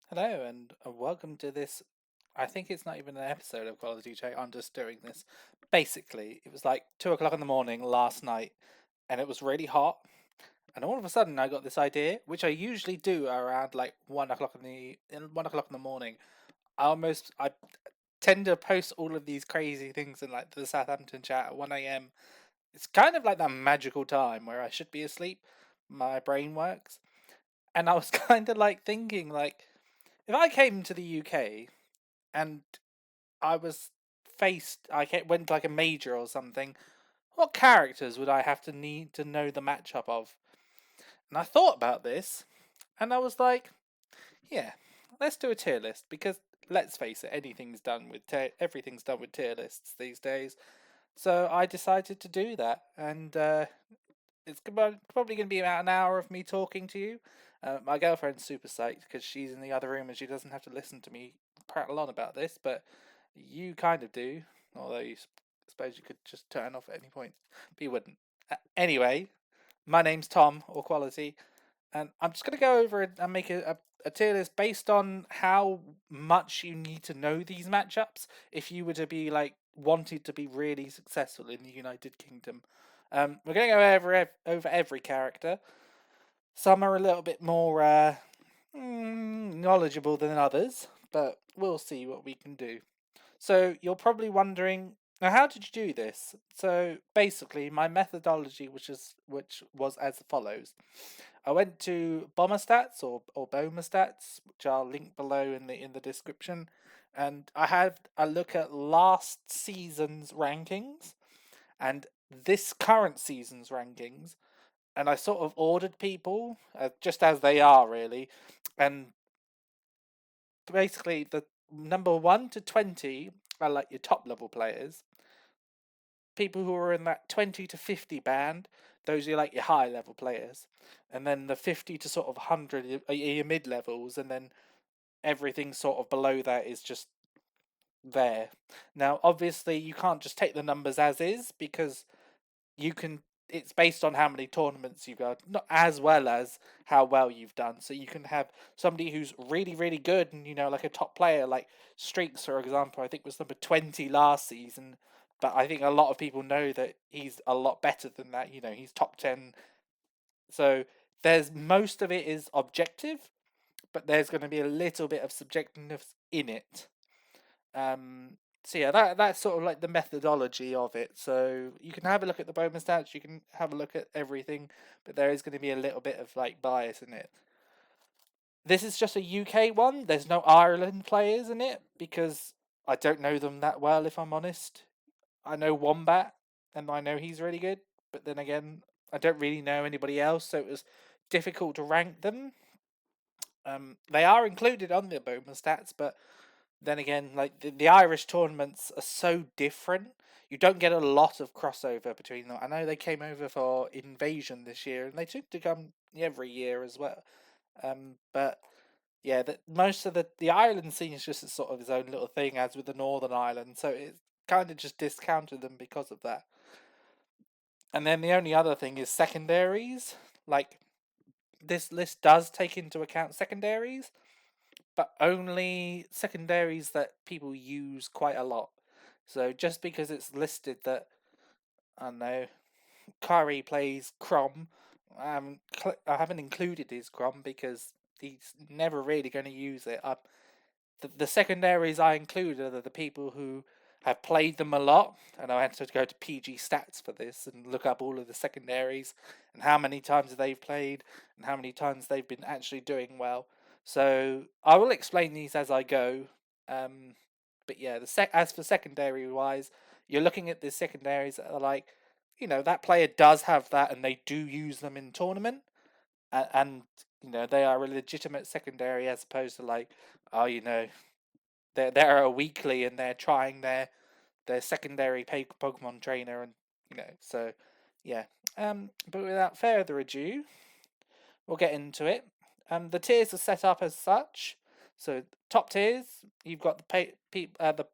Hello and welcome to this. I think it's not even an episode of Quality Check. I'm just doing this. Basically, it was like 2 o'clock in the morning last night, and it was really hot. And all of a sudden, I got this idea, which I usually do around like 1 o'clock in 1 o'clock in the morning. I tend to post all of these crazy things in like the Southampton chat at 1 a.m. It's kind of like that magical time where I should be asleep. My brain works, and I was kind of like thinking like if I came to the UK and I was went like a major or something, what characters would I have to need to know the matchup of? And I thought about this, and I was like, yeah, let's do a tier list because let's face it, everything's done with tier lists these days. So I decided to do that, and it's probably going to be about an hour of me talking to you. My girlfriend's super psyched because she's in the other room and she doesn't have to listen to me prattle on about this, but you kind of do. Although suppose you could just turn off at any point, but you wouldn't. Anyway, my name's Tom or Quality, and I'm just going to go over it and make a tier list based on how much you need to know these matchups if you were to be like wanted to be really successful in the United Kingdom. We're going to go over every character. Some are a little bit more knowledgeable than others, but we'll see what we can do. So you're probably wondering, now how did you do this? So basically, my methodology, which was as follows: I went to Bomber Stats or Boma Stats, which I'll link below in the description, and I had a look at last season's rankings and this current season's rankings, and I sort of ordered people just as they are really, and basically the number 1 to 20 are like your top level players. People who are in that 20 to 50 band, those are like your high level players, and then the 50 to sort of 100 are your mid levels, and then everything sort of below that is just there. Now, obviously, you can't just take the numbers as is because you can it's based on how many tournaments you've got, not as well as how well you've done. So you can have somebody who's really good and like a top player like Streaks, for example, I think was number 20 last season, but I think a lot of people know that he's a lot better than that. He's top 10. So there's most of it is objective, but there's going to be a little bit of subjectiveness in it. So yeah, that's sort of like the methodology of it. So you can have a look at the Bowman stats, you can have a look at everything, but there is going to be a little bit of like bias in it. This is just a UK one. There's no Ireland players in it because I don't know them that well, if I'm honest. I know Wombat, and I know he's really good, but then again, I don't really know anybody else, so it was difficult to rank them. They are included on the Bowman stats, but then again, like the Irish tournaments are so different. You don't get a lot of crossover between them. I know they came over for Invasion this year, and they took to come every year as well. But yeah, most of the Ireland scene is just sort of its own little thing, as with the Northern Ireland. So it kind of just discounted them because of that. And then the only other thing is secondaries. Like this list does take into account secondaries, but only secondaries that people use quite a lot. So just because it's listed that, I don't know, Kari plays Chrom, I haven't included his Chrom because he's never really going to use it. The secondaries I included are the people who have played them a lot, and I had to go to PG Stats for this and look up all of the secondaries and how many times they've played and how many times they've been actually doing well. So I will explain these as I go. Um, but yeah, as for secondary wise, you're looking at the secondaries that are like, that player does have that and they do use them in tournament, and they are a legitimate secondary as opposed to like, oh, they're a weekly and they're trying their secondary Pokemon trainer, and so yeah. But without further ado, we'll get into it. The tiers are set up as such. So top tiers, you've got the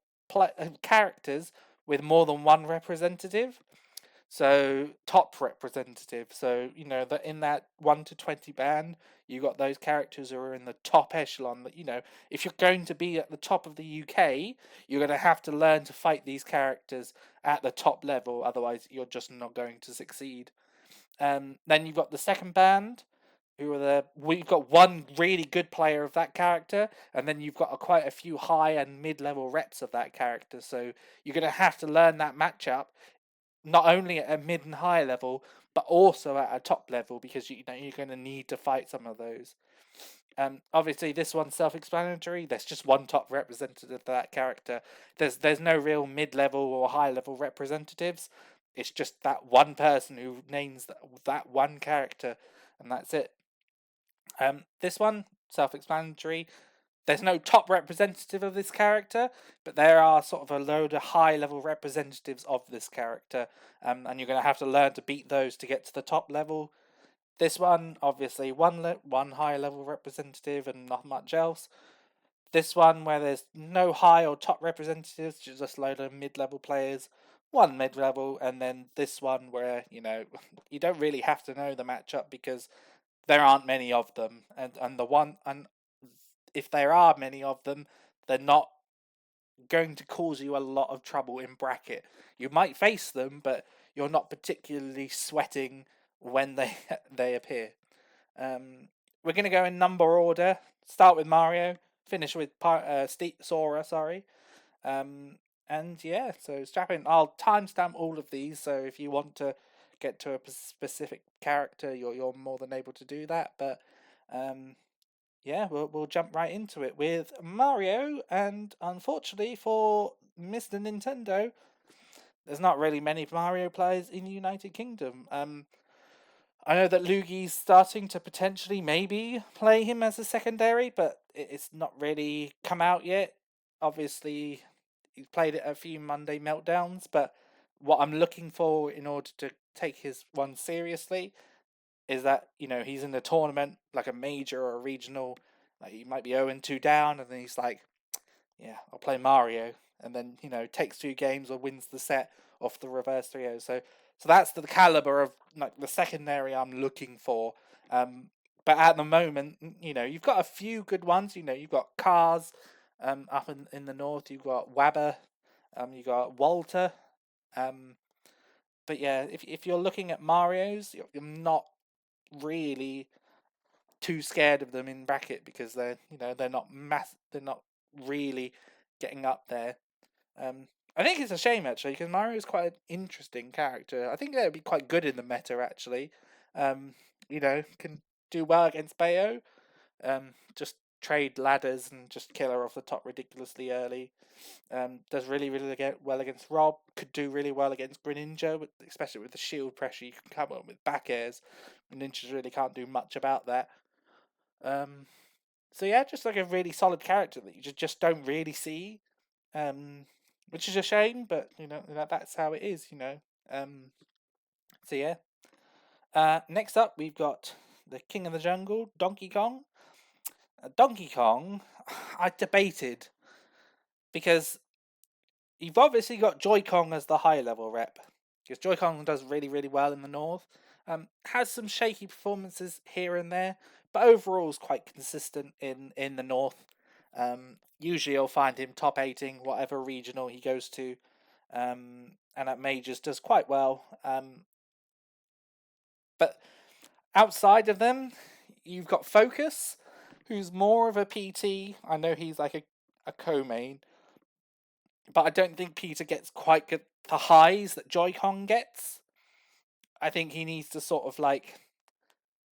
characters with more than one representative. So top representative. So that in that 1 to 20 band, you got those characters who are in the top echelon. That if you're going to be at the top of the UK, you're going to have to learn to fight these characters at the top level. Otherwise, you're just not going to succeed. Then you've got the second band, we've got one really good player of that character, and then you've got quite a few high and mid-level reps of that character. So you're going to have to learn that matchup not only at a mid and high level, but also at a top level, because you're going to need to fight some of those. Obviously, this one's self-explanatory. There's just one top representative of that character. There's no real mid-level or high-level representatives. It's just that one person who names that one character, and that's it. This one, self-explanatory. There's no top representative of this character, but there are sort of a load of high-level representatives of this character, and you're going to have to learn to beat those to get to the top level. This one, obviously, one high-level representative and not much else. This one, where there's no high or top representatives, just a load of mid-level players, one mid-level, and then this one where, you don't really have to know the matchup because there aren't many of them, and if there are many of them, they're not going to cause you a lot of trouble in bracket. You might face them, but you're not particularly sweating when they appear. We're going to go in number order. Start with Mario, finish with Sora. Sorry. And yeah, so strap in. I'll timestamp all of these, so if you want to get to a specific character, you're more than able to do that. But yeah, we'll jump right into it with Mario, and unfortunately for Mr. Nintendo, there's not really many Mario players in the United Kingdom. I know that Luigi's starting to potentially maybe play him as a secondary, but it's not really come out yet. Obviously, he's played it a few Monday meltdowns, but what I'm looking for in order to take his one seriously is that he's in a tournament like a major or a regional, like he might be 0-2 down, and then he's like, yeah, I'll play Mario, and then takes 2 games or wins the set off the reverse 3-0. So that's the caliber of like the secondary I'm looking for. But at the moment, you've got a few good ones. You've got Cars, up in the north. You've got Wabber, you've got Walter. But yeah, if you're looking at Mario's, you're not really too scared of them in bracket because they're not really getting up there. I think it's a shame actually because Mario is quite an interesting character. I think that would be quite good in the meta actually. Can do well against Bayo. Just trade ladders and just kill her off the top ridiculously early. Does really well against R.O.B. Could do really well against Greninja, especially with the shield pressure you can come up with back airs. Ninjas really can't do much about that. So yeah, just like a really solid character that you just don't really see, which is a shame, but that's how it is. So yeah. Next up, we've got the King of the Jungle, Donkey Kong. Donkey Kong, I debated because you've obviously got Joy-Con as the high level rep because Joy-Con does really well in the north. Has some shaky performances here and there, but overall is quite consistent in the north. Usually you'll find him top 8ing whatever regional he goes to, and at majors does quite well. But outside of them, you've got Focus, who's more of a PT. I know he's like a co-main, but I don't think Peter gets quite the highs that Joy-Con gets. I think he needs to sort of like,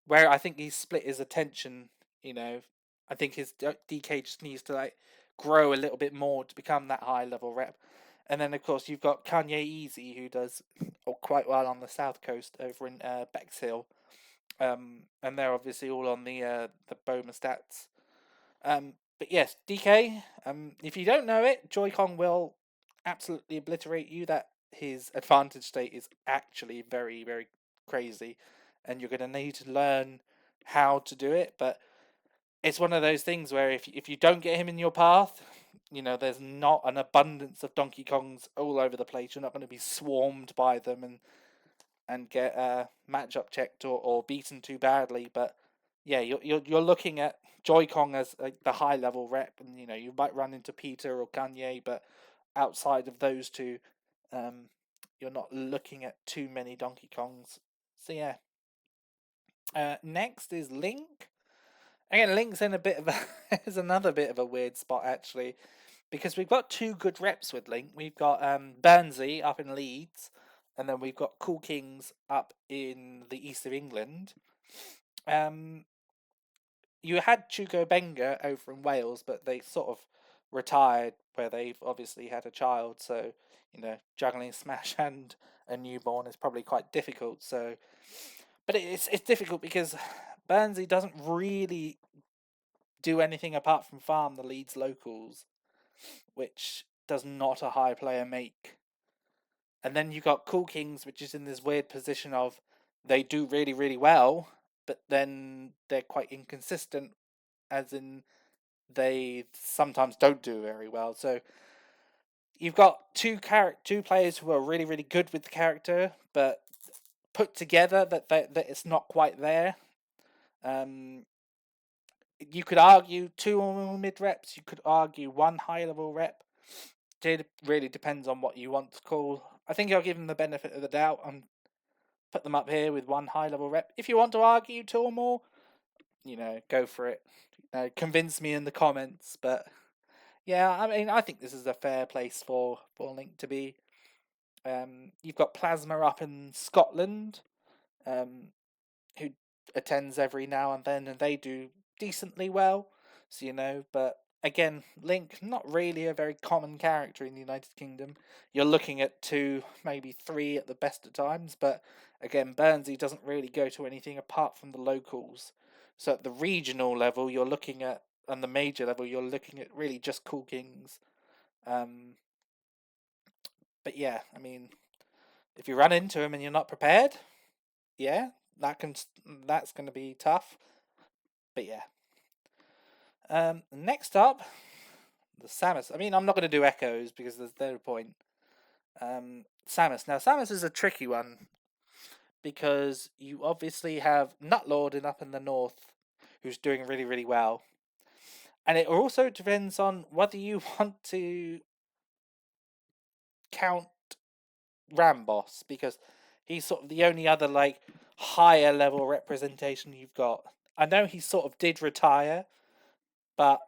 where I think he's split his attention, I think his DK just needs to like grow a little bit more to become that high level rep. And then of course you've got Kanye Easy, who does quite well on the south coast over in Bexhill. And they're obviously all on the Boma stats. But yes, DK, if you don't know it, Joy-Con will absolutely obliterate you. That his advantage state is actually very crazy, and you're going to need to learn how to do it. But it's one of those things where if you don't get him in your path, there's not an abundance of Donkey Kongs all over the place. You're not going to be swarmed by them, and and get matchup checked or beaten too badly. But yeah, you're looking at Joy-Con as the high level rep, and you might run into Peter or Kanye, but outside of those two, you're not looking at too many Donkey Kongs. So yeah. Next is Link. Again, Link's in a bit of a is another bit of a weird spot actually, because we've got two good reps with Link. We've got Bernsey up in Leeds, and then we've got Cool Kings up in the east of England. You had Chuko Benga over in Wales, but they sort of retired where they've obviously had a child, so juggling Smash and a newborn is probably quite difficult. So, but it's difficult because Bernsey doesn't really do anything apart from farm the Leeds locals, which does not a high player make. And then you got Cool Kings, which is in this weird position of they do really, really well, but then they're quite inconsistent, as in they sometimes don't do very well. So you've got two players who are really, really good with the character, but put together that it's not quite there. You could argue two mid reps. You could argue one high level rep. It really depends on what you want to call. I think I'll give them the benefit of the doubt and put them up here with one high level rep. If you want to argue two or more, go for it. Convince me in the comments. But yeah, I mean, I think this is a fair place for Link to be. You've got Plasma up in Scotland, who attends every now and then, and they do decently well. So but again, Link, not really a very common character in the United Kingdom. You're looking at 2, maybe 3 at the best of times, but again, Bernsey doesn't really go to anything apart from the locals. So at the regional level, you're looking at, and the major level, you're looking at really just Cool Kings. But yeah, I mean, if you run into him and you're not prepared, yeah, that's going to be tough. But yeah. Next up, the Samus. I mean, I'm not going to do echoes because there's no point. Samus. Now, Samus is a tricky one because you obviously have Nutlord up in the north, who's doing really, really well. And it also depends on whether you want to count Ramboss, because he's sort of the only other higher level representation you've got. I know he sort of did retire, but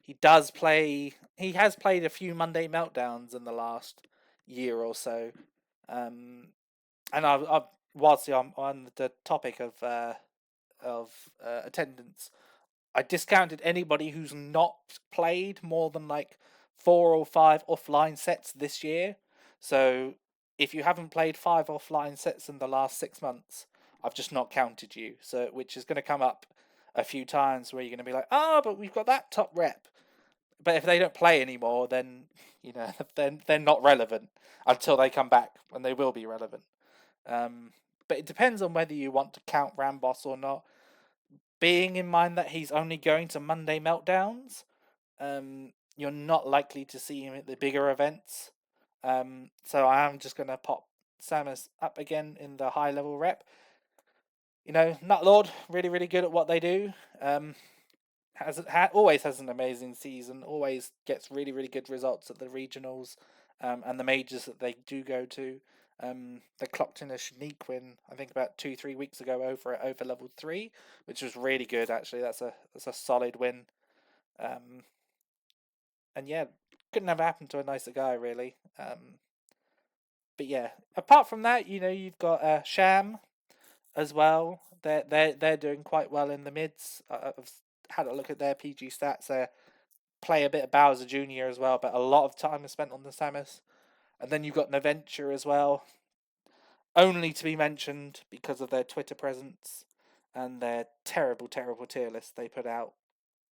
he has played a few Monday Meltdowns in the last year or so. And whilst I'm on the topic of attendance, I discounted anybody who's not played more than 4 or 5 offline sets this year. So if you haven't played 5 offline sets in the last 6 months, I've just not counted you. So which is going to come up a few times where you're going to be like, but we've got that top rep. But if they don't play anymore, then then they're not relevant until they come back, when they will be relevant. But it depends on whether you want to count Ramboss or not. Being in mind that he's only going to Monday Meltdowns, you're not likely to see him at the bigger events. So I am just going to pop Samus up again in the high level rep. Nutlord, really, really good at what they do. Always has an amazing season. Always gets really, really good results at the regionals, and the majors that they do go to. They clocked in a Sheik win, I think about 2-3 weeks ago over level 3, which was really good actually. That's a solid win. And yeah, couldn't have happened to a nicer guy really. But yeah, apart from that, you've got Sham as well. They're doing quite well in the mids. I've had a look at their PG stats. They play a bit of Bowser Jr. as well, but a lot of time is spent on the Samus. And then you've got Naventure as well, only to be mentioned because of their Twitter presence and their terrible, terrible tier list they put out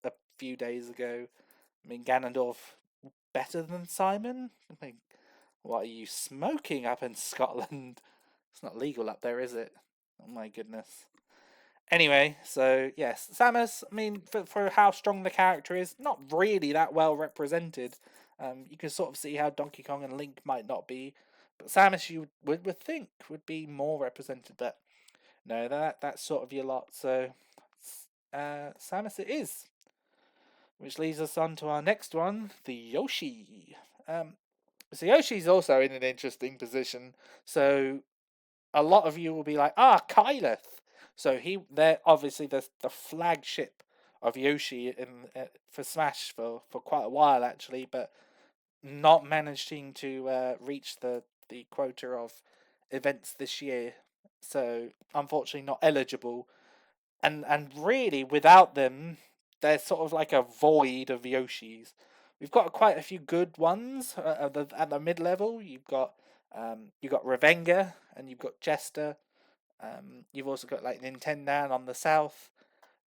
a few days ago. I mean, Ganondorf better than Simon? I mean, what are you smoking up in Scotland? It's not legal up there, is it? Oh my goodness. Anyway, so yes, Samus, I mean, for how strong the character is, not really that well represented. You can sort of see how Donkey Kong and Link might not be, But Samus, you would think would be more represented, but no, that's sort of your lot. So Samus it is, which leads us on to our next one, the Yoshi. Um, so Yoshi's also in an interesting position. So a lot of you will be like, Kyleth. So they're obviously the flagship of Yoshi for Smash for quite a while actually, but not managing to reach the quota of events this year. So unfortunately not eligible. And really without them, there's sort of like a void of Yoshis. We've got quite a few good ones at the mid level. You've got Revenga and you've got Jester. You've also got like Nintendo on the south,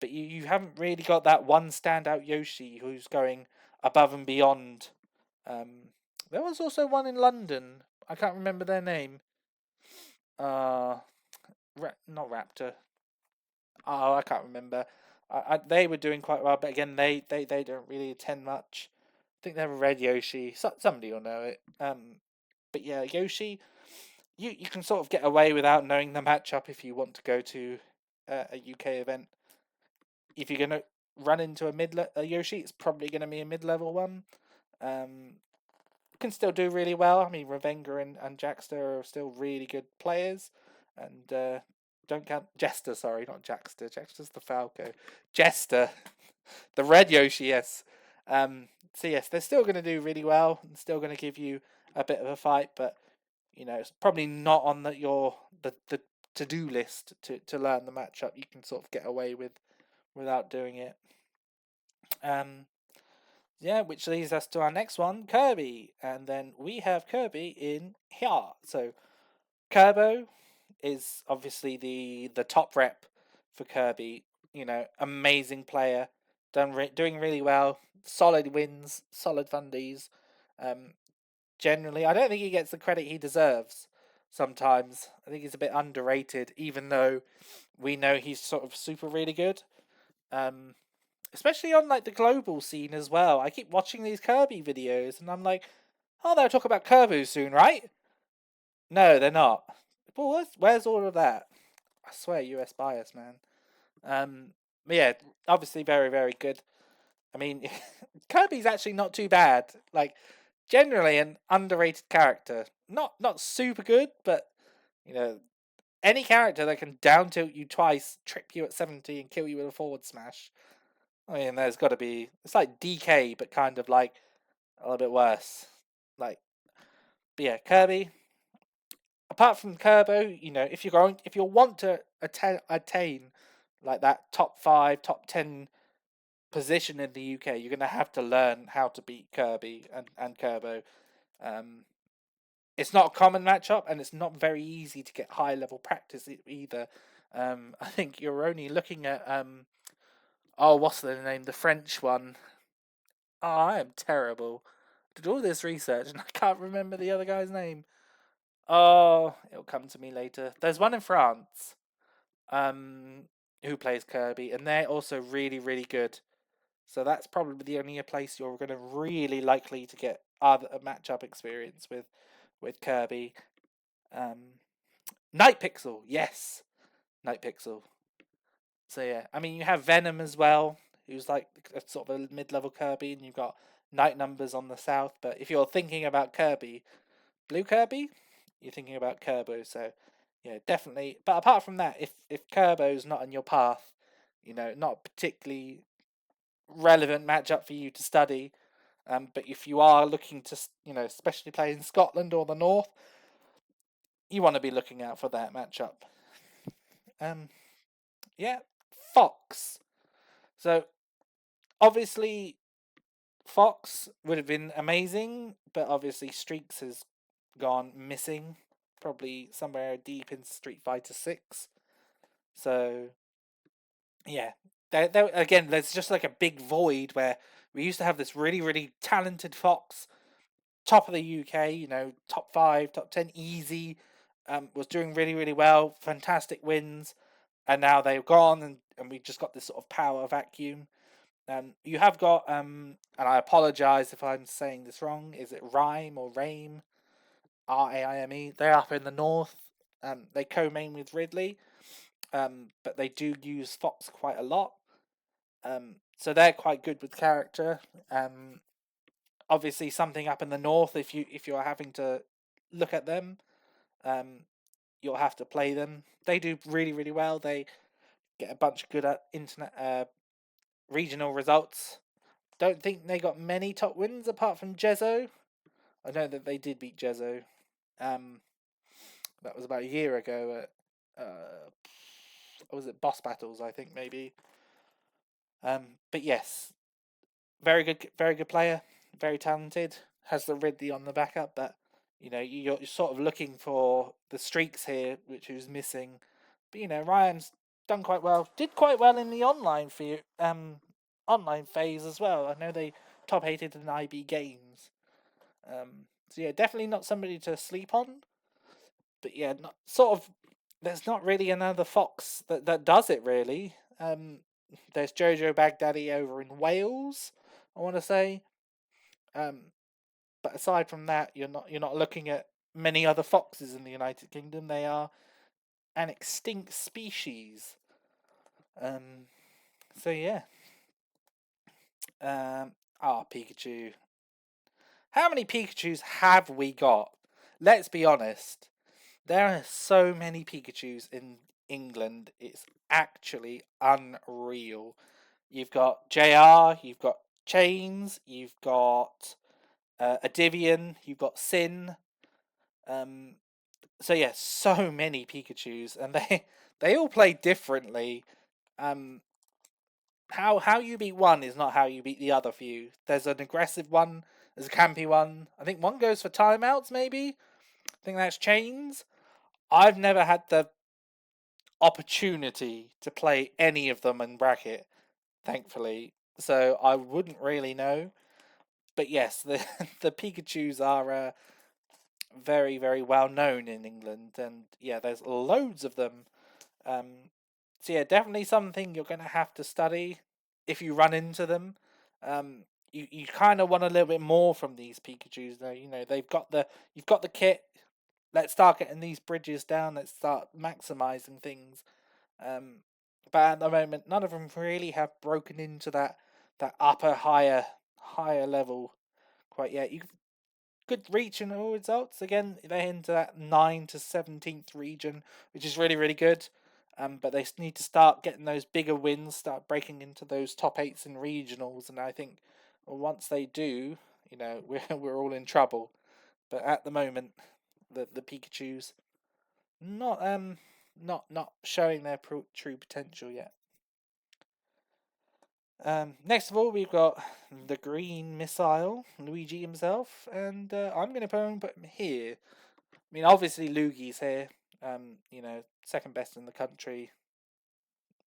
but you haven't really got that one standout Yoshi who's going above and beyond. There was also one in London. I can't remember their name. Uh, not Raptor. Oh, I can't remember. They were doing quite well, but again, they don't really attend much. I think they're a Red Yoshi. Somebody will know it. But yeah, Yoshi, you can sort of get away without knowing the matchup if you want to go to a UK event. If you're gonna run into a Yoshi, it's probably gonna be a mid-level one. Can still do really well. I mean, Revenga and Jackster are still really good players, and don't count Jester. Sorry, not Jackster. Jackster's the Falco. Jester, the Red Yoshi. Yes. So yes, they're still going to do really well and still going to give you a bit of a fight, but it's probably not on the to-do list to learn the matchup. You can sort of get away without doing it. Yeah, which leads us to our next one, Kirby. And then we have Kirby in here. So Kirby is obviously the top rep for Kirby. Amazing player, doing really well, solid wins, solid fundies. Generally, I don't think he gets the credit he deserves. Sometimes I think he's a bit underrated, even though we know he's sort of super really good. Especially on like the global scene as well. I keep watching these Kirby videos, and I'm like, oh, they'll talk about Kirby soon, right? No, they're not. Well, where's all of that? I swear, US bias, man. But yeah, obviously very, very good. I mean, Kirby's actually not too bad. Like, generally an underrated character. Not super good, but you know, any character that can down tilt you twice, trip you at 70, and kill you with a forward smash. I mean, there's got to be. It's like DK, but kind of like a little bit worse. Like, but yeah, Kirby. Apart from Kirby, if you want to attain like that top 5, top 10 position in the UK, you're gonna have to learn how to beat Kirby and Kirby. Um, it's not a common matchup, and it's not very easy to get high level practice either. I think you're only looking at what's the name? The French one. Oh, I am terrible. Did all this research and I can't remember the other guy's name. Oh, it'll come to me later. There's one in France, um, who plays Kirby, and they're also really, really good. So that's probably the only place you're going to really likely to get other matchup experience with Kirby. Um, Night Pixel, yes, Night Pixel. So yeah, I mean you have Venom as well, who's like a sort of a mid-level Kirby, and you've got Night Numbers on the south. But if you're thinking about Kirby, Blue Kirby, you're thinking about Kirby. So yeah, definitely. But apart from that, if Kirby's not in your path, not particularly relevant matchup for you to study. But if you are looking to, especially play in Scotland or the North, you want to be looking out for that matchup. Um, yeah, Fox. So obviously Fox would have been amazing, but obviously Streaks has gone missing, probably somewhere deep in Street Fighter 6. So yeah, there again, there's just like a big void where we used to have this really, really talented Fox, top of the UK, top 5, top 10 easy, was doing really, really well, fantastic wins, and now they've gone, and we just got this sort of power vacuum. You have got, and I apologise if I'm saying this wrong, is it Rhyme or Rame? R-A-I-M-E. They're up in the north. They co-main with Ridley, but they do use Fox quite a lot. So they're quite good with character. Obviously, something up in the north. If you're having to look at them, you'll have to play them. They do really really well. They get a bunch of good internet regional results. Don't think they got many top wins apart from Jezzo. I know that they did beat Jezzo. Um, that was about a year ago at was it Boss Battles? I think maybe. But yes, very good player, very talented. Has the Ridley on the backup, but you're sort of looking for the streaks here, which is missing. But Ryan's done quite well. Did quite well in the online phase as well. I know they top 8'd in IB games. So yeah, definitely not somebody to sleep on. But yeah, not, sort of. There's not really another Fox that does it really. There's Jojo Baghdadi over in Wales, I want to say. But aside from that, you're not looking at many other foxes in the United Kingdom. They are an extinct species. So yeah. Pikachu. How many Pikachus have we got? Let's be honest. There are so many Pikachus in England. It's actually unreal. You've got JR, you've got Chains, you've got Adivian, you've got Sin. So yeah, so many Pikachus, and they all play differently. How you beat one is not how you beat the other few. There's an aggressive one, there's a campy one. I think one goes for timeouts, maybe. I think that's Chains. I've never had the opportunity to play any of them in bracket, thankfully. So I wouldn't really know. But yes, the the Pikachus are very very well known in England, and yeah, there's loads of them. So yeah, definitely something you're gonna have to study if you run into them. You kind of want a little bit more from these Pikachu's though. You've got the kit. Let's start getting these bridges down. Let's start maximizing things. But at the moment, none of them really have broken into that upper higher level quite yet. You good regional results again. They're into that 9 to 17th region, which is really really good. But they need to start getting those bigger wins, start breaking into those top 8s in regionals, and I think once they do, we're all in trouble. But at the moment, the Pikachu's not showing their true potential yet. Next of all, we've got the green missile, Luigi himself, and I'm going to put him here. I mean, obviously, Luigi's here. Second best in the country.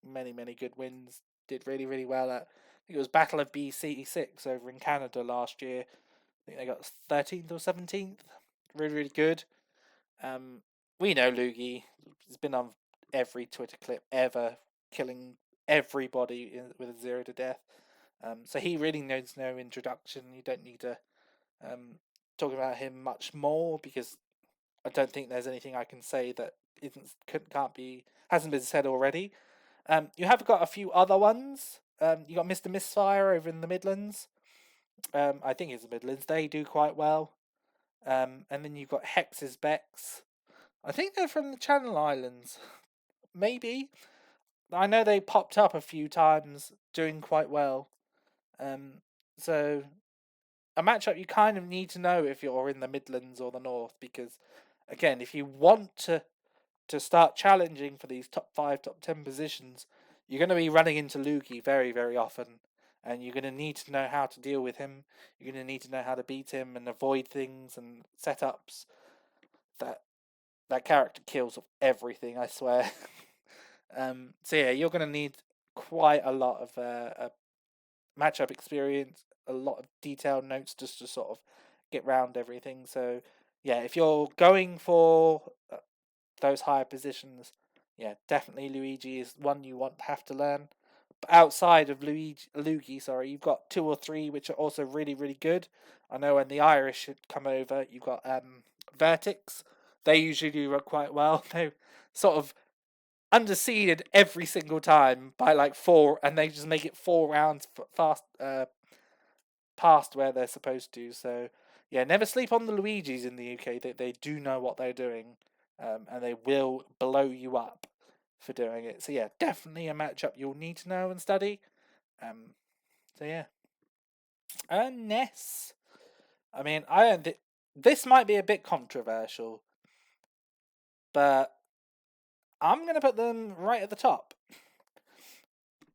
Many good wins. Did really, really well at, I think it was Battle of BC6 over in Canada last year. I think they got 13th or 17th. Really, really good. We know Luigi. He's been on every Twitter clip ever, killing everybody with a 0 to death. So he really needs no introduction. You don't need to talk about him much more because I don't think there's anything I can say that hasn't been said already. You have got a few other ones. You got Mr. Misfire over in the Midlands. I think it's the Midlands. They do quite well. And then you've got Hex's Bex. I think they're from the Channel Islands. Maybe. I know they popped up a few times doing quite well. So a matchup you kind of need to know if you're in the Midlands or the North, because again, if you want to start challenging for these top 5, top 10 positions, you're going to be running into Luigi very, very often, and you're going to need to know how to deal with him. You're going to need to know how to beat him and avoid things and setups. That character kills everything, I swear. So yeah, you're going to need quite a lot of matchup experience, a lot of detailed notes just to sort of get round everything. So yeah, if you're going for those higher positions, yeah, definitely Luigi is one you have to learn. But outside of Luigi, sorry, you've got 2 or 3 which are also really really good. I know when the Irish should come over, you've got Vertix. They usually do quite well. They sort of underseeded every single time by like 4, and they just make it 4 rounds fast past where they're supposed to. So yeah, never sleep on the Luigis in the UK. They do know what they're doing, and they will blow you up for doing it. So yeah, definitely a matchup you'll need to know and study. So yeah, Ness. I mean, I don't think this might be a bit controversial, but I'm gonna put them right at the top.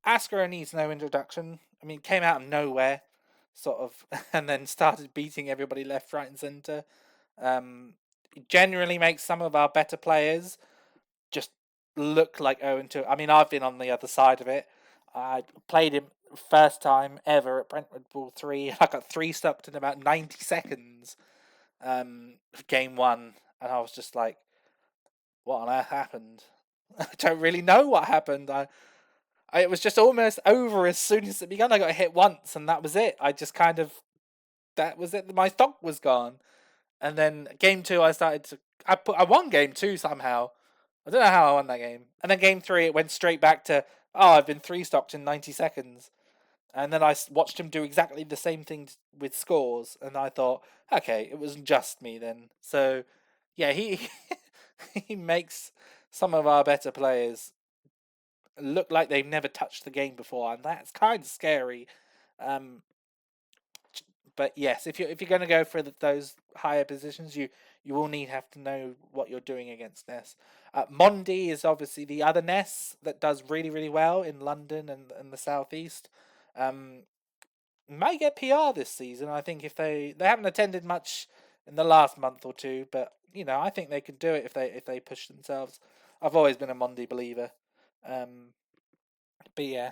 Ascro needs no introduction. I mean, came out of nowhere, sort of, and then started beating everybody left, right, and centre. Generally makes some of our better players just look like 0-2. I mean, I've been on the other side of it. I played him first time ever at Brentwood Ball 3. I got 3-stopped in about 90 seconds, game 1, and I was just like, what on earth happened? I don't really know what happened. It was just almost over as soon as it began. I got hit once, and that was it. I just kind of, that was it. My stock was gone. And then game 2, I won game 2 somehow. I don't know how I won that game. And then game 3, it went straight back to, I've been 3-stocked in 90 seconds. And then I watched him do exactly the same thing with scores, and I thought, okay, it wasn't just me then. So, yeah, he he makes some of our better players look like they've never touched the game before, and that's kind of scary. Um, but yes, if you're going to go for those higher positions, you will have to know what you're doing against Ness. Mondi is obviously the other Ness that does really really well in London and the southeast. Might get PR this season. I think if they haven't attended much in the last month or two, but I think they could do it if they push themselves. I've always been a Mondi believer. But yeah,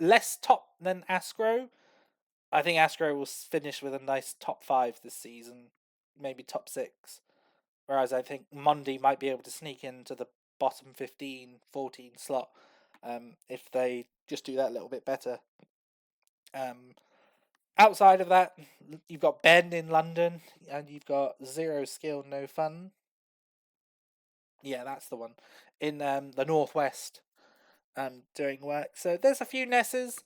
less top than Astro. I think Astro will finish with a nice top 5 this season, maybe top 6. Whereas I think Mondi might be able to sneak into the bottom 15, 14 slot if they just do that a little bit better. Outside of that, you've got Ben in London, and you've got Zero Skill, No Fun. Yeah, that's the one. In the Northwest, doing work. So there's a few Nesses,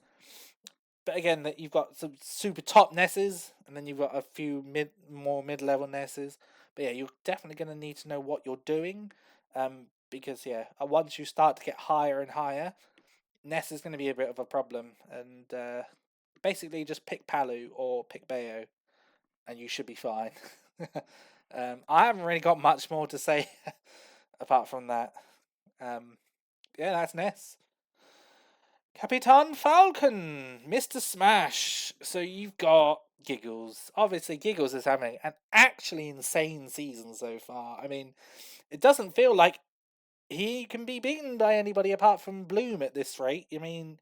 but again, that you've got some super top Nesses, and then you've got a few more mid-level Nesses. But yeah, you're definitely going to need to know what you're doing, because yeah, once you start to get higher and higher, Ness is going to be a bit of a problem, and basically just pick Palu or pick Bayo, and you should be fine. I haven't really got much more to say apart from that. Yeah, that's Ness. Capitan Falcon, Mr. Smash. So you've got Giggles. Obviously, Giggles is having an actually insane season so far. I mean, it doesn't feel like he can be beaten by anybody apart from Bloom at this rate. I mean,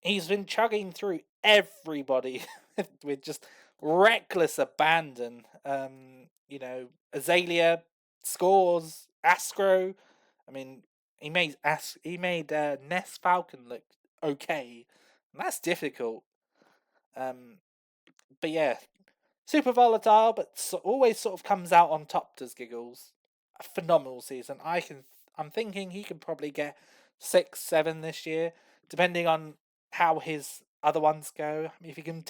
he's been chugging through everybody with just reckless abandon. Azalea scores, Astro. I mean, he made Ness Falcon look okay, and that's difficult. But yeah, super volatile, but always sort of comes out on top. Does Giggles? A phenomenal season. I'm thinking he can probably get 6, 7 this year, depending on how his other ones go. I mean, if you can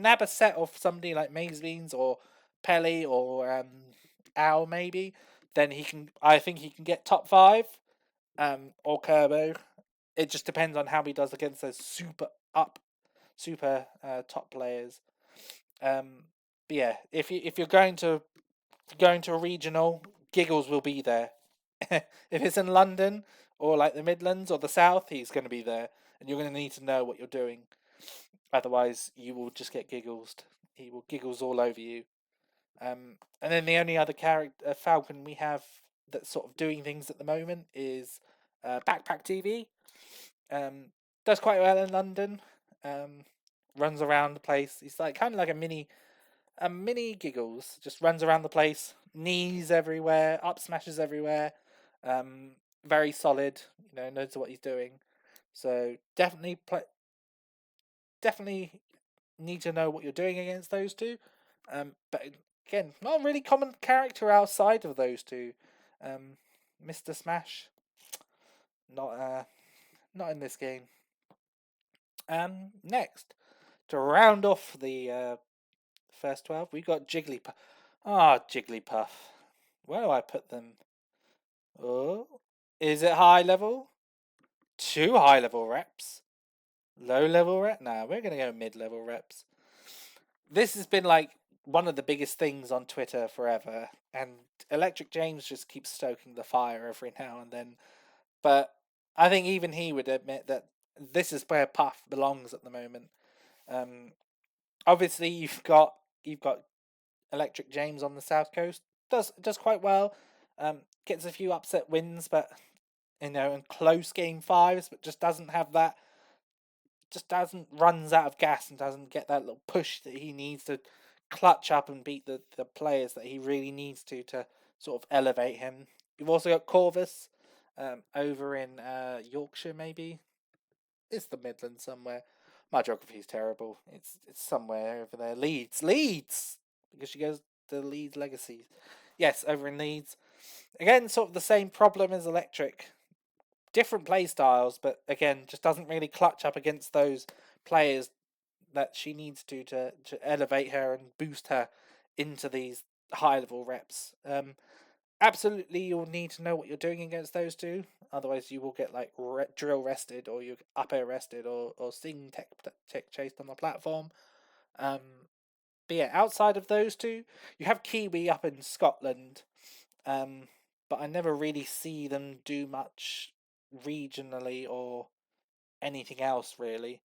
nab a set of somebody like Maze Beans or Pelly or Owl maybe, then he can. I think he can get top 5. Or Kerbo. It just depends on how he does against those super top players. But yeah, if you're going to a regional, Giggles will be there. If it's in London or like the Midlands or the South, he's going to be there, and you're going to need to know what you're doing. Otherwise, you will just get Giggles. He will Giggles all over you. And then the only other character Falcon we have that's sort of doing things at the moment is Backpack TV. Does quite well in London. Runs around the place. He's like kind of like a mini Giggles. Just runs around the place. Knees everywhere. Up smashes everywhere. Very solid. Knows what he's doing. So definitely need to know what you're doing against those two. But again, not a really common character outside of those two. Mr. Smash, not in this game. Next, to round off the first 12, we got Jigglypuff. Ah, Jigglypuff. Where do I put them? Oh, is it high level? 2 high level reps. Low level rep? Nah, we're gonna go mid level reps. This has been like one of the biggest things on Twitter forever, and Electric James just keeps stoking the fire every now and then. But I think even he would admit that this is where Puff belongs at the moment. Obviously you've got Electric James on the South Coast. Does quite well. Gets a few upset wins, but in close game fives, but just doesn't have that. Just doesn't runs out of gas and doesn't get that little push that he needs to clutch up and beat the players that he really needs to sort of elevate him. You've also got Corvus, over in Yorkshire, maybe. It's the Midlands somewhere. My geography is terrible. It's somewhere over there. Leeds, because she goes to Leeds Legacy. Yes, over in Leeds. Again, sort of the same problem as Electric. Different play styles, but again, just doesn't really clutch up against those players that she needs to elevate her and boost her into these high level reps. Absolutely, you'll need to know what you're doing against those two. Otherwise, you will get like drill rested, or you up air rested, or sing tech chased on the platform. But yeah, outside of those two, you have Kiwi up in Scotland. But I never really see them do much regionally or anything else really.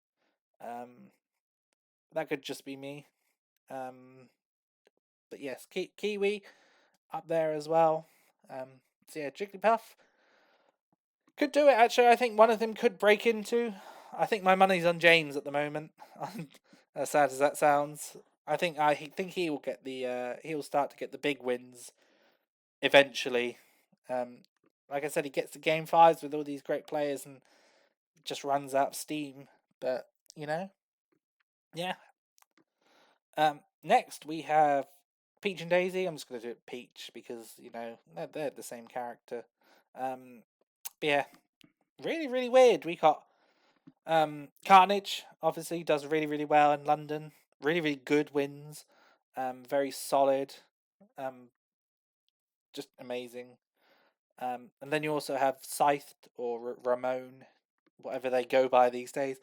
That could just be me. But yes, Kiwi up there as well. So yeah, Jigglypuff could do it. Actually, I think one of them could break into. I think my money's on James at the moment. As sad as that sounds, I think he will get the he'll start to get the big wins eventually. Like I said, he gets to game fives with all these great players and just runs out of steam. But yeah. Next we have Peach and Daisy. I'm just gonna do it Peach because they're the same character. But yeah, really really weird. We got Carnage. Obviously does really really well in London. Really really good wins. Very solid. Just amazing. And then you also have Scythed or Ramon, whatever they go by these days.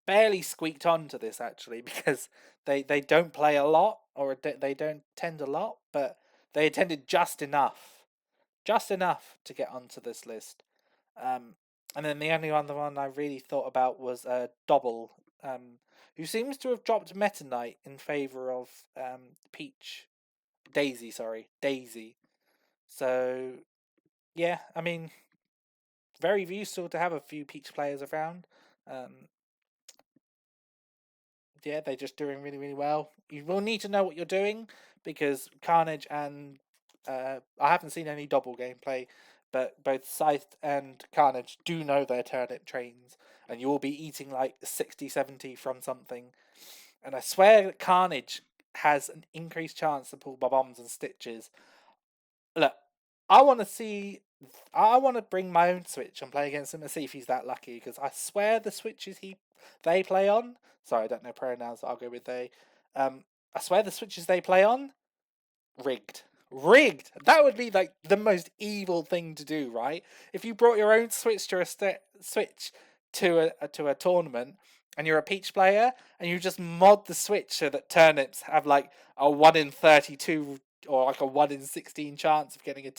Barely squeaked onto this actually because they don't play a lot or they don't tend a lot, but they attended just enough to get onto this list. And then the only other one I really thought about was Dobble, who seems to have dropped Meta Knight in favor of Daisy. So yeah, I mean, very useful to have a few Peach players around. Yeah, they're just doing really, really well. You will need to know what you're doing because Carnage and I haven't seen any double gameplay, but both Scythe and Carnage do know their turnip trains, and you will be eating like 60, 70 from something. And I swear that Carnage has an increased chance to pull bombs and stitches. Look, I want to see. I want to bring my own Switch and play against him and see if he's that lucky. Because I swear the Switches they play on. Sorry, I don't know pronouns. I'll go with they. I swear the Switches they play on, rigged. That would be like the most evil thing to do, right? If you brought your own Switch to Switch to a tournament and you're a Peach player and you just mod the Switch so that turnips have like a 1 in 32 or like a 1 in 16 chance of getting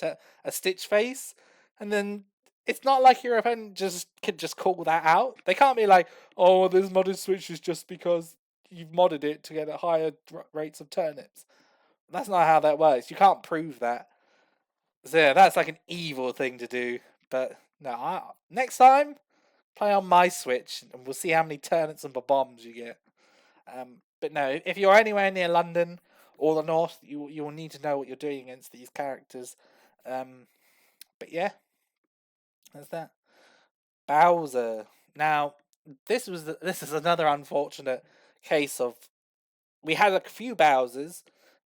a Stitch face, and then it's not like your opponent could just call that out. They can't be like, oh, this modded Switch is just because you've modded it to get a higher rates of turnips. That's not how that works. You can't prove that. So yeah, that's like an evil thing to do. But no, next time, play on my Switch and we'll see how many turnips and bombs you get. But no, if you're anywhere near London or the north, you will need to know what you're doing against these characters. But yeah, that's that. Bowser. Now, this is another unfortunate case of we had a few Bowsers,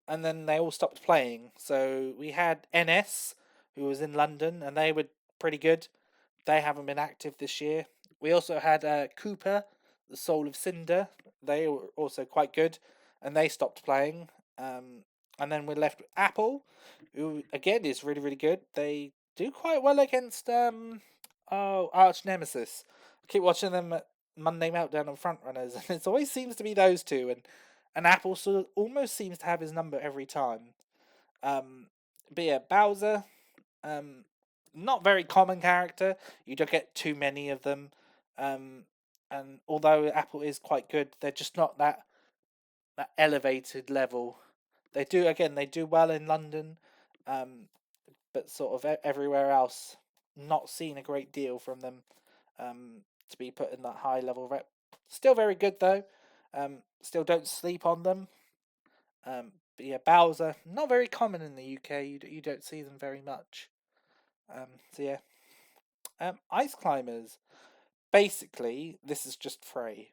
and then they all stopped playing. So we had NS, who was in London, and they were pretty good. They haven't been active this year. We also had Cooper, the Soul of Cinder. They were also quite good, and they stopped playing. And then we're left with Apple, who again is really really good. They do quite well against Arch Nemesis. I keep watching them at Monday Meltdown and Frontrunners, and it always seems to be those two. And Apple sort of almost seems to have his number every time. Um, but yeah, Bowser, um, not very common character. You don't get too many of them. Um, and although Apple is quite good, they're just not that elevated level. They do well in London, um, but sort of everywhere else, not seen a great deal from them. To be put in that high level rep. Still very good though. Still don't sleep on them. But yeah, Bowser, not very common in the UK. You don't see them very much. So yeah, ice climbers. Basically, this is just Frey.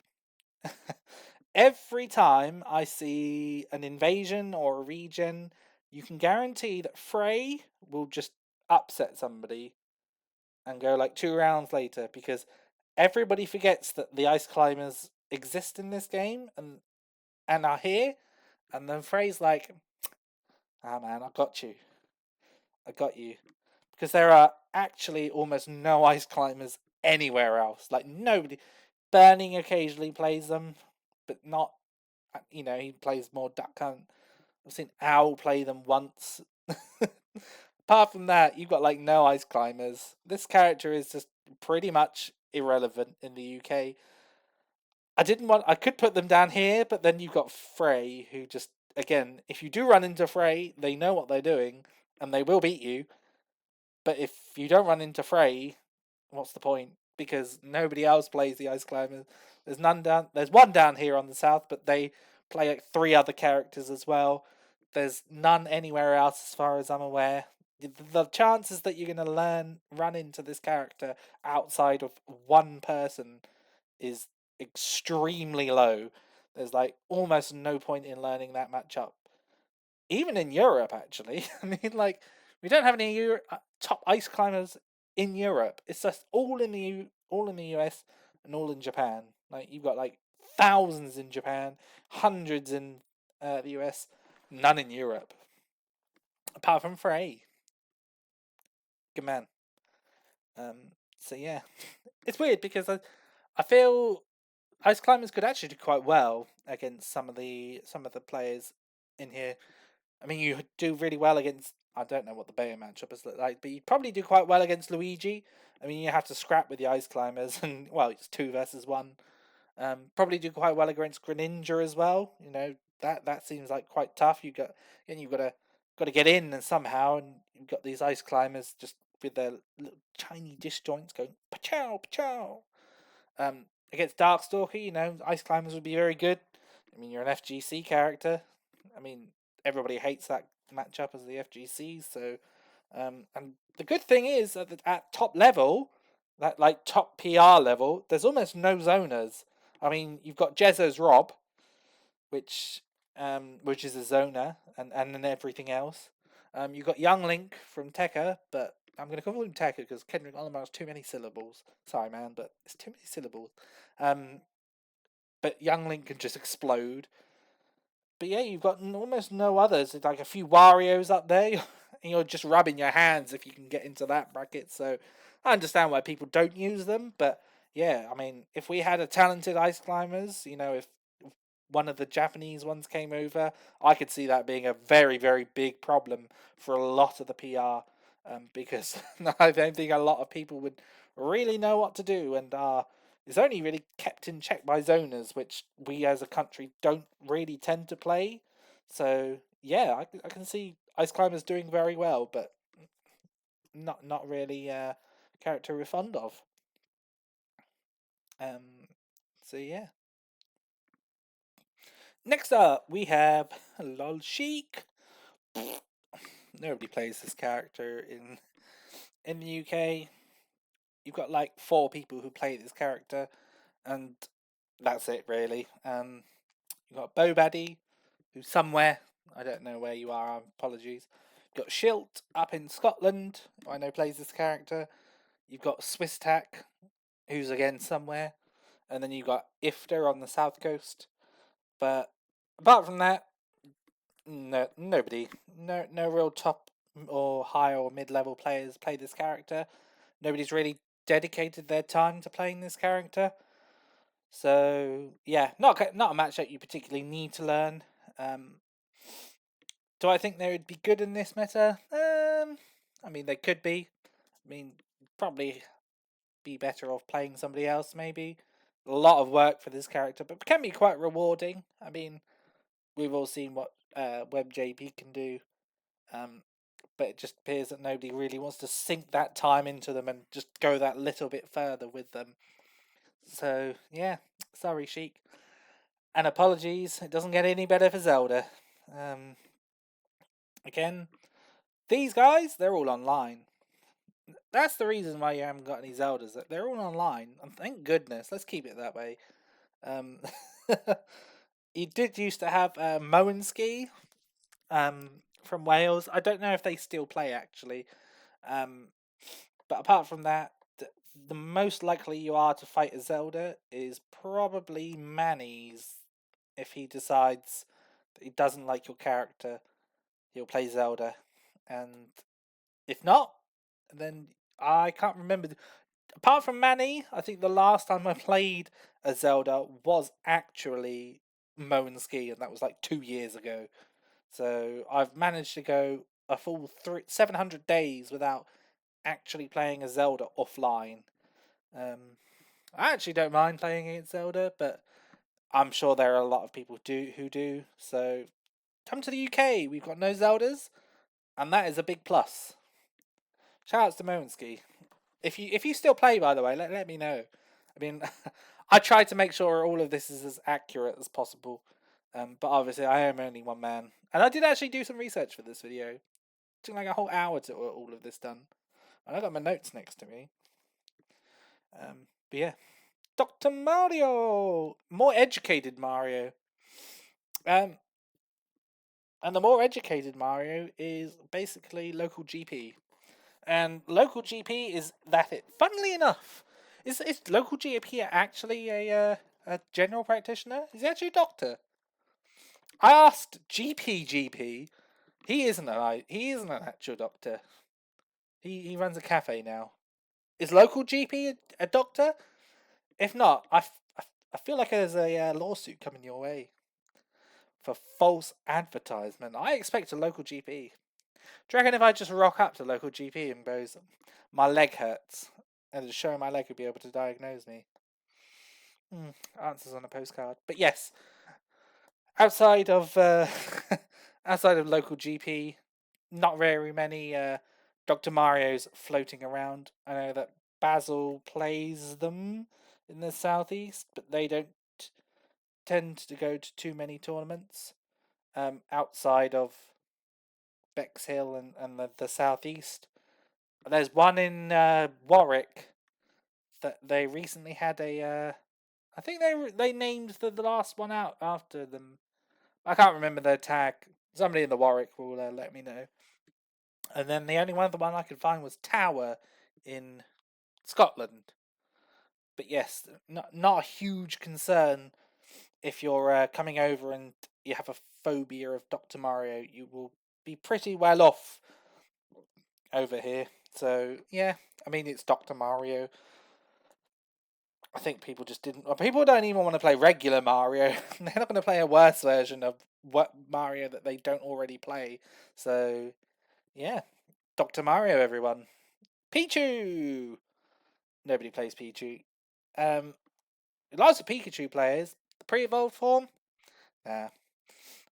Every time I see an invasion or a regen, you can guarantee that Frey will just upset somebody and go like 2 rounds later because everybody forgets that the ice climbers exist in this game and are here, and then Frey's like, "Ah man, I got you," because there are actually almost no ice climbers anywhere else. Like nobody. Burning occasionally plays them, but not. He plays more Duck Hunt. I've seen Owl play them once. Apart from that, you've got like no ice climbers. This character is just pretty much irrelevant in the UK. I could put them down here, but then you've got Frey, who just again, if you do run into Frey, they know what they're doing, and they will beat you. But if you don't run into Frey, what's the point? Because nobody else plays the Ice Climbers. There's none down. There's one down here on the south, but they play like 3 other characters as well. There's none anywhere else, as far as I'm aware. The chances that you're gonna run into this character outside of one person is extremely low. There's like almost no point in learning that matchup even in Europe, actually. I mean, like we don't have any top ice climbers in Europe. It's just all in the US and all in Japan. Like you've got like thousands in Japan, hundreds in the US, none in Europe, apart from Frey. Good man. So yeah, it's weird because I feel ice climbers could actually do quite well against some of the players in here. I mean, you do really well against. I don't know what the Bayo matchup is like, but you'd probably do quite well against Luigi. I mean, you have to scrap with the ice climbers, and well, it's 2 versus 1. Probably do quite well against Greninja as well. That seems like quite tough. You've got to get in and somehow, and you've got these ice climbers just with their little tiny disjoints going pachow pachow. Against Darkstalker, ice climbers would be very good. I mean, you're an FGC character. I mean, everybody hates that matchup as the FGC. So, and the good thing is at top level, that like top PR level, there's almost no zoners. I mean, you've got Jezzo's Rob, which which is a zoner, and then everything else. You've got Young Link from Tekka, but I'm going to call him Tekka because Kendrick Lamar's too many syllables. Sorry, man, but it's too many syllables. Um, but Young Link can just explode. But yeah, you've got almost no others. It's like a few Wario's up there, and you're just rubbing your hands if you can get into that bracket. So I understand why people don't use them, but yeah, I mean, if we had a talented ice climbers, if one of the Japanese ones came over, I could see that being a very, very big problem for a lot of the PR, because I don't think a lot of people would really know what to do, and is only really kept in check by zoners, which we as a country don't really tend to play. So yeah, I can see ice climbers doing very well, but not really character we're fond of. Um, so yeah. Next up, we have Lol Sheik. Nobody plays this character in the UK. You've got like 4 people who play this character, and that's it really. You've got Bobaddy, who's somewhere. I don't know where you are. Apologies. You've got Shilt up in Scotland, who I know plays this character. You've got Swiss Tack, who's again somewhere, and then you've got Ifter on the south coast. But apart from that, no, nobody, no real top or high or mid-level players play this character. Nobody's really dedicated their time to playing this character. So yeah, not a match that you particularly need to learn. Do I think they would be good in this meta? I mean, they could be. I mean, probably be better off playing somebody else, maybe. A lot of work for this character, but can be quite rewarding. I mean, we've all seen what WebJP can do, but it just appears that nobody really wants to sink that time into them and just go that little bit further with them. So, yeah, sorry, Sheik. And apologies, it doesn't get any better for Zelda. Again, these guys, they're all online. That's the reason why you haven't got any Zeldas. They're all online, and thank goodness. Let's keep it that way. Um, you did used to have Moenski from Wales. I don't know if they still play actually. But apart from that, the most likely you are to fight a Zelda is probably Manny's. If he decides that he doesn't like your character, he'll play Zelda. And if not, then I can't remember. Apart from Manny, I think the last time I played a Zelda was actually Moenski, and that was like 2 years ago. So I've managed to go a full 700 days without actually playing a Zelda offline. I actually don't mind playing against Zelda, but I'm sure there are a lot of people who do. So come to the UK. We've got no Zeldas, and that is a big plus. Shout outs to Moenski. If you still play, by the way, let me know. I mean, I try to make sure all of this is as accurate as possible. But obviously, I am only one man, and I did actually do some research for this video. It took like a whole hour to get all of this done, and I got my notes next to me. But yeah, Dr. Mario, more educated Mario. And the more educated Mario is basically local GP. And local GP is that it. Funnily enough, is local GP actually a general practitioner? Is he actually a doctor? I asked GP. He isn't an actual doctor. He runs a cafe now. Is local GP a doctor? If not, I feel like there's a lawsuit coming your way for false advertisement. I expect a local GP. Do you reckon if I just rock up to local GP and goes, my leg hurts, and just showing my leg would be able to diagnose me? Answers on a postcard. But yes, outside of outside of local GP, not very many Dr. Mario's floating around. I know that Basil plays them in the southeast, but they don't tend to go to too many tournaments outside of Bexhill and the southeast. There's one in Warwick that they recently had a. I think they named the last one out after them. I can't remember their tag. Somebody in the Warwick will let me know. And then the only other one I could find was Tower in Scotland. But yes, not a huge concern if you're coming over and you have a phobia of Dr. Mario. You will be pretty well off over here. So yeah, I mean it's Dr. Mario. I think people just didn't. Well, people don't even want to play regular Mario. They're not going to play a worse version of what Mario that they don't already play. So yeah, Dr. Mario, everyone. Pichu. Nobody plays Pichu. Lots of Pikachu players. The pre-evolved form. Nah.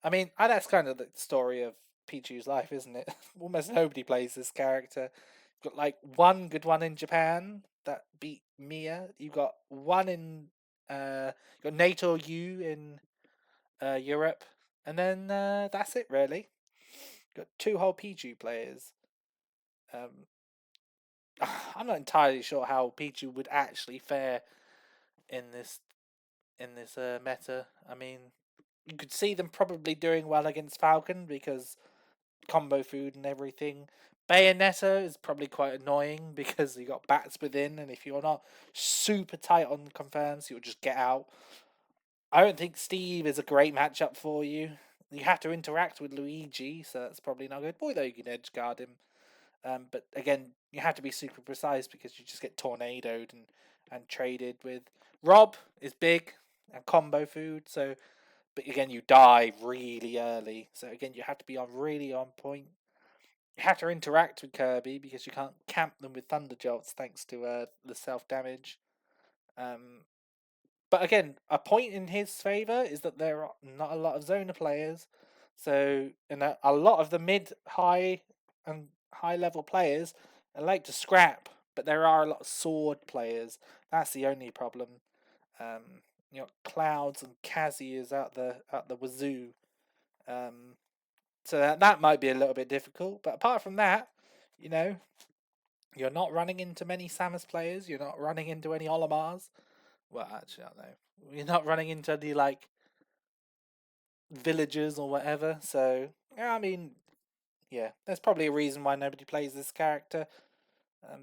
I mean, that's kind of the story of Pichu's life, isn't it? Almost nobody plays this character. You've got like one good one in Japan that beat Mia. You've got one in you got NATO U in Europe, and then that's it really. You've got two whole Pichu players. I'm not entirely sure how Pichu would actually fare in this meta. I mean, you could see them probably doing well against Falcon because combo food and everything. Bayonetta is probably quite annoying because you got bats within, and if you're not super tight on confirms, you'll just get out. I don't think Steve is a great matchup for you. You have to interact with Luigi, so that's probably not good. Although you can edge guard him. But again, you have to be super precise because you just get tornadoed and traded with. R.O.B is big and combo food, so but again you die really early. So again you have to be really on point. You have to interact with Kirby because you can't camp them with Thunder Jolts thanks to the self damage. Um, but again, a point in his favour is that there are not a lot of Zona players. So, and a lot of the mid, high, and high level players like to scrap, but there are a lot of sword players. That's the only problem. Um, Clouds and Kazzy is out the wazoo. Um, so that might be a little bit difficult. But apart from that, you know, you're not running into many Samus players. You're not running into any Olimars. Well, actually, I don't know. You're not running into any like villagers or whatever. So yeah, I mean, yeah, there's probably a reason why nobody plays this character.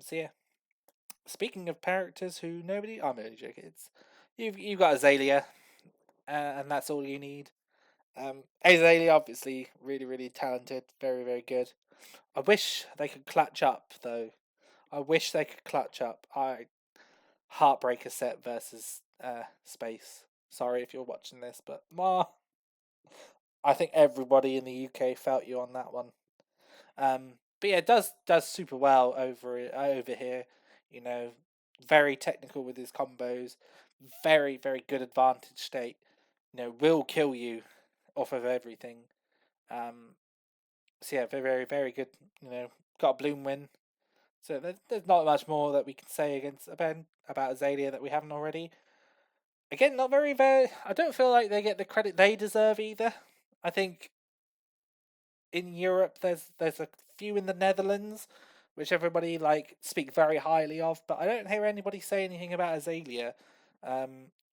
So yeah. Speaking of characters who nobody, I'm only joking. You've got Azalea, and that's all you need. Azalea obviously really talented, very good. I wish they could clutch up though. I wish they could clutch up. Heartbreaker set versus Space. Sorry if you're watching this, but I think everybody in the UK felt you on that one. But yeah, it does super well over here. You know, very technical with his combos, very good advantage state. Will kill you off of everything. So yeah, very good. Got a bloom win. So there's not much more that we can say about Azalea that we haven't already. Again, not very. I don't feel like they get the credit they deserve either. I think in Europe there's a few in the Netherlands, which everybody like speak very highly of, but I don't hear anybody say anything about Azalea,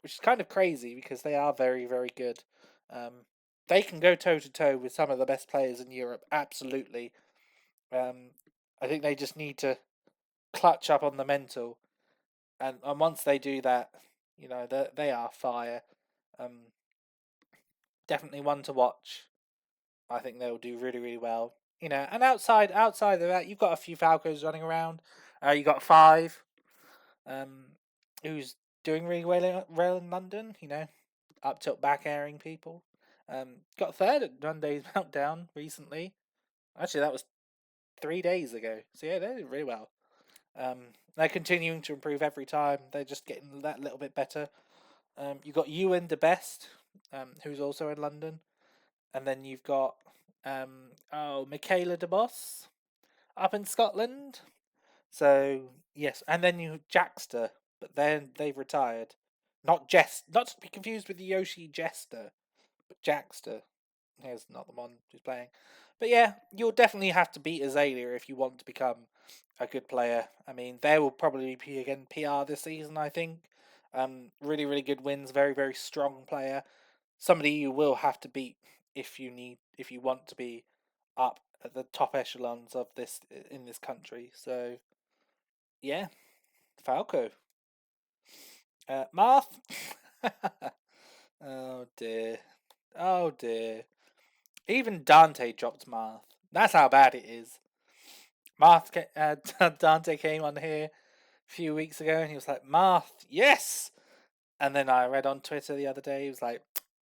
which is kind of crazy because they are very good. Um, they can go toe to toe with some of the best players in Europe, absolutely. Um, I think they just need to clutch up on the mental, and once they do that, they are fire. Um, Definitely one to watch. I think they'll do really well. And outside of that, you've got a few Falcos running around. You got five, um, who's doing really well in London. Up tilt back airing people. Got third at Monday's Meltdown recently. Actually, that was 3 days ago. So yeah, they did really well. They're continuing to improve every time. They're just getting that little bit better. You got Ewan the best, who's also in London, and then you've got Michaela DeBoss up in Scotland. So yes, and then you Jackster, but then they've retired. Not to be confused with the Yoshi Jester, but Jackster is not the one who's playing. But yeah, you'll definitely have to beat Azalea if you want to become a good player. I mean, there will probably be again PR this season. I think. Really good wins. Very strong player. Somebody you will have to beat if you want to be up at the top echelons of this in this country. So yeah, Falco, Marth. Oh dear, oh dear. Even Dante dropped Marth. That's how bad it is. Dante came on here a few weeks ago and he was like, Marth, yes. And then I read on Twitter the other day, he was like,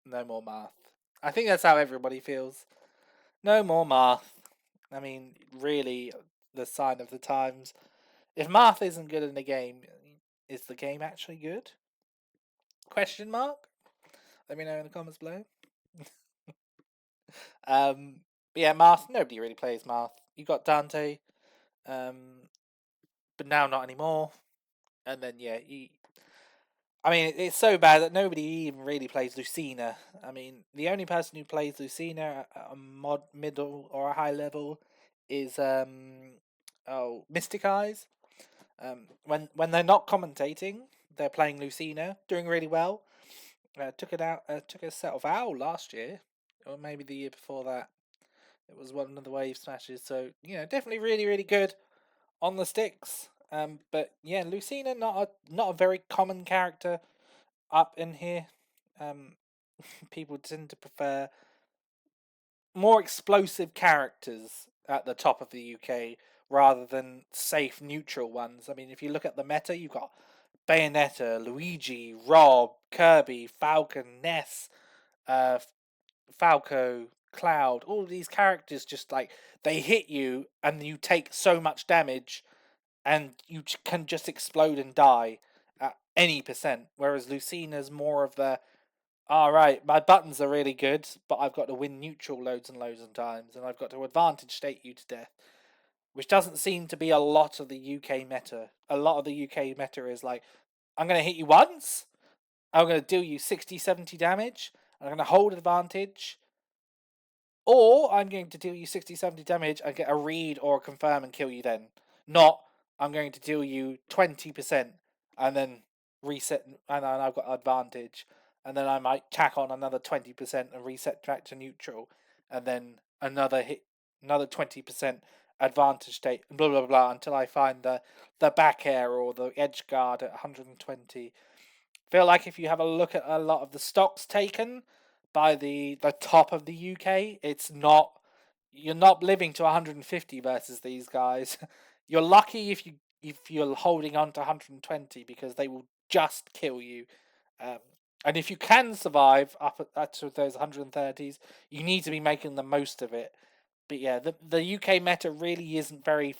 no more Marth. I think that's how everybody feels. No more Marth. I mean, really, the sign of the times. If Marth isn't good in the game, is the game actually good? Question mark? Let me know in the comments below. But yeah, Marth. Nobody really plays Marth. You got Dante, but now not anymore. And then yeah, I mean, it's so bad that nobody even really plays Lucina. I mean, the only person who plays Lucina at a middle or a high level is Mystic Eyes. When they're not commentating, they're playing Lucina, doing really well. Took it out. Took a set of Owl last year, or maybe the year before that. It was one of the wave smashes. So definitely really really good on the sticks. But yeah, Lucina not a very common character up in here. Um, People tend to prefer more explosive characters at the top of the UK rather than safe neutral ones. I mean, if you look at the meta, you've got Bayonetta, Luigi, R.O.B, Kirby, Falcon, Ness, uh, Falco, Cloud. All of these characters just like they hit you and you take so much damage and you can just explode and die at any percent. Whereas Lucina's more of the alright, my buttons are really good, but I've got to win neutral loads and loads of times, and I've got to advantage state you to death, which doesn't seem to be a lot of the UK meta. A lot of the UK meta is like, I'm going to hit you once, I'm going to deal you 60, 70 damage, and I'm going to hold advantage, or I'm going to deal you 60, 70 damage and get a read or a confirm and kill you then. Not, I'm going to deal you 20% and then reset, and then I've got advantage. And then I might tack on another 20% and reset back to neutral. And then another hit, another 20% advantage state, and blah, blah, blah, until I find the back air or the edge guard at 120. Feel like if you have a look at a lot of the stocks taken by the top of the UK, you're not living to 150 versus these guys. You're lucky if you're holding on to 120 because they will just kill you. Um, and if you can survive up to those 130s, you need to be making the most of it. But yeah, the UK meta really isn't very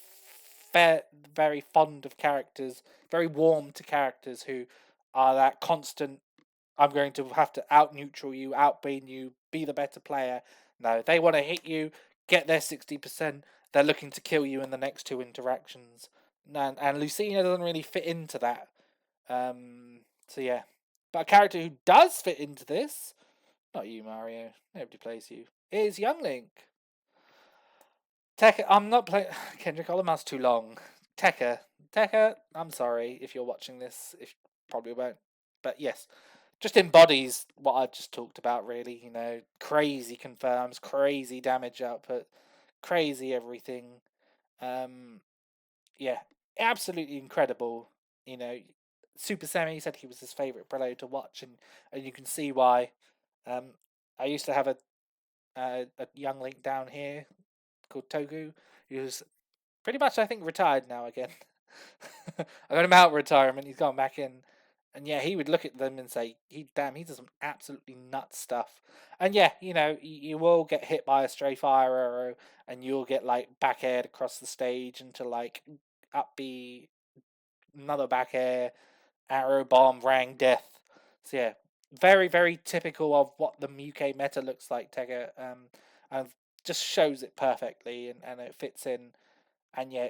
fond of characters, very warm to characters who are that constant. I'm going to have to out neutral you, outbeam you, be the better player. No, they want to hit you, get their 60%. They're looking to kill you in the next two interactions. And Lucina doesn't really fit into that. So yeah, but a character who does fit into this, not you, Mario. Nobody plays you. Is Young Link. Tekka, I'm not playing. Kendrick Olamar's too long. Tekka, I'm sorry if you're watching this. If probably won't, but yes, just embodies what I've just talked about. Really, crazy confirms, crazy damage output, crazy everything. Um, yeah, absolutely incredible. You know, Super Sammy said he was his favorite Brillo to watch, and you can see why. Um, I used to have a young Link down here called Togu, who's pretty much I think retired now again. I got him out of retirement. He's gone back in, and yeah, he would look at them and say, "He does some absolutely nuts stuff." And yeah, you will get hit by a stray fire arrow, and you'll get like back aired across the stage into like up B, another back air, arrow bomb, rang death. So yeah, very very typical of what the UK meta looks like. Tega, and just shows it perfectly, and it fits in. And yeah,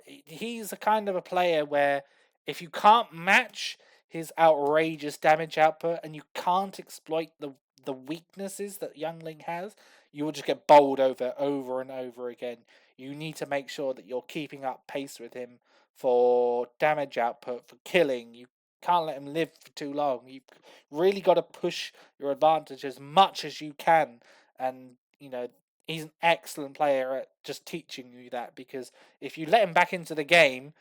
he's a kind of a player where if you can't match his outrageous damage output and you can't exploit the weaknesses that Youngling has, you will just get bowled over and over again. You need to make sure that you're keeping up pace with him for damage output, for killing. You can't let him live for too long. You've really got to push your advantage as much as you can. And, he's an excellent player at just teaching you that, because if you let him back into the game,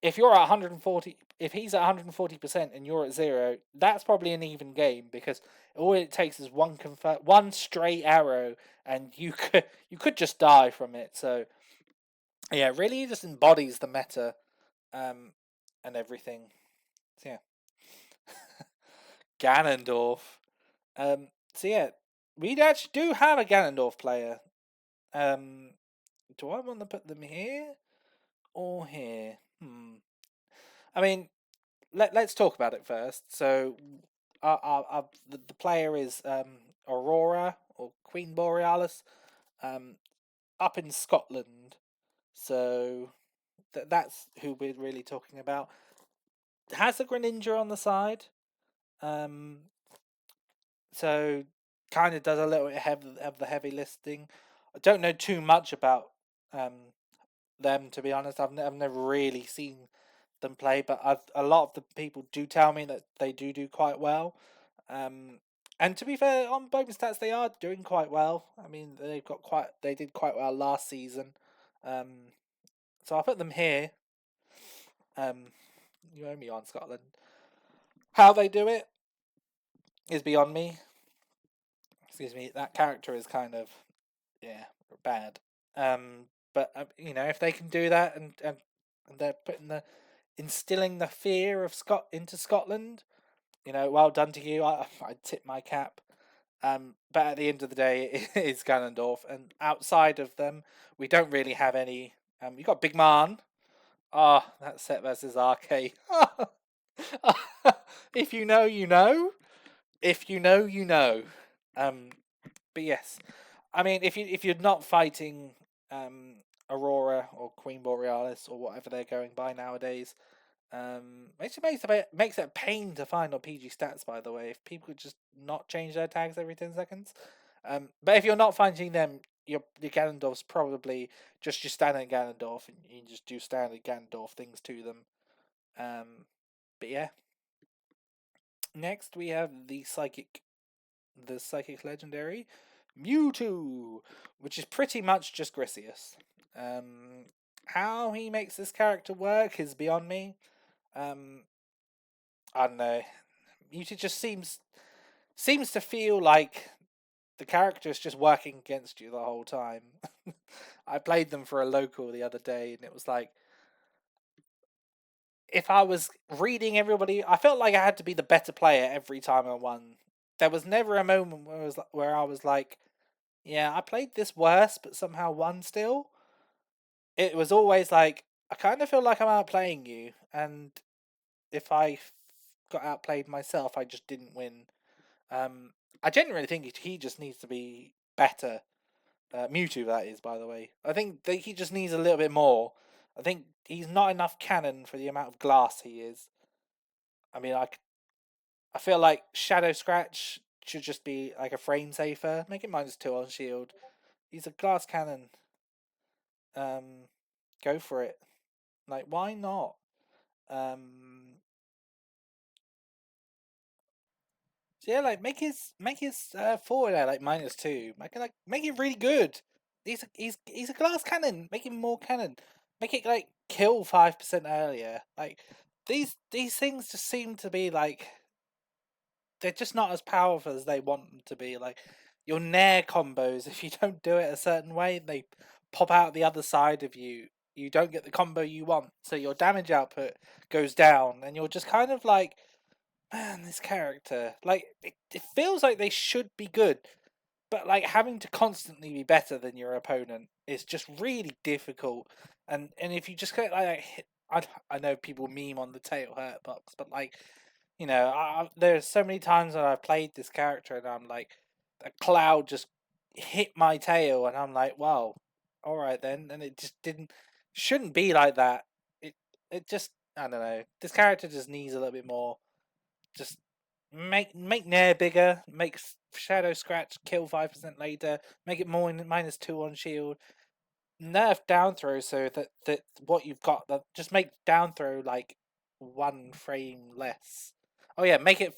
if you're at 140, if he's at 140% and you're at 0, that's probably an even game, because all it takes is one stray arrow and you could just die from it. So yeah, really just embodies the meta, um and everything. So yeah. Ganondorf. So yeah, we actually do have a Ganondorf player. um do I want to put them here or here? I mean, let's talk about it first. So, the player is Aurora or Queen Borealis, um, up in Scotland. So that's who we're really talking about. Has a Greninja on the side. Um, so kind of does a little bit of the heavy listing. I don't know too much about um them, to be honest. I've never really seen them play, but a lot of the people do tell me that they do quite well. And to be fair, on bonus stats, they are doing quite well. I mean, they did quite well last season. Um, so I'll put them here. You owe me on Scotland. How they do it is beyond me. Excuse me. That character is kind of bad. But if they can do that and they're instilling the fear of into Scotland, well done to you. I tip my cap. But at the end of the day, it is Ganondorf, and outside of them, we don't really have any. You got Big Man. Ah, that's set versus RK. If you know, you know. If you know, you know. But yes, I mean, if you're not fighting Aurora or Queen Borealis or whatever they're going by nowadays, makes it a pain to find on PG stats. By the way, if people could just not change their tags every 10 seconds. But if you're not finding them, your Ganondorf's probably just your standard Ganondorf, and you just do standard Ganondorf things to them. But yeah. Next we have the psychic legendary Mewtwo, which is pretty much just Grisius. How he makes this character work is beyond me. I don't know. Mewtwo just seems to feel like the character is just working against you the whole time. I played them for a local the other day, and it was like, if I was reading everybody, I felt like I had to be the better player every time I won. There was never a moment where I was like, yeah, I played this worse, but somehow won still. It was always like, I kind of feel like I'm outplaying you, and if I got outplayed myself, I just didn't win. I genuinely think he just needs to be better. Mewtwo, that is, by the way. I think that he just needs a little bit more. I think he's not enough cannon for the amount of glass he is. I mean, I feel like Shadow Scratch should just be like a frame safer. Make it -2 on shield. He's a glass cannon. Go for it. Like, why not? So yeah, like make his forward air like -2. Make it really good. He's a glass cannon. Make him more cannon. Make it like kill 5% earlier. Like these things just seem to be like they're just not as powerful as they want them to be. Like your Nair combos, if you don't do it a certain way, they pop out the other side of you. You don't get the combo you want, so your damage output goes down, and you're just kind of like, man, this character, like, it feels like they should be good, but like having to constantly be better than your opponent is just really difficult. And if you just get like hit, I know people meme on the tail hurt box, but like, there's so many times that I've played this character and I'm like, a cloud just hit my tail, and I'm like, wow, all right then, and it just shouldn't be like that. It just, I don't know. This character just needs a little bit more. Just make Nair bigger, make Shadow Scratch kill 5% later, make it more -2 on shield, nerf down throw so that what you've got, that just make down throw like 1 frame less. Oh yeah, make it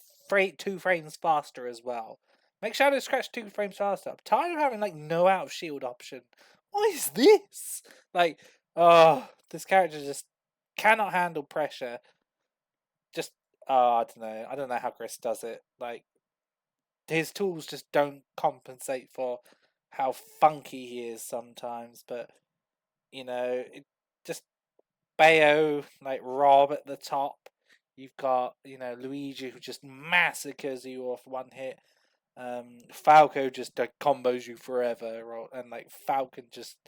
2 frames faster as well. Make Shadow Scratch 2 frames faster. I'm tired of having like no out of shield option. What is this? Like, oh, this character just cannot handle pressure. Just, oh, I don't know. I don't know how Chris does it. Like, his tools just don't compensate for how funky he is sometimes. But it just Bayo, like R.O.B at the top. You've got Luigi, who just massacres you off one hit. Falco just combos you forever, and like Falcon just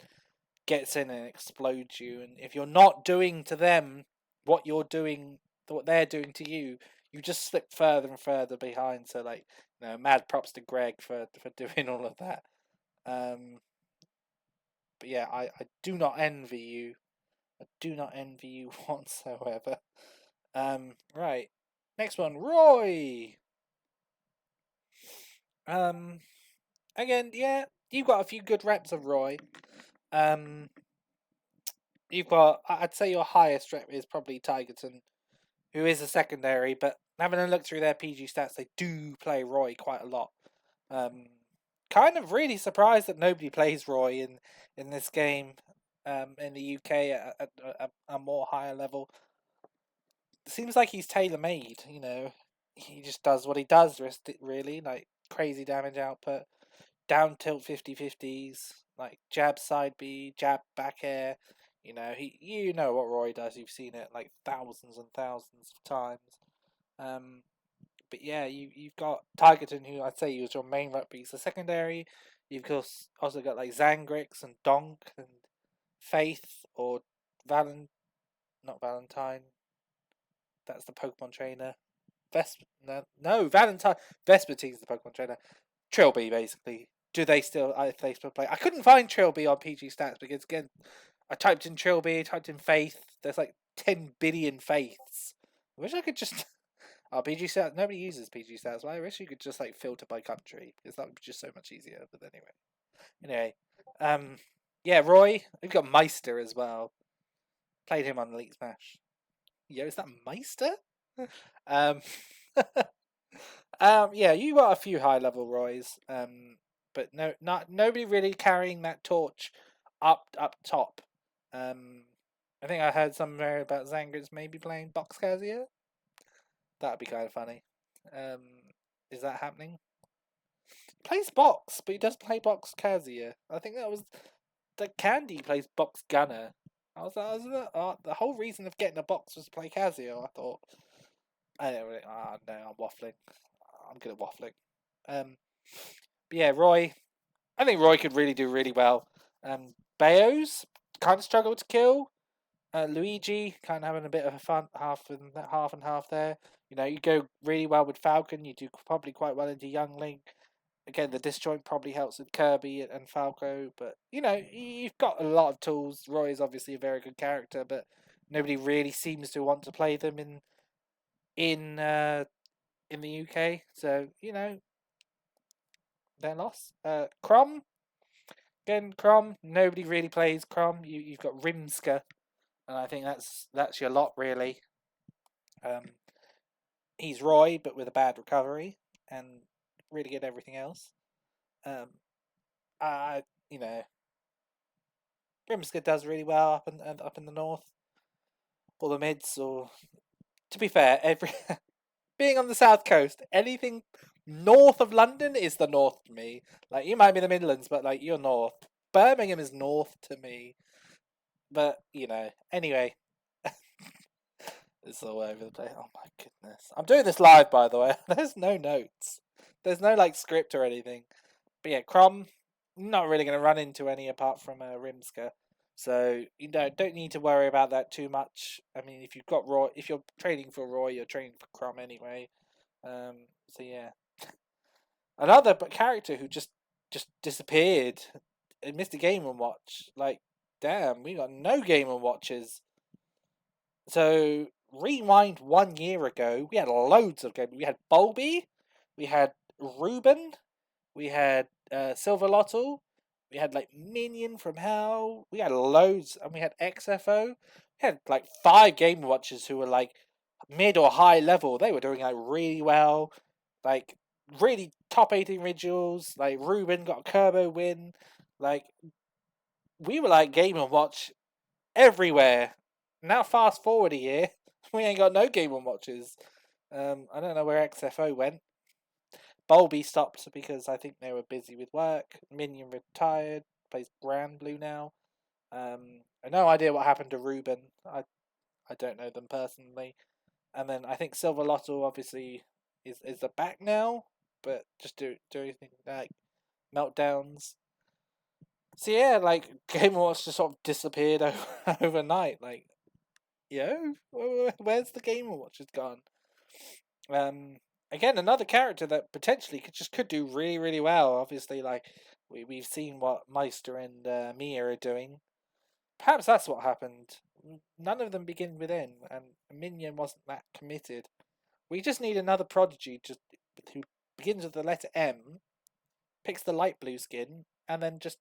gets in and explodes you. And if you're not doing to them what they're doing to you, you just slip further and further behind. So like, mad props to Greg for doing all of that. But yeah, I do not envy you. I do not envy you whatsoever. Right. Next one, Roy. Again, yeah, you've got a few good reps of Roy. You've got, I'd say your highest rep is probably Tigerton, who is a secondary, but having a look through their PG stats, they do play Roy quite a lot. Kind of really surprised that nobody plays Roy in this game. In the UK at a more higher level. It seems like he's tailor made. You know, he just does what he does. Really, like crazy damage output, down tilt 50/50s, like jab side B, jab back air. You know what Roy does. You've seen it like thousands and thousands of times. But yeah, you've got Tigerton, who I'd say was your main rep piece. The secondary, you've also got like Zangrix and Donk and Faith or not Valentine. That's the Pokemon trainer. No, Valentine. Vespertine's the Pokemon trainer. Trilby, basically. Do they still? If they still play? I couldn't find Trilby on PG stats because again, I typed in Trilby, typed in Faith. There's like 10 billion Faiths. I wish I could just. Oh, PG stats. Nobody uses PG stats. Well, I wish you could just like filter by country because that would be just so much easier. But anyway, yeah, Roy. We've got Meister as well. Played him on Elite Smash. Yo, is that Meister? um, yeah, you got a few high level Roys. But nobody really carrying that torch up top. I think I heard somewhere about Zangrix maybe playing Box Kazuya. That'd be kind of funny. Is that happening? He plays Box, but he does play Box Kazuya. I think that was the Candy plays Box Gunner. The whole reason of getting a box was to play Kazuya. I thought. I don't really. No, I'm waffling. I'm good at waffling. But yeah, Roy. I think Roy could really do really well. Bayo's kind of struggled to kill. Luigi kind of having a bit of a fun half and half there. You go really well with Falcon. You do probably quite well into Young Link. Again, the disjoint probably helps with Kirby and Falco, but you've got a lot of tools. Roy is obviously a very good character, but nobody really seems to want to play them in the UK. So their loss. Chrom. Again, Chrom. Nobody really plays Chrom. You've got Rimska, and I think that's your lot really. He's Roy, but with a bad recovery, and really good everything else. You know, Rimska does really well up in the north, or the mids, or to be fair, being on the south coast, anything north of London is the north to me. Like you might be the Midlands, but like you're north. Birmingham is north to me. But anyway, it's all over the place. Oh my goodness, I'm doing this live, by the way. There's no notes. There's no like script or anything. But yeah, Chrom, not really going to run into any apart from Rimska. So don't need to worry about that too much. I mean, if you've got Roy, if you're training for Roy, you're training for Chrom anyway. So yeah, another character who just disappeared and missed a Game and Watch. Like, damn, we got no Game and Watches. So rewind 1 year ago, we had loads of games. We had Bulby, we had Ruben, we had Silver Lottle, we had like Minion from Hell, we had loads, and we had XFO. We had like 5 Game Watchers who were like mid or high level. They were doing like really well, like really top 8 individuals. Like Ruben got a Turbo win. Like we were like Game and Watch everywhere. Now fast forward a year, we ain't got no Game and Watches. I don't know where XFO went. Bulby stopped because I think they were busy with work. Minion retired, plays Grand Blue now. I have no idea what happened to Ruben. I don't know them personally. And then I think Silver Lotto obviously is back now, but just doing things like meltdowns. So yeah, like Game Watch just sort of disappeared overnight. Like, where's the Game Watch has gone? Again, another character that potentially could do really, really well. Obviously, like we've seen what Meister and Mia are doing. Perhaps that's what happened. None of them begin with N, and Minion wasn't that committed. We just need another prodigy who begins with the letter M, picks the light blue skin, and then just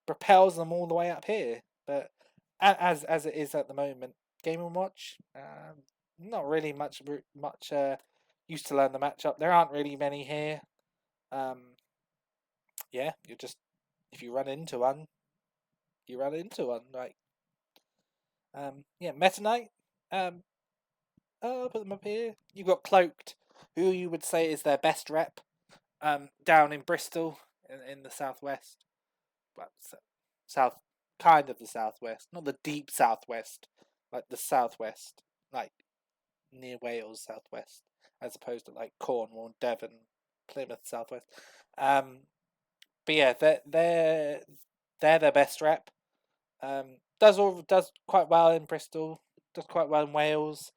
propels them all the way up here. But as it is at the moment, Game and Watch, not really much used to learn the matchup. There aren't really many here. Yeah, you just if you run into one, you run into one. Like, yeah, Meta Knight. Um, I'll put them up here. You've got Cloaked, who you would say is their best rep. Down in Bristol, in the southwest, well, south, kind of the southwest, not the deep southwest, like the southwest, like near Wales southwest, as opposed to like Cornwall, Devon, Plymouth southwest. But yeah, they're their best rep. Does quite well in Bristol, does quite well in Wales.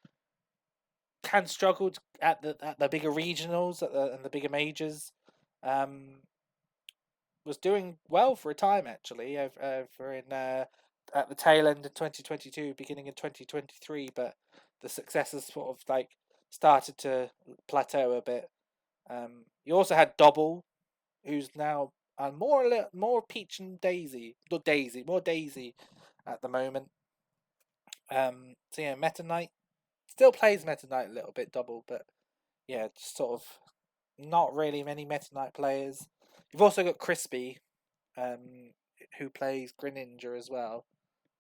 Can struggle at the bigger regionals and the bigger majors. Was doing well for a time actually over in at the tail end of 2022, beginning of 2023, but the successes sort of like started to plateau a bit. You also had Double, who's now more Peach and Daisy, not Daisy, more Daisy at the moment. So yeah, Meta Knight still plays Meta Knight a little bit, Double, but yeah, just sort of not really many Meta Knight players. You've also got Crispy, who plays Greninja as well,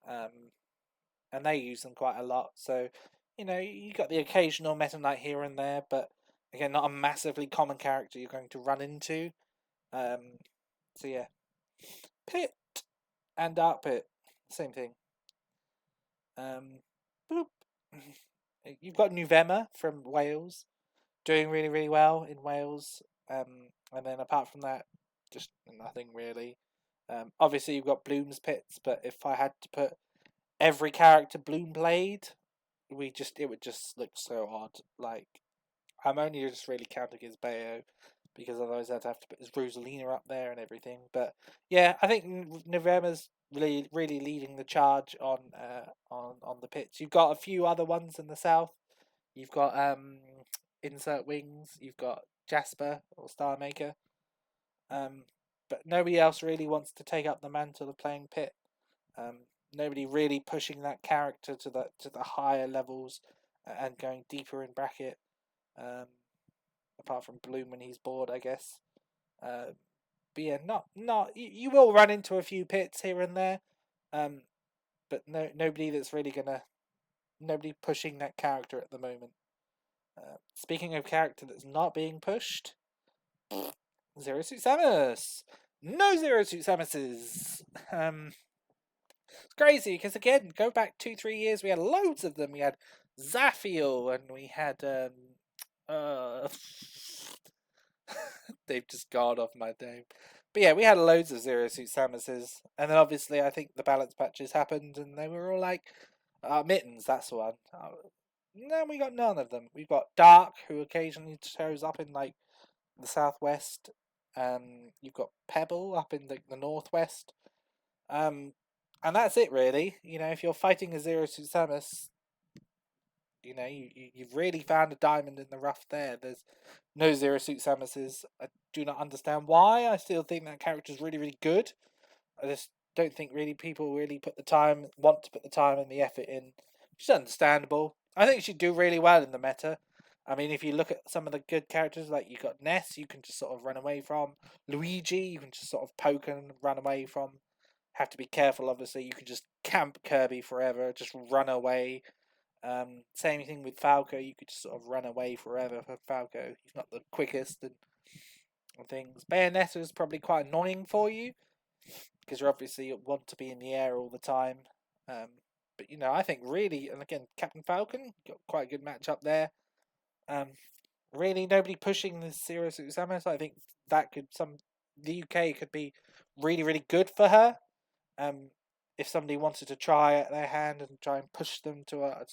um, and they use them quite a lot. So, you got the occasional Meta Knight here and there, but again, not a massively common character you're going to run into. So yeah, Pit and Dark Pit, same thing. Boop. You've got Nuvema from Wales, doing really really well in Wales. And then apart from that, just nothing really. Obviously you've got Bloom's Pits, but if I had to put every character Bloom played, it would just look so odd. Like, I'm only just really counting his Bayo because otherwise I'd have to put his Rosalina up there and everything. But yeah, I think Nuvema's really leading the charge on the pitch. You've got a few other ones in the south. You've got Insert Wings. You've got Jasper or Star Maker. Um, but nobody else really wants to take up the mantle of playing Pit. Um, Nobody really pushing that character to the higher levels and going deeper in bracket. Um, Apart from Bloom when he's bored, I guess. But yeah, not you will run into a few Pits here and there. Um, but nobody that's really gonna nobody pushing that character at the moment. Speaking of character that's not being pushed, Zero Suit Samus. No Zero Suit Samuses. It's crazy because again, go back 2-3 years, we had loads of them. We had Zaffiel and we had uh, they've just gone off my name. But yeah, we had loads of Zero Suit Samuses, and then obviously I think the balance patches happened, and they were all like Mittens. That's the one. No, we got none of them. We've got Dark, who occasionally shows up in like the southwest. You've got Pebble up in the northwest. And that's it really. If you're fighting a Zero Suit Samus, you've really found a diamond in the rough there. There's no Zero Suit Samuses. I do not understand why. I still think that character's really, really good. I just don't think really people really want to put the time and the effort in. Which is understandable. I think she'd do really well in the meta. I mean, if you look at some of the good characters, like you got Ness, you can just sort of run away from. Luigi, you can just sort of poke and run away from. Have to be careful, obviously. You can just camp Kirby forever, just run away. Same thing with Falco. You could just sort of run away forever for Falco. He's not the quickest and things. Bayonetta is probably quite annoying for you because you obviously want to be in the air all the time. But I think really, and again, Captain Falcon got quite a good match up there. Really, nobody pushing the Zero Suit Samus. I think that the UK could be really really good for her. If somebody wanted to try their hand and try and push them to a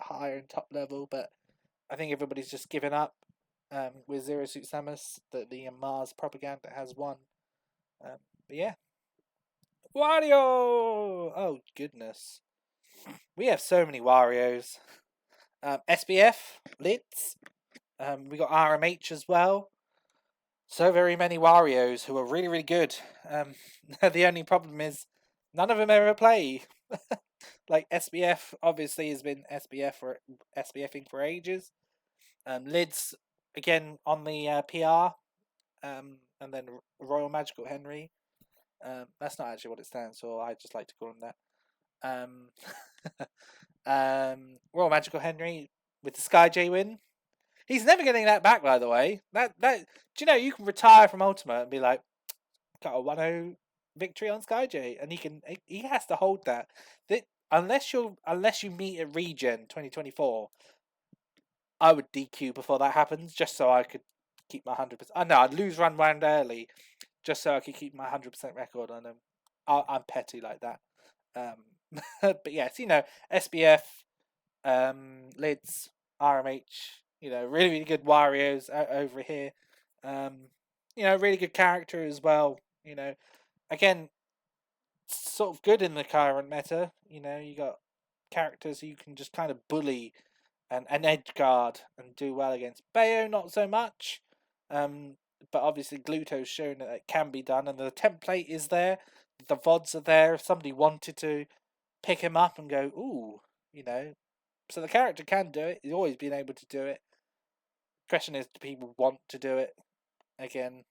higher and top level, but I think everybody's just given up with Zero Suit Samus. The Mars propaganda has won. But yeah, Wario! Oh goodness, we have so many Warios. SBF, Lids. We got RMH as well. So very many Warios who are really really good. The only problem is none of them ever play. Like SBF obviously has been SBFing for ages. Lids again on the PR. And then Royal Magical Henry. That's not actually what it stands for. I just like to call him that. Royal Magical Henry with the Sky J win. He's never getting that back, by the way. Do you know you can retire from Ultimate and be like, got a 1-0 victory on Sky J, and he has to hold that. Unless you meet at Regen 2024, I would DQ before that happens, just so I could keep my 100%. I know I'd lose run round early, just so I could keep my 100% record on him. I'm petty like that. But yes, SBF, Lids, RMH, really, really good Wario's over here. Really good character as well. Again, sort of good in the current meta. You got characters who you can just kind of bully and edge guard and do well against. Bayo, not so much. But obviously Gluto's shown that it can be done, and the template is there. The VODs are there. If somebody wanted to pick him up and go, ooh, so the character can do it. He's always been able to do it. Question is, do people want to do it again?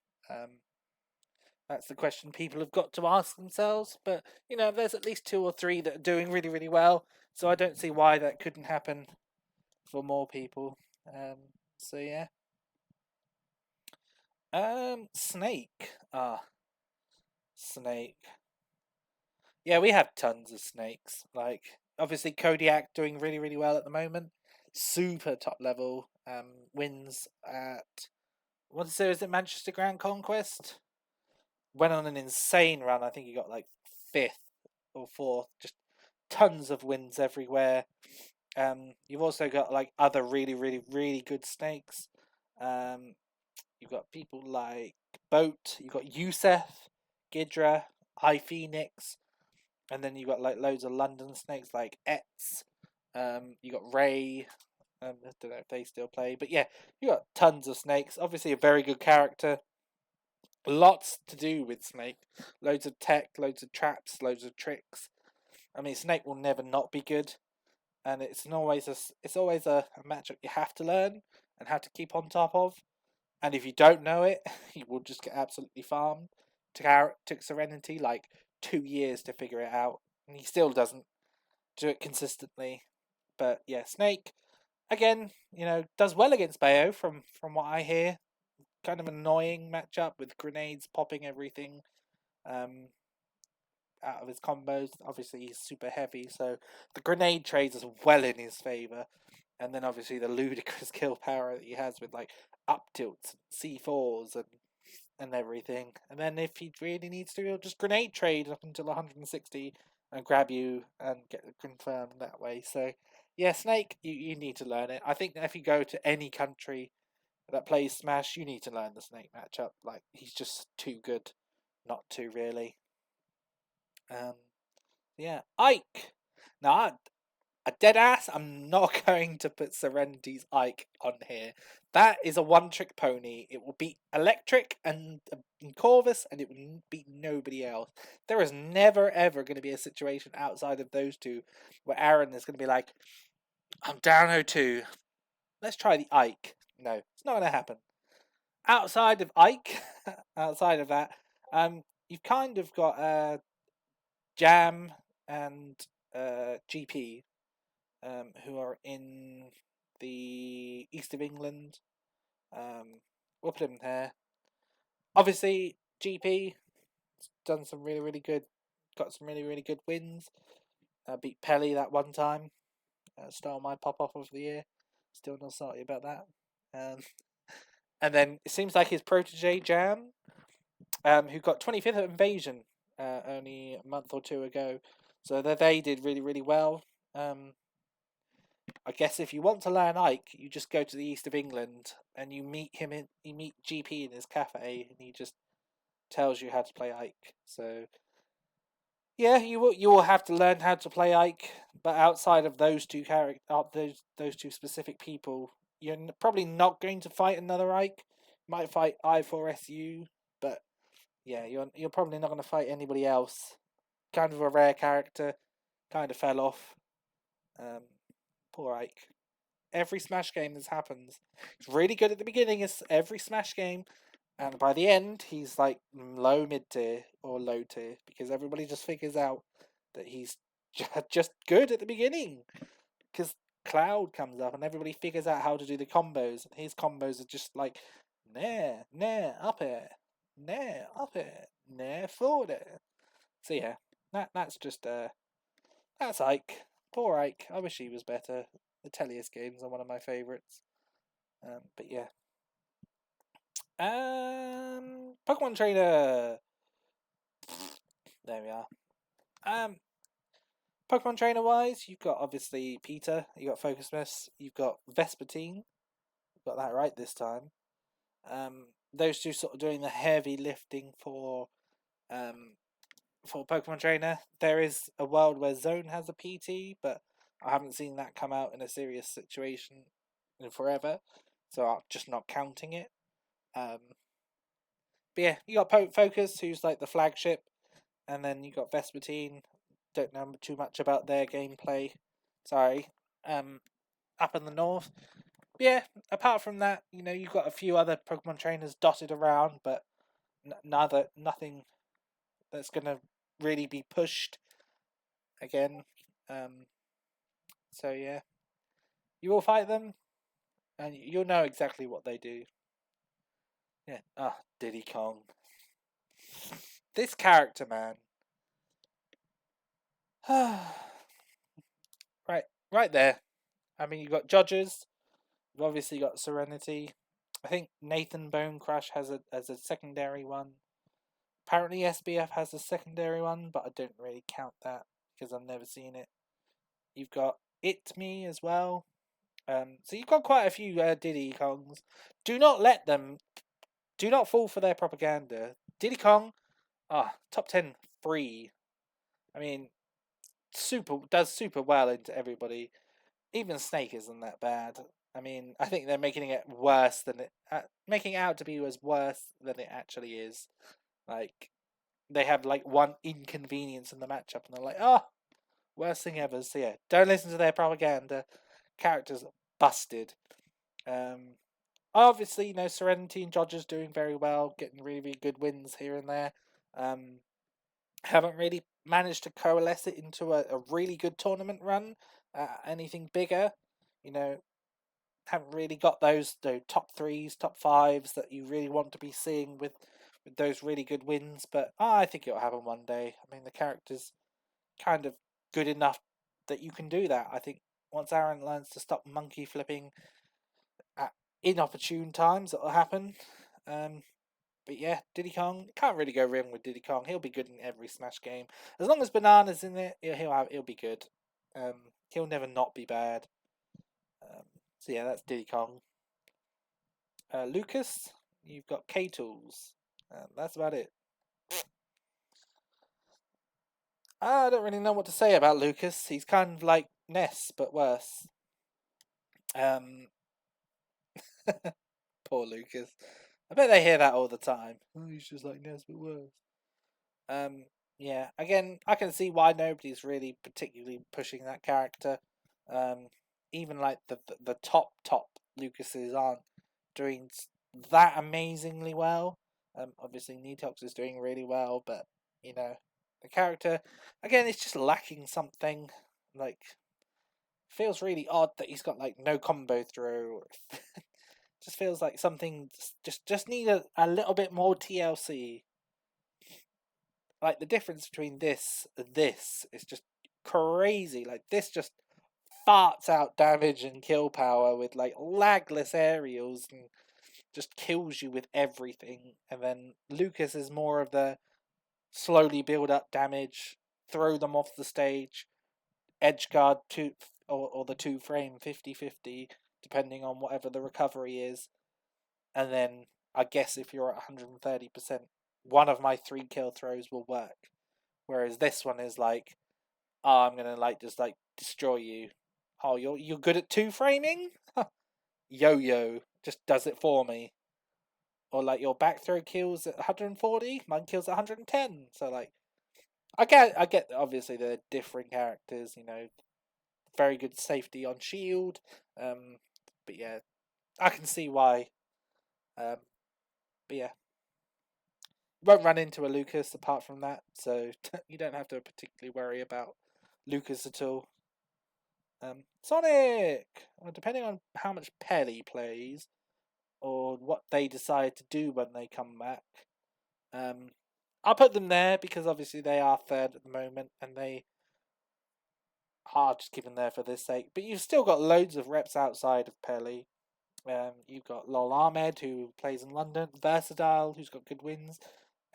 That's the question people have got to ask themselves. But there's at least 2 or 3 that are doing really, really well. So I don't see why that couldn't happen for more people. So yeah. Snake. Snake. Yeah, we have tons of snakes. Like, obviously Kodiak doing really, really well at the moment. Super top level. Wins at what is it, Manchester Grand Conquest? Went on an insane run. I think he got like 5th or 4th. Just tons of wins everywhere. You've also got like other really, really, really good snakes. You've got people like Boat. You've got Yusef, Gidra, High Phoenix, and then you've got like loads of London snakes like Etz. You got Ray. I don't know if they still play, but yeah, you got tons of snakes. Obviously, a very good character. Lots to do with Snake. Loads of tech, loads of traps, loads of tricks. I mean, Snake will never not be good, and it's always a matchup you have to learn and have to keep on top of. And if you don't know it, you will just get absolutely farmed. Took Serenity like 2 years to figure it out, and he still doesn't do it consistently. But yeah, Snake again, does well against Bayo from what I hear. Kind of annoying matchup with grenades popping everything out of his combos. Obviously, he's super heavy, so the grenade trades is well in his favor. And then obviously the ludicrous kill power that he has with like up tilts, C4s, and everything. And then if he really needs to, he'll just grenade trade up until 160 and grab you and get it confirmed that way. So yeah, Snake, you need to learn it. I think that if you go to any country that plays Smash, you need to learn the Snake matchup. Like, he's just too good not to, really. Yeah, Ike. Now, a dead ass, I'm not going to put Serenity's Ike on here. That is a one-trick pony. It will beat Electric and Corvus, and it will beat nobody else. There is never, ever going to be a situation outside of those two where Aaron is going to be like, I'm down 0-2. Let's try the Ike. No, it's not going to happen. Outside of Ike, outside of that, you've kind of got Jam and GP, who are in the east of England. We'll put him there. Obviously, GP done some really, really good, got some really, really good wins. Beat Pelly that one time. Stole my pop off of the year. Still not salty about that. And then it seems like his protege Jam, who got 25th at Invasion only a month or 2 ago. So they did really, really well. I guess if you want to learn Ike, you just go to the east of England and you meet GP in his cafe, and he just tells you how to play Ike. So yeah, you will have to learn how to play Ike, but outside of those two those two specific people, you're probably not going to fight another Ike. You might fight I4SU, but yeah, you're probably not going to fight anybody else. Kind of a rare character. kind of fell off. Poor Ike. Every Smash game this happens. He's really good at the beginning. It's every Smash game, and by the end, he's like low mid tier or low tier because everybody just figures out that he's just good at the beginning. Because Cloud comes up and everybody figures out how to do the combos, and his combos are just like nair, nair, up air, nair, up air, nair, forward air. So yeah, that's just that's Ike. Poor Ike. I wish he was better. The Tellius games are one of my favourites. But yeah. Pokemon Trainer. There we are. Pokemon Trainer wise, you've got obviously Peter, you got Focus Miss, you've got Vespertine. Got that right this time. Those two sort of doing the heavy lifting for Pokemon Trainer. There is a world where Zone has a PT, but I haven't seen that come out in a serious situation in forever, so I'm just not counting it. But yeah, you got Focus, who's like the flagship, and then you got Vespertine. Don't know too much about their gameplay. Sorry. Up in the north. But yeah, apart from that, you know, you've got a few other Pokemon trainers dotted around, but nothing that's gonna really be pushed again. So yeah, you will fight them, and you'll know exactly what they do. Yeah. Diddy Kong. This character, man. right there. I mean, you've got Judges. You've obviously got Serenity. I think Nathan Bone Crush has a secondary one. Apparently SBF has a secondary one, but I don't really count that because I've never seen it. You've got It Me as well. So you've got quite a few Diddy Kongs. Do not fall for their propaganda. Diddy Kong, top 10 free. I mean, does super well into everybody. Even Snake isn't that bad. I mean, I think they're making it worse than it, making it out to be as worse than it actually is. Like, they have like one inconvenience in the matchup, and they're like, worst thing ever. So yeah, don't listen to their propaganda. Characters busted. Obviously, you know, Serenity and Dodgers doing very well, getting really, really good wins here and there. Haven't really managed to coalesce it into a really good tournament run. Anything bigger, you know, haven't really got those top threes, top fives that you really want to be seeing with those really good wins. But I think it'll happen one day. I mean, the character's kind of good enough that you can do that. I think once Aaron learns to stop monkey flipping at inopportune times, it'll happen. But yeah, Diddy Kong, can't really go wrong with Diddy Kong. He'll be good in every Smash game as long as Banana's in it. He'll be good. He'll never not be bad. So yeah, that's Diddy Kong. Lucas, you've got K.Tools. That's about it. I don't really know what to say about Lucas. He's kind of like Ness, but worse. Poor Lucas. I bet they hear that all the time. Oh, he's just like Ness, but worse. Yeah. Again, I can see why nobody's really particularly pushing that character. Even like the top Lucases aren't doing that amazingly well. Obviously Netox is doing really well, but you know, the character again, it's just lacking something. Like, feels really odd that he's got like no combo throw. Just feels like something just need a little bit more TLC. Like, the difference between this and this is just crazy. Like, this just farts out damage and kill power with like lagless aerials and just kills you with everything. And then Lucas is more of the slowly build up damage, throw them off the stage, edge guard two or the 2-frame 50-50, depending on whatever the recovery is. And then I guess if you're at 130%, one of my 3 kill throws will work. Whereas this one is like, I'm gonna like just like destroy you. Oh, you're good at 2-framing? Yo just does it for me. Or like your back throw kills at 140, mine kills at 110. So like, I get. Obviously, they're different characters. You know, very good safety on shield. But yeah, I can see why. Um, but yeah, won't run into a Lucas apart from that, so you don't have to particularly worry about Lucas at all. Sonic! Well, depending on how much Pelly plays, or what they decide to do when they come back, um, I'll put them there because obviously they are third at the moment and they are just given there for this sake. But you've still got loads of reps outside of Pelly. You've got Lol Ahmed, who plays in London, Versatile, who's got good wins,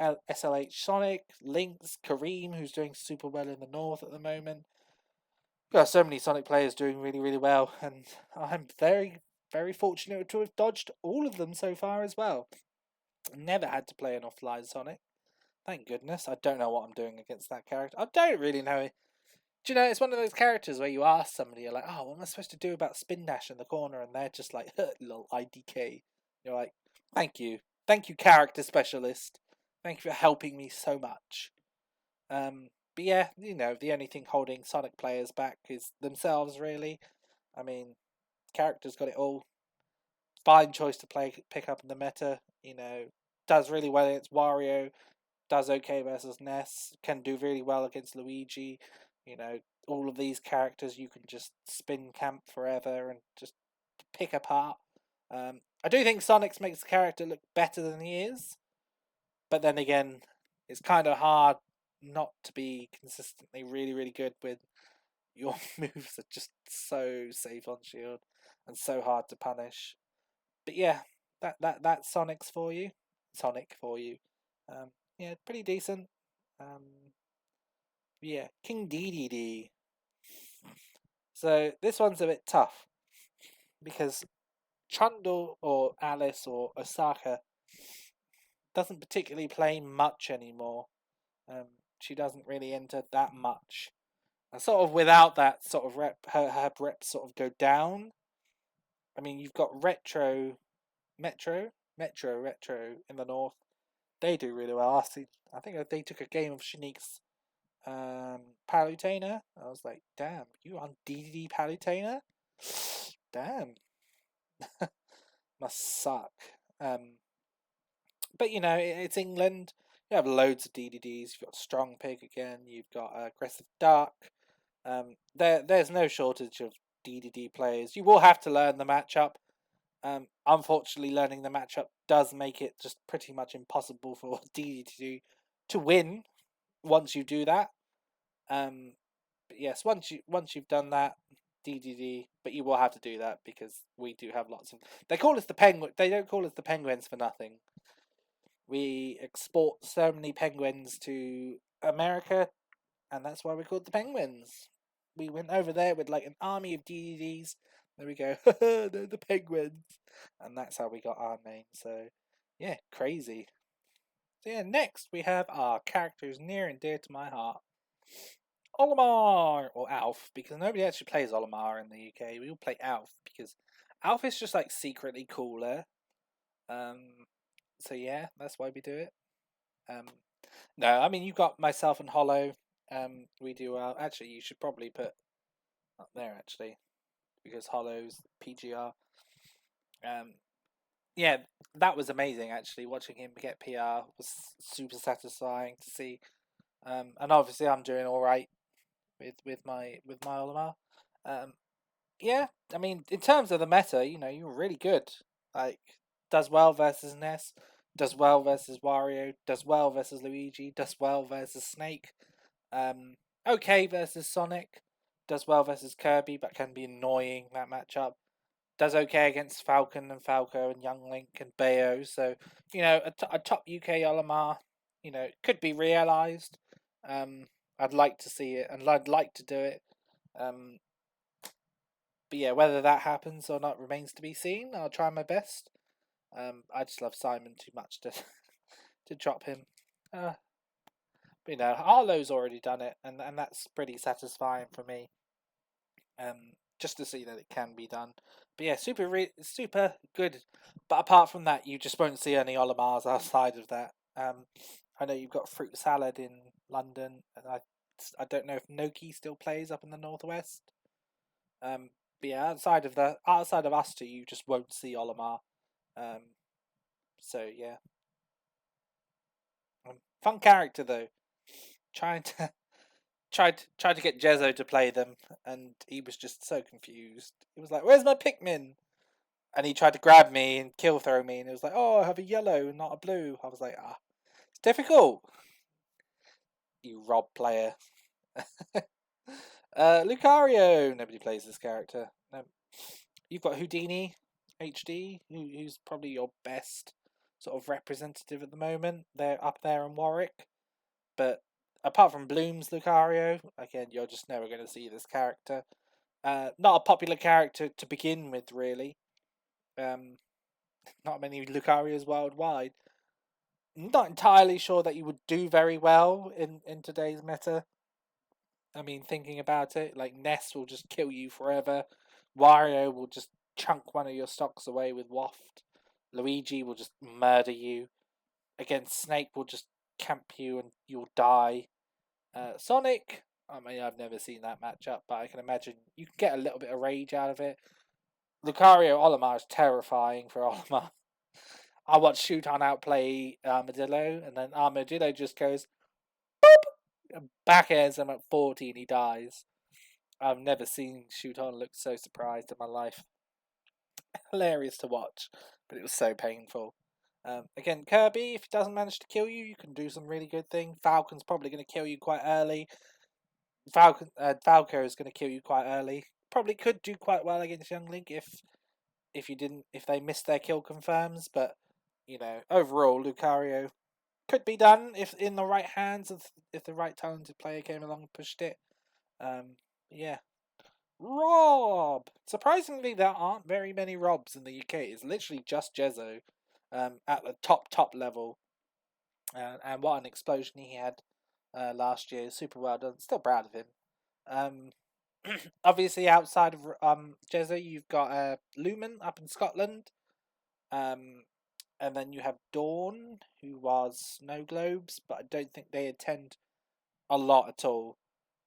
SLH Sonic, Lynx, Kareem, who's doing super well in the north at the moment. We've got so many Sonic players doing really, really well, and I'm very, very fortunate to have dodged all of them so far as well. Never had to play an offline Sonic. Thank goodness. I don't know what I'm doing against that character. I don't really know. Do you know, it's one of those characters where you ask somebody, you're like, oh, what am I supposed to do about Spin Dash in the corner? And they're just like, little IDK. You're like, thank you. Thank you, character specialist. Thank you for helping me so much. But yeah, you know, the only thing holding Sonic players back is themselves, really. I mean, characters got it all. Fine choice to pick up in the meta. You know, does really well against Wario. Does okay versus Ness. Can do really well against Luigi. You know, all of these characters you can just spin camp forever and just pick apart. I do think Sonic makes the character look better than he is, but then again, it's kind of hard not to be consistently really, really good with your moves are just so safe on shield and so hard to punish. But yeah, that's Sonic's for you. Sonic for you. Yeah, pretty decent. Yeah, King Dedede. So this one's a bit tough because Trundle or Alice or Osaka doesn't particularly play much anymore. She doesn't really enter that much. And sort of without that sort of rep, her reps sort of go down. I mean, you've got Retro in the north. They do really well. I think they took a game of Shanique's Palutena. I was like, damn, you on DDD Palutena? Damn, must suck. But you know, it's England. You have loads of DDDs. You've got Strong Pig again. You've got Aggressive Dark. There's no shortage of DDD players. You will have to learn the matchup. Unfortunately, learning the matchup does make it just pretty much impossible for DDD to win once you do that. But yes, once you've done that, DDD, but you will have to do that because we do have lots of. They call us the penguin. They don't call us the penguins for nothing. We export so many penguins to America, and that's why we're called the Penguins. We went over there with like an army of DDDs. There we go. They're the Penguins, and that's how we got our name. So, yeah, crazy. So yeah, next we have our characters near and dear to my heart. Olimar or Alf, because nobody actually plays Olimar in the UK. We all play Alf because Alf is just like secretly cooler. So yeah, that's why we do it. No, I mean you've got myself and Hollow. We do well. Actually, you should probably put up there actually because Hollow's PGR. Yeah, that was amazing actually. Watching him get PR was super satisfying to see. And obviously I'm doing all right with my Olimar. Yeah, I mean in terms of the meta, you know, you're really good. Like does well versus Ness, does well versus Wario, does well versus Luigi, does well versus Snake. Okay versus Sonic, does well versus Kirby, but can be annoying that matchup. Does okay against Falcon and Falco and Young Link and Bayo. So you know a top UK Olimar, you know, could be realised. I'd like to see it, and I'd like to do it. Um, but yeah, whether that happens or not remains to be seen. I'll try my best. I just love Simon too much to to drop him. But, you know, Arlo's already done it, and that's pretty satisfying for me. Just to see that it can be done. But yeah, super good. But apart from that, you just won't see any Olimars outside of that. I know you've got Fruit Salad in London, and I don't know if Noki still plays up in the northwest. But yeah, outside of us two, you just won't see Olimar. So yeah, fun character though. Trying to tried to get Jezzo to play them, and he was just so confused. He was like, "Where's my Pikmin?" And he tried to grab me and kill throw me, and it was like, "Oh, I have a yellow, not a blue." I was like, "Ah, it's difficult." You R.O.B player. Lucario. Nobody plays this character. No. You've got Houdini HD, who's probably your best sort of representative at the moment. They're up there in Warwick, but apart from Bloom's Lucario, again, you're just never going to see this character. Not a popular character to begin with, really. Not many Lucarios worldwide. Not entirely sure that you would do very well in today's meta. I mean, thinking about it, like Ness will just kill you forever. Wario will just chunk one of your stocks away with Waft. Luigi will just murder you. Again, Snake will just camp you and you'll die. Sonic, I mean, I've never seen that matchup, but I can imagine you can get a little bit of rage out of it. Lucario Olimar is terrifying for Olimar. I watched Shuton outplay Armadillo, and then Armadillo just goes boop, and backhands him at 40 and he dies. I've never seen Shuton look so surprised in my life. Hilarious to watch, but it was so painful. Again, Kirby, if he doesn't manage to kill you, you can do some really good things. Falcon's probably going to kill you quite early. Falco is going to kill you quite early. Probably could do quite well against Young Link if they missed their kill confirms, but you know, overall, Lucario could be done if in the right hands, if the right talented player came along and pushed it. Yeah. R.O.B. Surprisingly, there aren't very many R.O.Bs in the UK. It's literally just Jezzo at the top level. And what an explosion he had last year. Super well done. Still proud of him. Obviously, outside of Jezzo, you've got Lumen up in Scotland. And then you have Dawn, who was Snow Globes, but I don't think they attend a lot at all.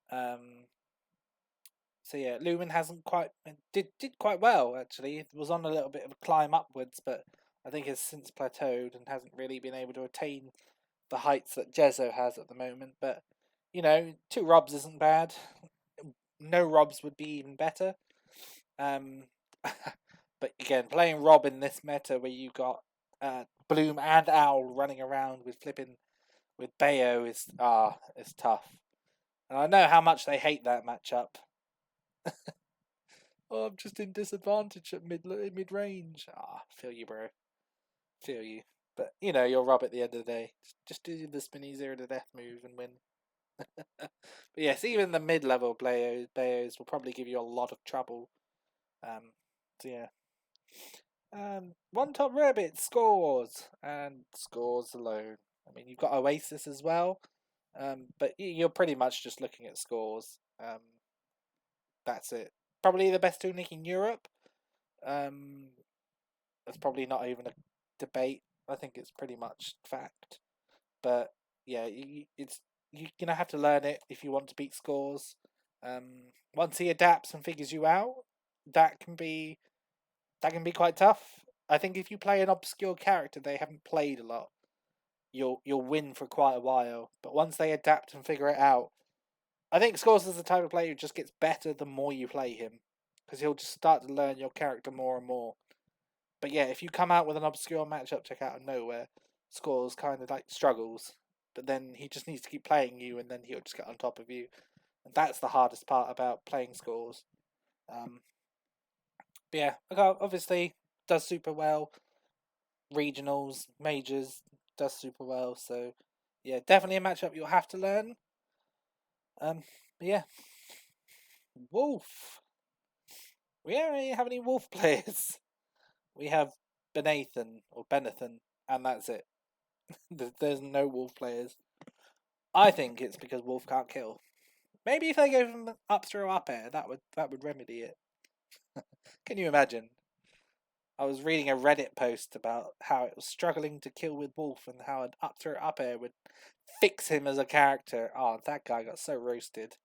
So yeah, Lumen hasn't quite did quite well actually. It was on a little bit of a climb upwards, but I think has since plateaued and hasn't really been able to attain the heights that Jezzo has at the moment. But you know, 2 R.O.Bs isn't bad. No R.O.Bs would be even better. But again, playing R.O.B in this meta where you got Bloom and Owl running around with Bayo is tough. And I know how much they hate that matchup. Oh, I'm just in disadvantage at mid range. Feel you, bro. Feel you. But you know, you're R.O.B at the end of the day. Just do the spinny 0 to death move and win. But yes, even the mid level Bayos will probably give you a lot of trouble. So yeah. One Top Rabbit scores and scores alone. I mean, you've got Oasis as well, but you're pretty much just looking at scores. That's it. Probably the best Toon Link in Europe. That's probably not even a debate. I think it's pretty much fact. But yeah, you're gonna have to learn it if you want to beat scores. Once he adapts and figures you out, that can be quite tough. I think if you play an obscure character they haven't played a lot, you'll win for quite a while. But once they adapt and figure it out, I think Scores is the type of player who just gets better the more you play him, because he'll just start to learn your character more and more. But yeah, if you come out with an obscure matchup check out of nowhere, Scores kind of like struggles. But then he just needs to keep playing you, and then he'll just get on top of you. And that's the hardest part about playing Scores. But yeah, obviously does super well. Regionals, majors, does super well. So yeah, definitely a matchup you'll have to learn. But yeah, Wolf. We don't really have any Wolf players. We have Benathan or Benethan, and that's it. There's no Wolf players. I think it's because Wolf can't kill. Maybe if they gave him up throw up air, that would remedy it. Can you imagine? I was reading a Reddit post about how it was struggling to kill with Wolf and how an up throw up air would fix him as a character. Oh, that guy got so roasted.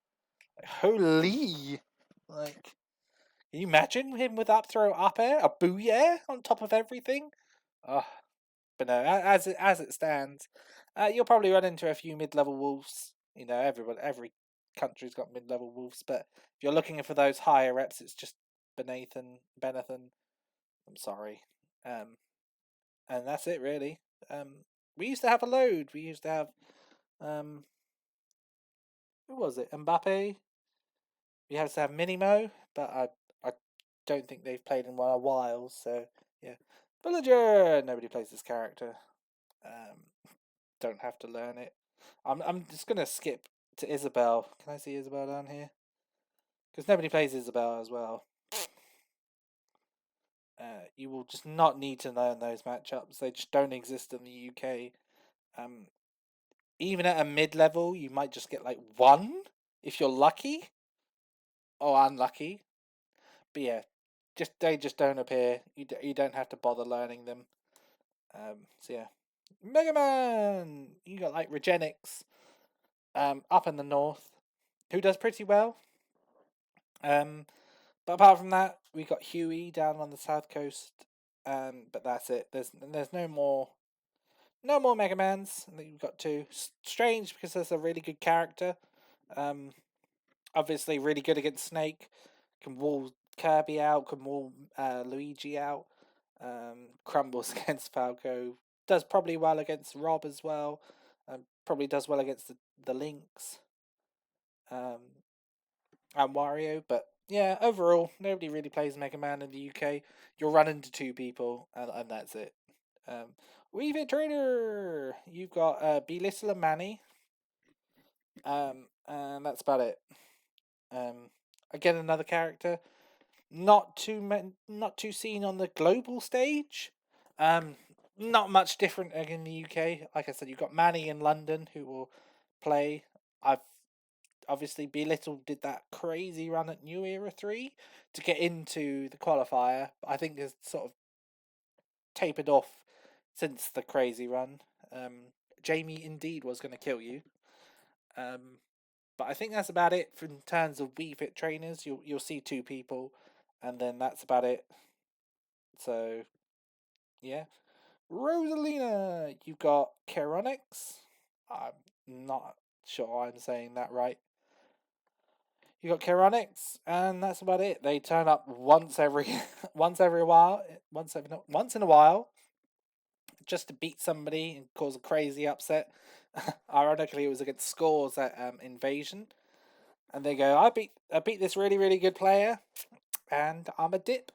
Like, holy! Like, can you imagine him with up throw up air, a booyah on top of everything? Oh, but no, as it stands, you'll probably run into a few mid-level wolves. You know, every country's got mid-level wolves, but if you're looking for those higher reps, it's just Benethan. I'm sorry, um, and that's it really. We used to have a load. We used to have um, who was it? Mbappe. We used to have Minimo, but I don't think they've played in a while. So yeah, Villager. Nobody plays this character. Um, don't have to learn it. I'm just gonna skip to Isabel. Can I see Isabel down here? Because nobody plays Isabel as well. You will just not need to learn those matchups. They just don't exist in the UK. Um, Even at a mid level, you might just get like one if you're lucky or unlucky. But yeah, they just don't appear. You don't have to bother learning them. So yeah, Mega Man. You got like Regenix, up in the north, who does pretty well. But apart from that, we got Huey down on the south coast. But that's it. There's no more Mega Mans. I think we've got two. Strange because there's a really good character. Um, Obviously really good against Snake. Can wall Kirby out. Can wall Luigi out. Crumbles against Falco. Does probably well against R.O.B as well. Probably does well against the Links. Um, and Wario. But yeah, overall, nobody really plays Mega Man in the UK. You'll run into two people, and that's it. Um, Wii Fit Trainer. You've got Belittle and Manny. And that's about it. Again, another character not too seen on the global stage. Um, Not much different in the UK. Like I said, you've got Manny in London who will play. I've obviously Belittle did that crazy run at New Era 3 to get into the qualifier. But I think it's sort of tapered off since the crazy run. Jamie indeed was going to kill you. Um, but I think that's about it in terms of Wii Fit trainers. You'll see two people, and then that's about it. So yeah, Rosalina, you've got Keronix. I'm not sure I'm saying that right. You got Keronix, and that's about it. They turn up once every once in a while, just to beat somebody and cause a crazy upset. Ironically, it was against Scores at Invasion, and they go, I beat this really good player, and I'm a dip,"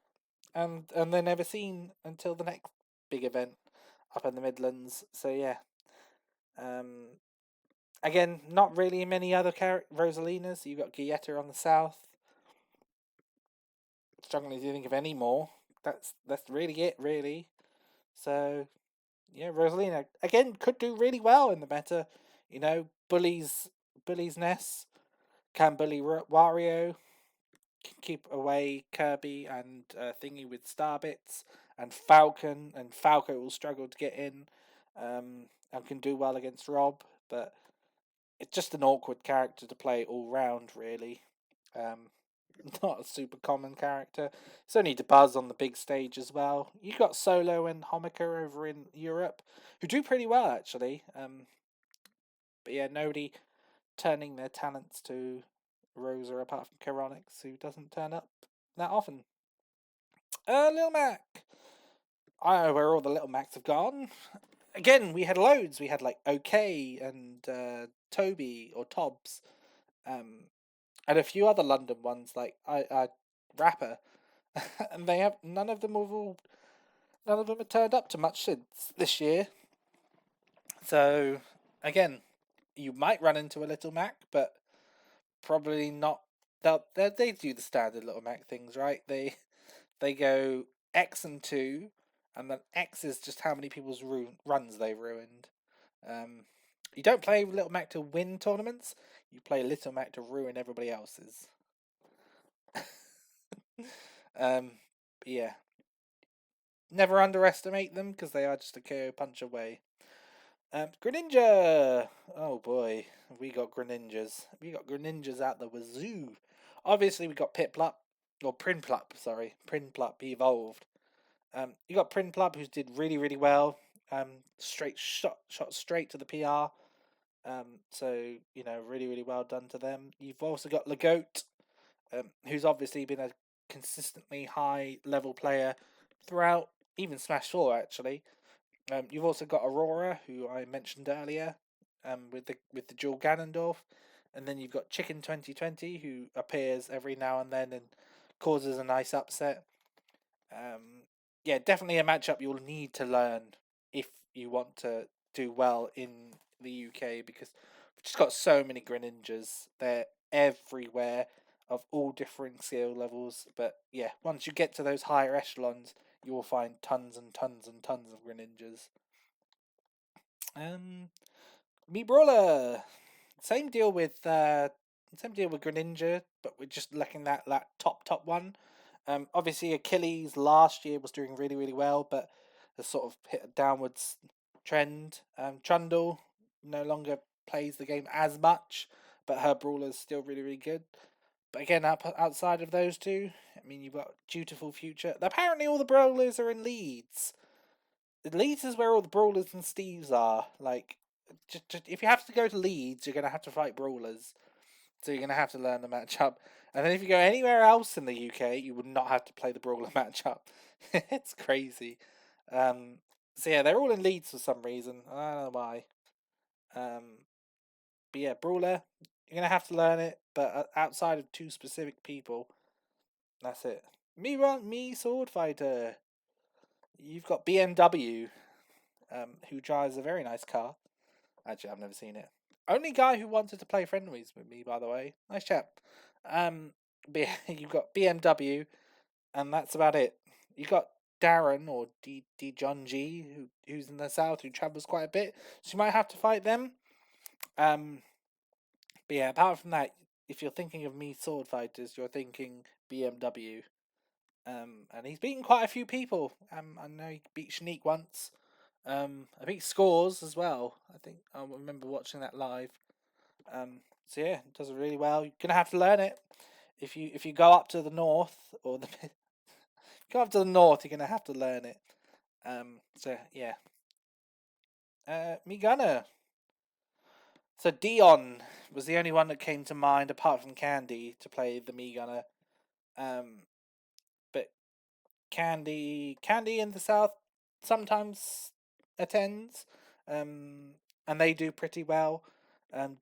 and they're never seen until the next big event up in the Midlands. So yeah, um, again, not really many other Rosalinas. You got Gietta on the south. Struggling to think of any more. That's really it, really. So yeah, Rosalina again could do really well in the meta. You know, bullies Ness, can bully Wario, can keep away Kirby and Thingy with Starbits, and Falcon, and Falco will struggle to get in, and can do well against R.O.B, but it's just an awkward character to play all round, really. Um, Not a super common character. It's only to buzz on the big stage as well. You got Solo and Homika over in Europe, who do pretty well actually. But yeah, nobody turning their talents to Rosa apart from Keronix, who doesn't turn up that often. Lil Mac. I don't know where all the Little Macs have gone. Again, we had loads. We had like OK and Toby or Tobbs, and a few other London ones like I Rapper, and they have none of them have turned up to much since this year. So again, you might run into a Little Mac, but probably not. They do the standard Little Mac things, right? They go X and 2, and then X is just how many people's runs they ruined. Um, you don't play Little Mac to win tournaments. You play Little Mac to ruin everybody else's. um, yeah. never underestimate them because they are just a KO punch away. Greninja! Oh boy, we got Greninjas. We got Greninjas out the wazoo. Obviously, we got Piplup, or Prinplup, sorry. Prinplup evolved. You got Prinplup, who did really, really well. Straight shot straight to the PR. So, you know, really, really well done to them. You've also got Legoat, who's obviously been a consistently high level player throughout, even Smash 4 actually. You've also got Aurora, who I mentioned earlier, with the dual Ganondorf, and then you've got Chicken 2020, who appears every now and then and causes a nice upset. Yeah, definitely a matchup you'll need to learn if you want to do well in the UK, because we've just got so many Greninjas. They're everywhere, of all differing skill levels. But yeah, once you get to those higher echelons, you will find tons and tons and tons of Greninjas. Mii Brawler, same deal with Greninja, but we're just looking at that top one. Obviously Achilles last year was doing really, really well, but has sort of hit a downwards trend. Trundle no longer plays the game as much, but her brawler's still really, really good. But again, outside of those two, I mean, you've got Dutiful Future. Apparently, all the brawlers are in Leeds. Leeds is where all the brawlers and Steves are. Like, just if you have to go to Leeds, you're gonna have to fight brawlers. So you're gonna have to learn the matchup. And then if you go anywhere else in the UK, you would not have to play the brawler matchup. It's crazy. So yeah, they're all in Leeds for some reason. I don't know why. But yeah, brawler, you're gonna have to learn it. But outside of two specific people, that's it. Mii Swordfighter. You've got BMW, who drives a very nice car. Actually, I've never seen it. Only guy who wanted to play friendlies with me, by the way. Nice chap. But you've got BMW, and that's about it. You got Darren or D John G, who's in the south, who travels quite a bit, so you might have to fight them. But yeah, apart from that, if you're thinking of Mii sword fighters, you're thinking BMW. And he's beaten quite a few people. I know he beat Sheik once. I beat Scores as well. I think I remember watching that live. So yeah, it does it really well. You're gonna have to learn it. If you go up to the north or the go up to the north, you're gonna have to learn it. So yeah. Mii Gunner. So Dion was the only one that came to mind apart from Candy to play the Mii Gunner. But Candy in the south sometimes attends. And they do pretty well.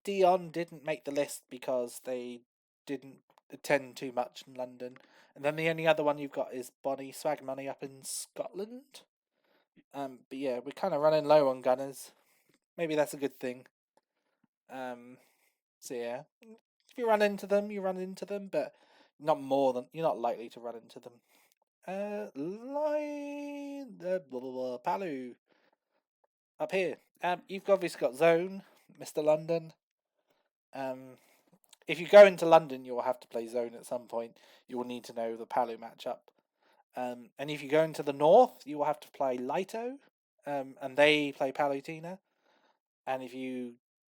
Dion didn't make the list because they didn't attend too much in London. And then the only other one you've got is Bonnie Swag Money up in Scotland. But yeah, we're kind of running low on gunners. Maybe that's a good thing. So yeah, if you run into them, you run into them, but not more than you're not likely to run into them. Palu up here. You've obviously got Zone, Mr. London. If you go into London, you'll have to play Zone at some point. You will need to know the Palu matchup. And if you go into the north, you will have to play Lito, and they play Palutena. And if you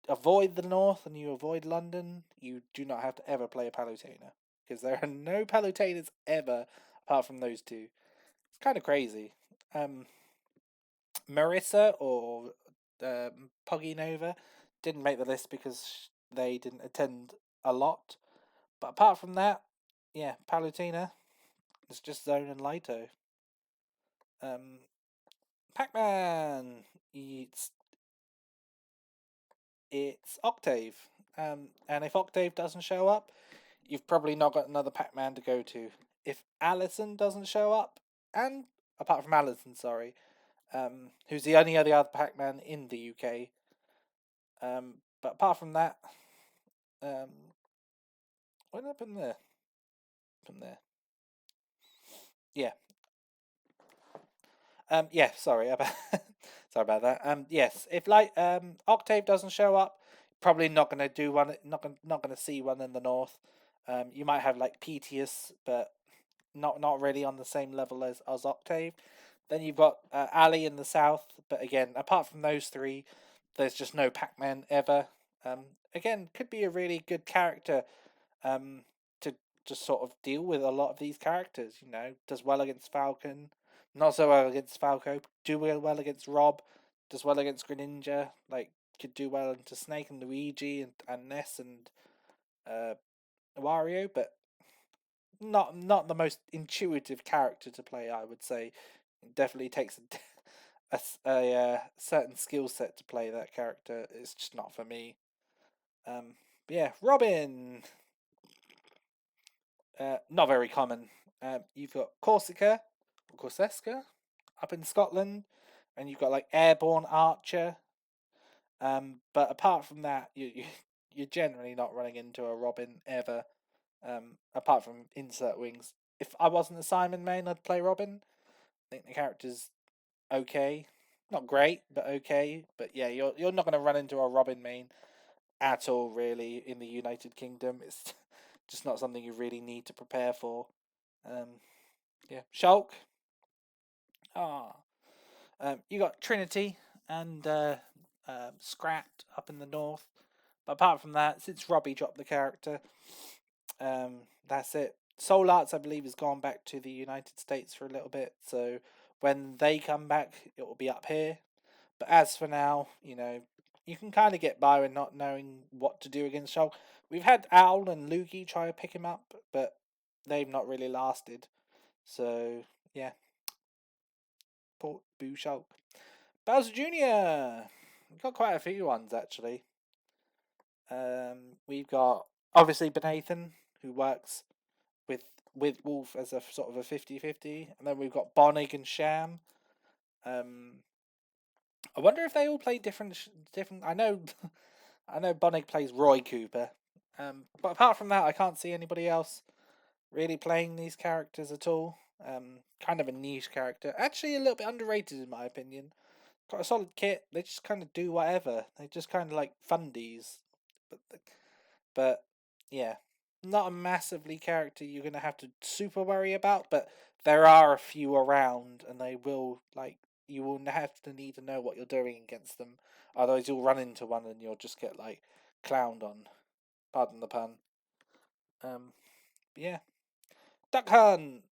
avoid the north and you avoid London, you do not have to ever play a Palutena, because there are no Palutenas ever apart from those two. It's kind of crazy. Marissa or Poggy Nova didn't make the list because they didn't attend a lot. But apart from that, yeah, Palutena. It's just Zone and Lito. Pac Man. It's Octave. And if Octave doesn't show up, you've probably not got another Pac Man to go to. If Allison doesn't show up, and apart from Allison, sorry, who's the only other Pac Man in the UK. But apart from that, what happened there? From there, yeah. Yeah. Sorry about sorry about that. Yes. If Octave doesn't show up, probably not gonna do one. Not gonna see one in the north. You might have like Pteus, but not really on the same level as Octave. Then you've got Ali in the south, but again, apart from those three, there's just no Pac Man ever. Again, could be a really good character um, to just sort of deal with a lot of these characters. You know, does well against Falcon, not so well against Falco. Do well against R.O.B. Does well against Greninja. Like could do well into Snake and Luigi and Ness and uh, Wario, but not the most intuitive character to play. I would say it definitely takes a certain skill set to play that character. It's just not for me. But yeah, Robin. Not very common. You've got Corsica, or Corsica, up in Scotland, and you've got like Airborne Archer. But apart from that, you're generally not running into a Robin ever. Apart from insert wings. If I wasn't a Simon main, I'd play Robin. I think the character's okay, not great, but okay. But yeah, you're not going to run into a Robin main at all, really, in the United Kingdom. It's just not something you really need to prepare for. Um, yeah, Shulk. Ah, you got Trinity and Scrat up in the north. But apart from that, since Robbie dropped the character, that's it. Soul Arts, I believe, has gone back to the United States for a little bit. So when they come back, it will be up here. But as for now, you can kind of get by with not knowing what to do against Shulk. We've had Owl and Luigi try to pick him up, but they've not really lasted. So yeah, poor Boo Shulk. Bowser Jr. We've got quite a few ones actually. We've got obviously Benathan, who works with with Wolf as a sort of a 50-50. And then we've got Bonig and Sham. Um, I wonder if they all play different. I know, I know Bonig plays Roy Cooper. But apart from that, I can't see anybody else really playing these characters at all. Kind of a niche character, actually a little bit underrated in my opinion. Got a solid kit. They just kind of do whatever. They just kind of like fundies, but but yeah, not a massively character you're gonna have to super worry about. But there are a few around, and they will like you will have to need to know what you're doing against them. Otherwise, you'll run into one and you'll just get like clowned on. Pardon the pun. Yeah, Duck Hunt.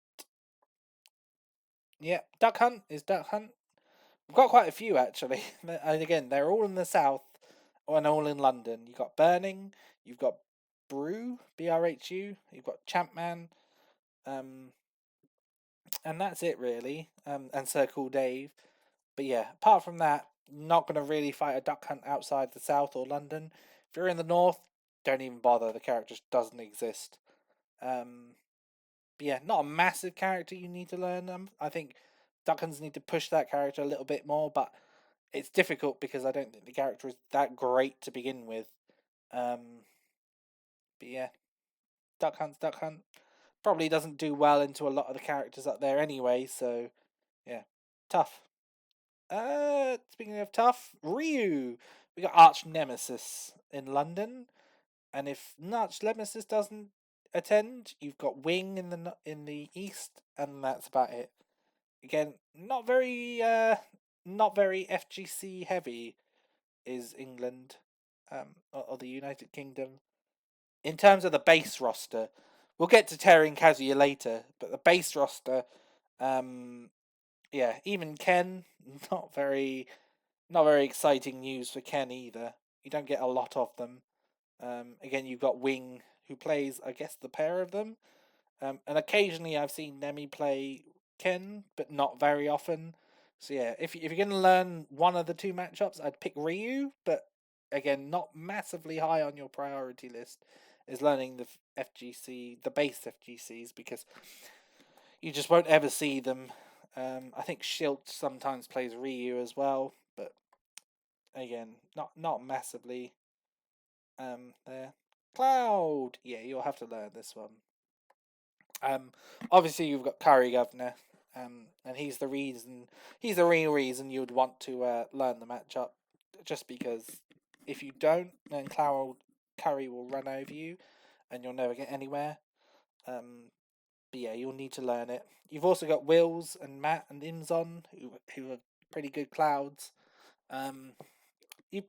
Yeah, Duck Hunt is Duck Hunt. We've got quite a few actually, and again, they're all in the south, and all in London. You've got Burning, you've got Brhu, you've got Champman, um, and that's it really. And Circle Dave. But yeah, apart from that, not gonna really fight a duck hunt outside the south or London. If you're in the north, don't even bother. The character just doesn't exist. Um, but yeah, not a massive character you need to learn. I think duck hunts need to push that character a little bit more, but it's difficult because I don't think the character is that great to begin with. Um, but yeah, Duck Hunt probably doesn't do well into a lot of the characters up there anyway. So yeah, tough. Speaking of tough, Ryu. We got Arch Nemesis in London, and if Arch Nemesis doesn't attend, you've got Wing in the east, and that's about it. Again, not very FGC heavy is England, or the United Kingdom in terms of the base roster. We'll get to Terry and Kazuya later, but the base roster, um, yeah, even Ken, not very, not very exciting news for Ken either. You don't get a lot of them. Again, you've got Wing, who plays, I guess, the pair of them. And occasionally I've seen Nemi play Ken, but not very often. So yeah, if you're gonna learn one of the two matchups, I'd pick Ryu, but again, not massively high on your priority list is learning the FGC, the base FGCs, because you just won't ever see them. I think Shilt sometimes plays Ryu as well, but again, not massively. There, Cloud. Yeah, you'll have to learn this one. Um, Obviously you've got Curry Governor, and he's the reason. He's the real reason you'd want to learn the matchup, just because if you don't, then Curry will run over you, and you'll never get anywhere. Um, But yeah, you'll need to learn it. You've also got Wills and Matt and Imzon, who are pretty good clouds. Um, you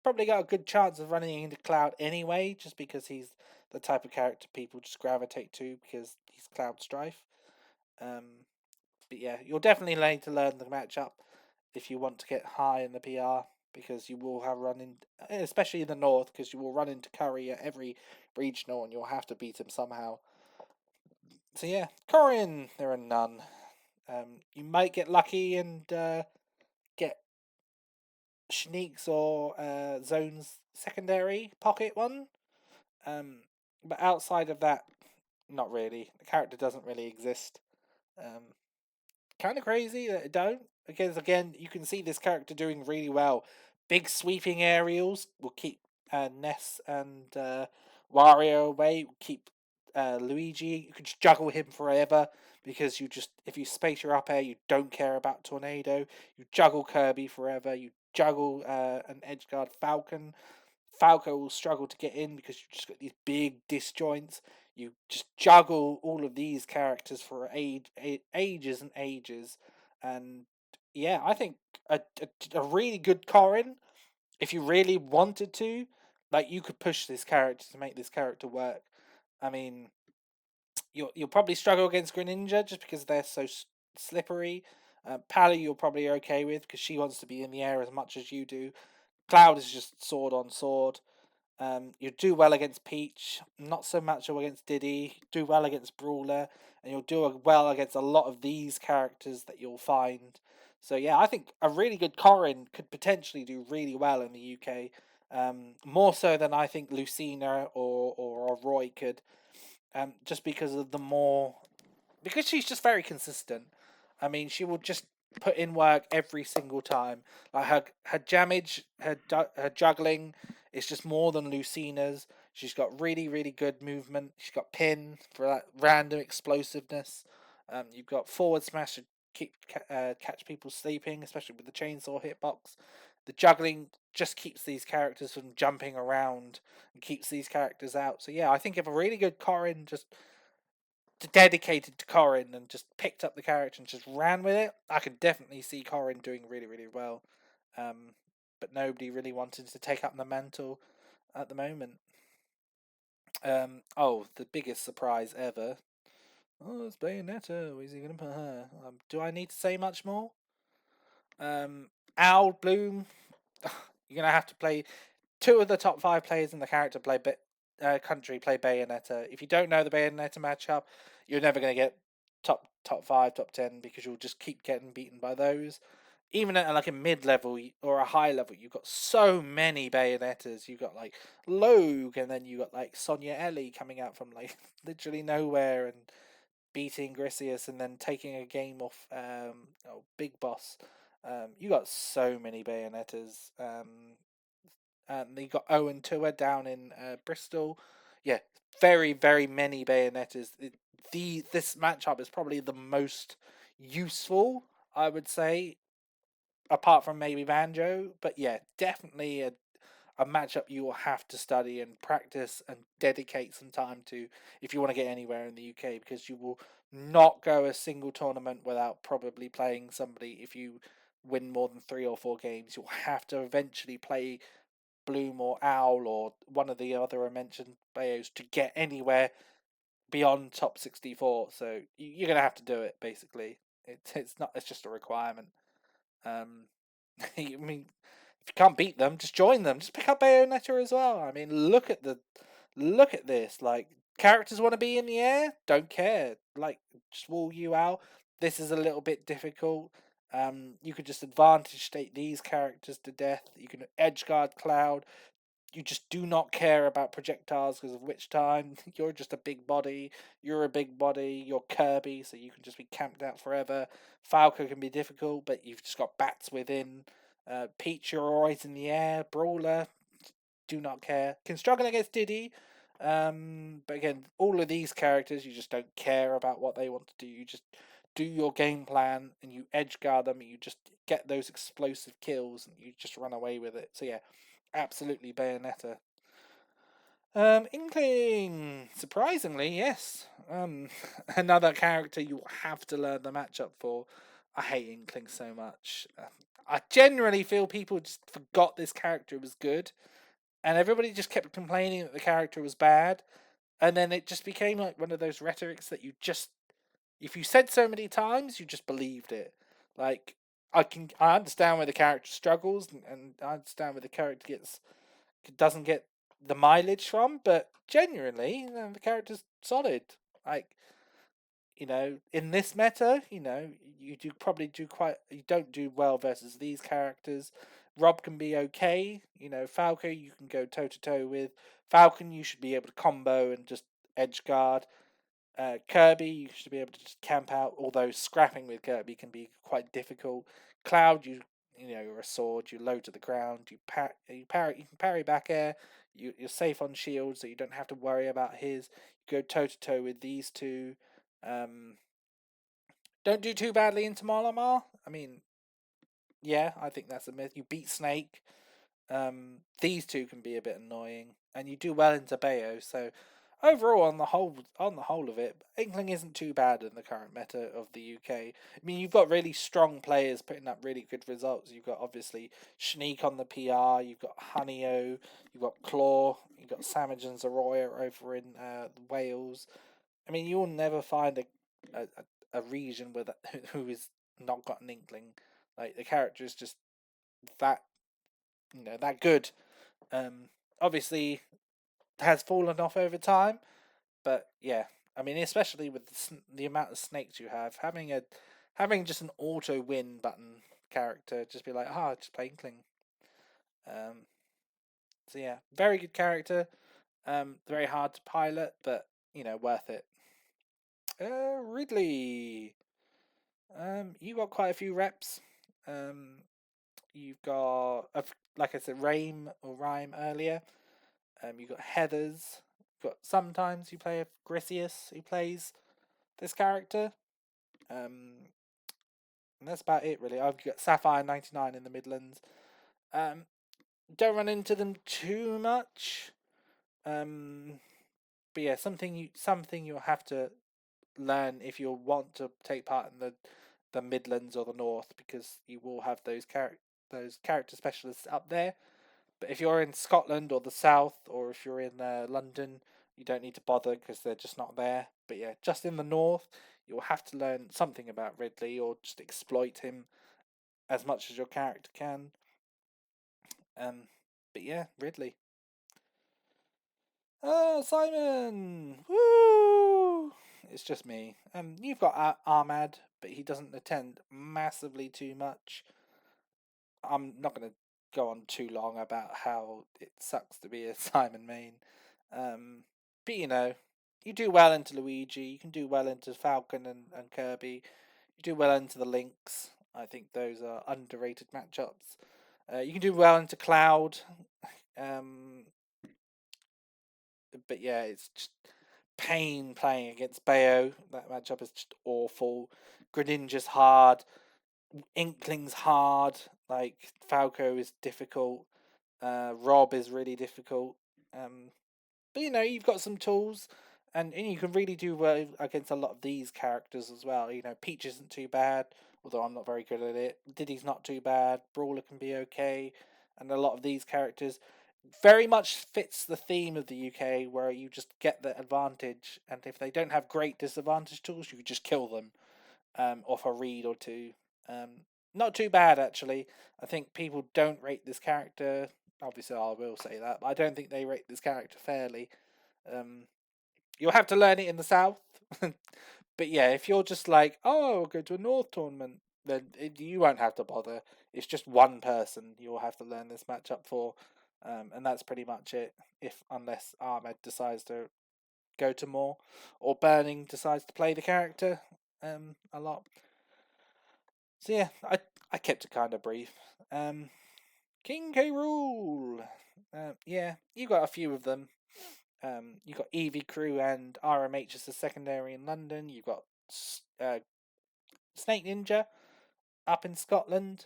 probably got a good chance of running into Cloud anyway, just because he's the type of character people just gravitate to because he's Cloud Strife. Um, but yeah, you'll definitely need to learn the matchup if you want to get high in the PR, because you will have run in, especially in the north, because you will run into Curry at every regional and you'll have to beat him somehow. So yeah, Korean, there are none. You might get lucky and get Shanique's or Zone's secondary pocket one. Um, but outside of that, not really. The character doesn't really exist. Um, Kind of crazy that it don't. Because again, you can see this character doing really well. Big sweeping aerials will keep Ness and Wario away. Will keep Luigi. You can just juggle him forever because you just, if you space your up air, you don't care about tornado. You juggle Kirby forever. You juggle an edge guard Falcon. Falco will struggle to get in because you've just got these big disjoints. You just juggle all of these characters for ages and ages. And yeah, I think a really good Corrin, if you really wanted to, like, you could push this character to make this character work. I mean, you'll probably struggle against Greninja just because they're so slippery. Pally you're probably okay with because she wants to be in the air as much as you do. Cloud is just sword on sword. You do well against Peach, not so much against Diddy. Do well against Brawler, and you'll do well against a lot of these characters that you'll find. So yeah, I think a really good Corrin could potentially do really well in the UK. More so than I think Lucina or Roy could. Just because of the more, because she's just very consistent. I mean, she will just put in work every single time. Like her damage, her juggling is just more than Lucina's. She's got really good movement. She's got pin for that random explosiveness. You've got forward smash to catch people sleeping, especially with the chainsaw hitbox. The juggling just keeps these characters from jumping around and keeps these characters out. So yeah, I think if a really good Corrin just dedicated to Corrin and just picked up the character and just ran with it, I could definitely see Corrin doing really well. But nobody really wanted to take up the mantle at the moment. Oh, the biggest surprise ever. Oh, it's Bayonetta. Where's he going to put her? Do I need to say much more? Owl Bloom. You're going to have to play two of the top 5 players in the character country play Bayonetta. If you don't know the Bayonetta matchup, you're never going to get top 5, top 10 because you'll just keep getting beaten by those. Even at like a mid level or a high level, you've got so many Bayonettas. You've got like Logue, and then you got like Sonia Ellie coming out from like literally nowhere and beating Grisius, and then taking a game off Big Boss. You got so many Bayonettas. And you got Owen Tour down in Bristol. Yeah, very many Bayonettas. This matchup is probably the most useful, I would say, apart from maybe Banjo. But yeah, definitely a matchup you will have to study and practice and dedicate some time to if you want to get anywhere in the UK, because you will not go a single tournament without probably playing somebody. If you win more than 3 or 4 games, you'll have to eventually play Bloom or Owl or one of the other mentioned Bayos to get anywhere beyond top 64. So you're gonna have to do it basically. It's not. It's just a requirement. Um, I mean, if you can't beat them, just join them. Just pick up Bayonetta as well. I mean, look at this. Like, characters want to be in the air, don't care. Like, just wall you out. This is a little bit difficult. You could just advantage state these characters to death. You can edge guard Cloud. You just do not care about projectiles because of which time. You're just a big body. You're a big body. You're Kirby, so you can just be camped out forever. Falco can be difficult, but you've just got bats within. Peach, you're always in the air. Brawler, do not care. Can struggle against Diddy. But again, all of these characters, you just don't care about what they want to do. You just do your game plan and you edge guard them. And you just get those explosive kills and you just run away with it. So yeah, absolutely Bayonetta. Inkling, surprisingly, yes. Another character you have to learn the matchup for. I hate Inkling so much. I generally feel people just forgot this character was good, and everybody just kept complaining that the character was bad, and then it just became like one of those rhetorics that you just, if you said so many times, you just believed it. Like I understand where the character struggles, and I understand where the character doesn't get the mileage from, but genuinely, the character's solid. Like, in this meta, you you don't do well versus these characters. R.O.B can be okay. Falco you can go toe to toe with. Falcon you should be able to combo and just edge guard. Kirby, you should be able to just camp out, although scrapping with Kirby can be quite difficult. Cloud, you're a sword, you low to the ground, you can parry back air, you're safe on shield, so you don't have to worry about his. You go toe to toe with these two. Um, don't do too badly into Malamar. I mean, yeah, I think that's a myth. You beat Snake. These two can be a bit annoying, and you do well into Bayo. So overall, on the whole of it, Inkling isn't too bad in the current meta of the UK. I mean, you've got really strong players putting up really good results. You've got obviously Sheik on the PR. You've got Honeyo. You've got Claw. You've got Samage and Zoroya over in Wales. I mean, you'll never find a region with who is not got an Inkling. Like the character is just that that good. Obviously has fallen off over time, but yeah, I mean, especially with the amount of snakes you have, having just an auto win button character, just be like, just play Inkling. Um, so yeah, very good character. Very hard to pilot, but worth it. Ridley. You got quite a few reps. Um, you've got, like I said, Rhyme earlier. You got Heathers. You got sometimes you play a Grisius who plays this character. And that's about it really. I've got Sapphire 99 in the Midlands. Um, don't run into them too much. But yeah, something you'll have to learn if you want to take part in the Midlands or the North, because you will have those character specialists up there. But if you're in Scotland or the South, or if you're in London, you don't need to bother because they're just not there. But yeah, just in the North, you'll have to learn something about Ridley or just exploit him as much as your character can. But yeah, Ridley. Simon! Woo! It's just me. You've got Ahmad, but he doesn't attend massively too much. I'm not going to go on too long about how it sucks to be a Simon main. But you do well into Luigi, you can do well into Falcon and Kirby, you do well into the Links. I think those are underrated matchups. You can do well into Cloud. Um, but yeah, it's just pain playing against Bayo. That matchup is just awful. Greninja's hard. Inkling's hard. Like Falco is difficult. R.O.B is really difficult. But you've got some tools, and you can really do well against a lot of these characters as well. Peach isn't too bad, although I'm not very good at it. Diddy's not too bad. Brawler can be okay, and a lot of these characters very much fits the theme of the UK, where you just get the advantage, and if they don't have great disadvantage tools, you just kill them off a read or two. Um, Not too bad actually. I think people don't rate this character. Obviously, I will say that, but I don't think they rate this character fairly. Um, you'll have to learn it in the south, but yeah, if you're just like, oh, I'll go to a north tournament, then you won't have to bother. It's just one person you'll have to learn this matchup for, and that's pretty much it. If unless Ahmed decides to go to more, or Burning decides to play the character a lot. So yeah, I kept it kind of brief. King K.rool. Yeah, you got a few of them. You got Eevee Crew and RMH as a secondary in London. You got Snake Ninja up in Scotland.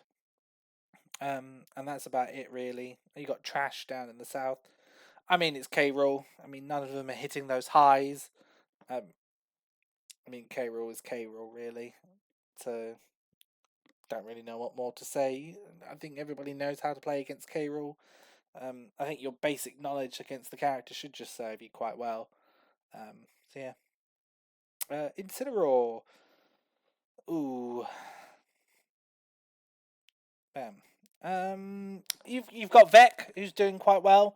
And that's about it really. You got Trash down in the south. I mean, it's K.rool. I mean, none of them are hitting those highs. I mean, K.rool is K.rool, really. So, don't really know what more to say. I think everybody knows how to play against K.rool. I think your basic knowledge against the character should just serve you quite well. So yeah. Incineroar. Ooh. Bam. You've got Vec, who's doing quite well.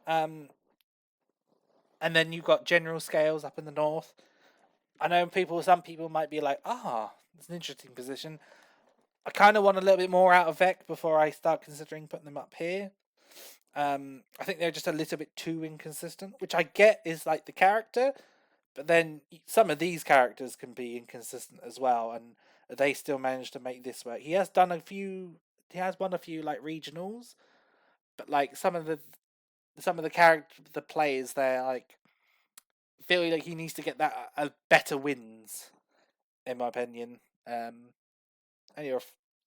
And then you've got General Scales up in the north. I know some people might be like, it's an interesting position. I kind of want a little bit more out of Vec before I start considering putting them up here. I think they're just a little bit too inconsistent, which I get is like the character, but then some of these characters can be inconsistent as well, and they still manage to make this work. He has won a few like regionals, but like some of the players there like feel like he needs to get that better wins, in my opinion. And you're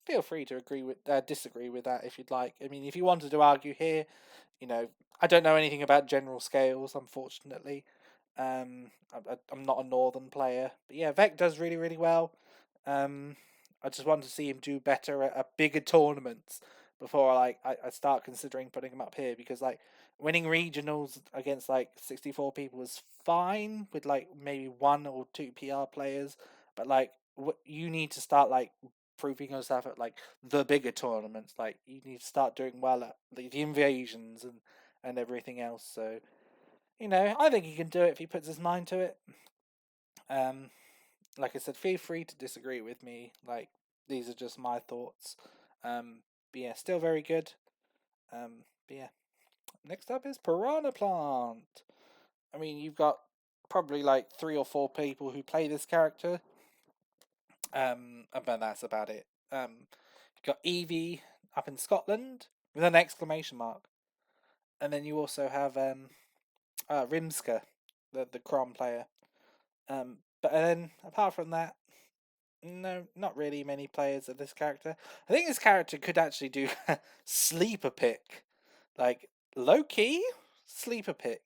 feel free to disagree with that if you'd like. I mean, if you wanted to argue here, I don't know anything about general scales, unfortunately. I'm not a northern player, but yeah, Vec does really, really well. I just want to see him do better at bigger tournaments before I start considering putting him up here, because like winning regionals against like 64 people is fine with like maybe 1 or 2 PR players, but like you need to start like proving yourself at like the bigger tournaments. Like you need to start doing well at the invasions and everything else. So I think he can do it if he puts his mind to it. Like I said, feel free to disagree with me. Like these are just my thoughts. But yeah, still very good. But yeah, next up is Pirahna Plant. I mean, you've got probably like 3 or 4 people who play this character. But that's about it. You've got Eevee up in Scotland with an exclamation mark, and then you also have Rimska, the Chrom player. But then apart from that, no, not really many players of this character. I think this character could actually do sleeper pick, like low key sleeper pick.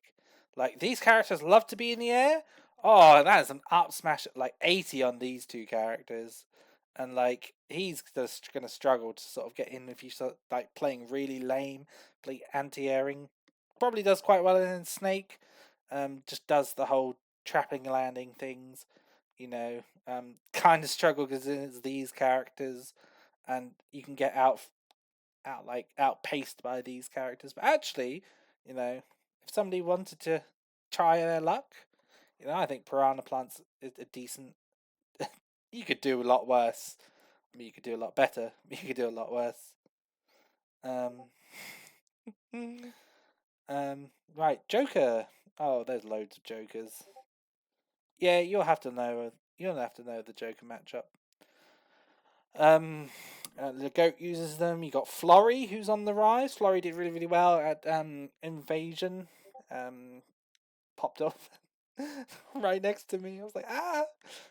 Like these characters love to be in the air. Oh, that is an up smash at like 80 on these 2 characters, and like he's just gonna struggle to sort of get in if you start like playing really lame, play anti-airing. Probably does quite well in Snake. Just does the whole trapping landing things. Kind of struggle because it's these characters, and you can get outpaced by these characters. But actually, if somebody wanted to try their luck, I think Pirahna Plant's is a decent. You could do a lot worse. I mean, you could do a lot better. You could do a lot worse. Right, Joker. Oh, there's loads of Jokers. Yeah, you'll have to know. You'll have to know the Joker matchup. The goat uses them. You got Florrie, who's on the rise. Florrie did really, really well at Invasion. Popped off right next to me. I was like, ah.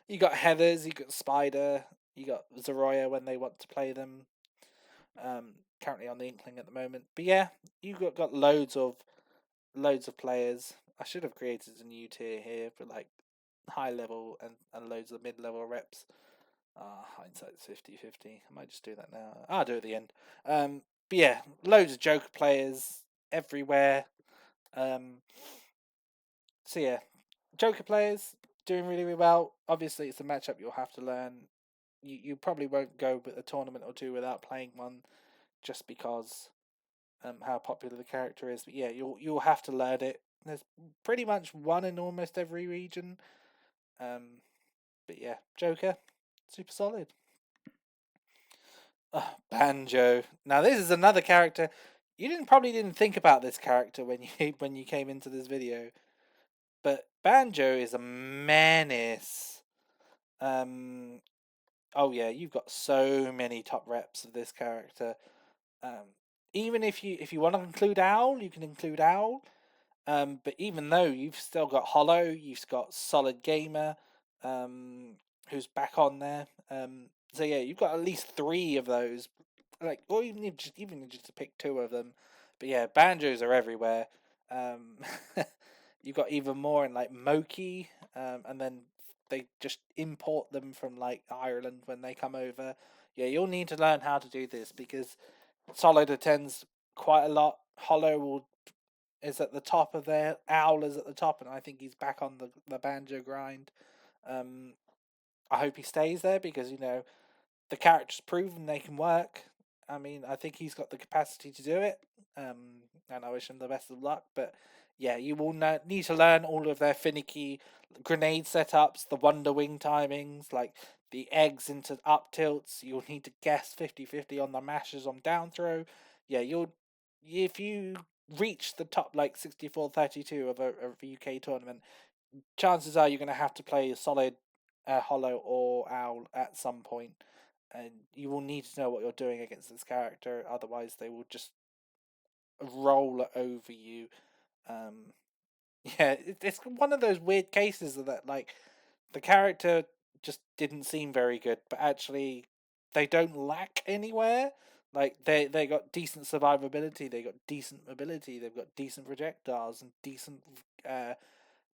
You got Heathers. You got Spider. You got Zoroya when they want to play them. Currently on the Inkling at the moment. But yeah, you got loads of players. I should have created a new tier here for like high level and loads of mid level reps. Hindsight's 50-50. I might just do that now. I'll do it at the end. But yeah, loads of Joker players everywhere. So yeah, Joker players doing really, really well. Obviously, it's a matchup you'll have to learn. You probably won't go a tournament or 2 without playing one, just because how popular the character is. But yeah, you'll have to learn it. There's pretty much one in almost every region. But yeah, Joker, super solid. Banjo. Now this is another character. You probably didn't think about this character when you came into this video, but Banjo is a menace. Oh yeah, you've got so many top reps of this character. Even if you want to include Owl, you can include Owl. But even though you've still got Hollow, you've got Solid Gamer, who's back on there. So yeah, you've got at least 3 of those, like, or even just to pick 2 of them. But yeah, banjos are everywhere. Um, you've got even more in like Moki, and then they just import them from like Ireland when they come over. Yeah, you'll need to learn how to do this because Solid attends quite a lot. Hollow is at the top of there. Owl is at the top, and I think he's back on the banjo grind. Um, I hope he stays there because the character's proven they can work. I mean, I think he's got the capacity to do it, and I wish him the best of luck. But yeah, you will need to learn all of their finicky grenade setups, the Wonder Wing timings, like the eggs into up tilts. You'll need to guess 50-50 on the mashes on down throw. Yeah, if you reach the top like 64-32 of a UK tournament, chances are you're going to have to play Solid, Hollow, or Owl at some point, and you will need to know what you're doing against this character. Otherwise, they will just roll over you. Um, yeah, it's one of those weird cases of that, like the character just didn't seem very good, but actually they don't lack anywhere. Like they got decent survivability, they got decent mobility, they've got decent projectiles and decent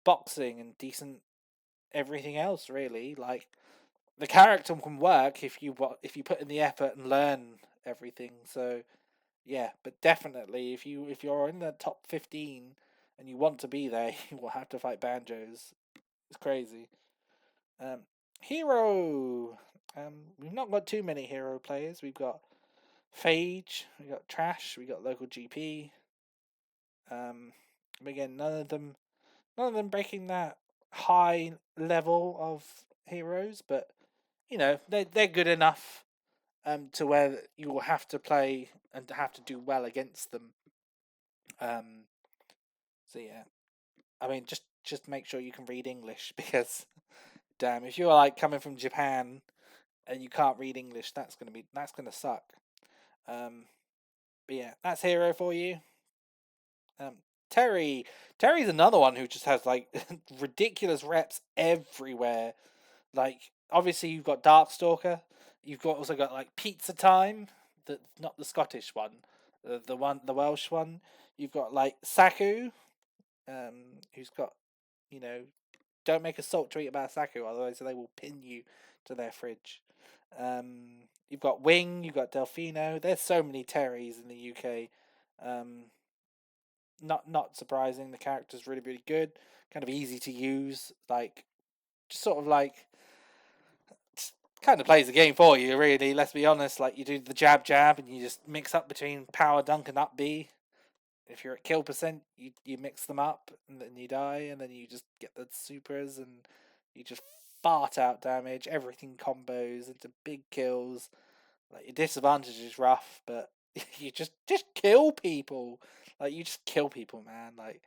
boxing and decent everything else. Really, like the character can work if you put in the effort and learn everything. So yeah, but definitely if you're in the top 15 and you want to be there, you will have to fight banjos. It's crazy. Um, hero. We've not got too many hero players. We've got Phage, we got Trash, we got local GP. Um, again, none of them breaking that high level of heroes, but they're good enough to where you will have to play and have to do well against them. Um, so yeah, I mean, just make sure you can read English because damn, if you're like coming from Japan and you can't read English, that's gonna suck. Um, but yeah, that's hero for you. Um, Terry, Terry's another one who just has like ridiculous reps everywhere. Like obviously you've got Darkstalker, you've also got like Pizza Time, not the Scottish one, the Welsh one. You've got like Saku, who's got you know don't make a salt tweet about Saku, otherwise they will pin you to their fridge. You've got Wing, you've got Delfino. There's so many Terrys in the UK. Um, not surprising. The character's really good, kind of easy to use. Like just sort of like kind of plays the game for you, really. Let's be honest. Like you do the jab, and you just mix up between power dunk and up B. If you're at kill percent, you mix them up, and then you die, and then you just get the supers, and you just fart out damage. Everything combos into big kills. Like your disadvantage is rough, but you just kill people. Like you just kill people, man. Like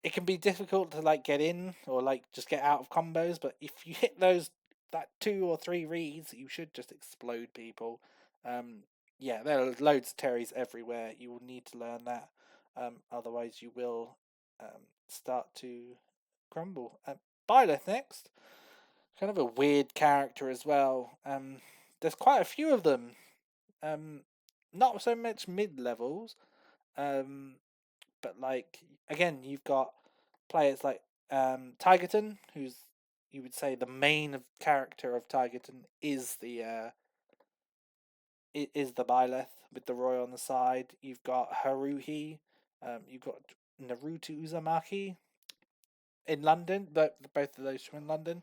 it can be difficult to like get in or like just get out of combos, but if you hit those that 2 or 3 reads, you should just explode people. Um, yeah, there are loads of Terrys everywhere. You will need to learn that. Otherwise you will start to crumble. Byleth next, kind of a weird character as well. There's quite a few of them. Um, not so much mid levels. Um, but like again, you've got players like Tigerton, who's you would say the main character of Tigerton is the Byleth with the Roy on the side. You've got Haruhi, you've got Naruto Uzumaki in London. Both of those are in London.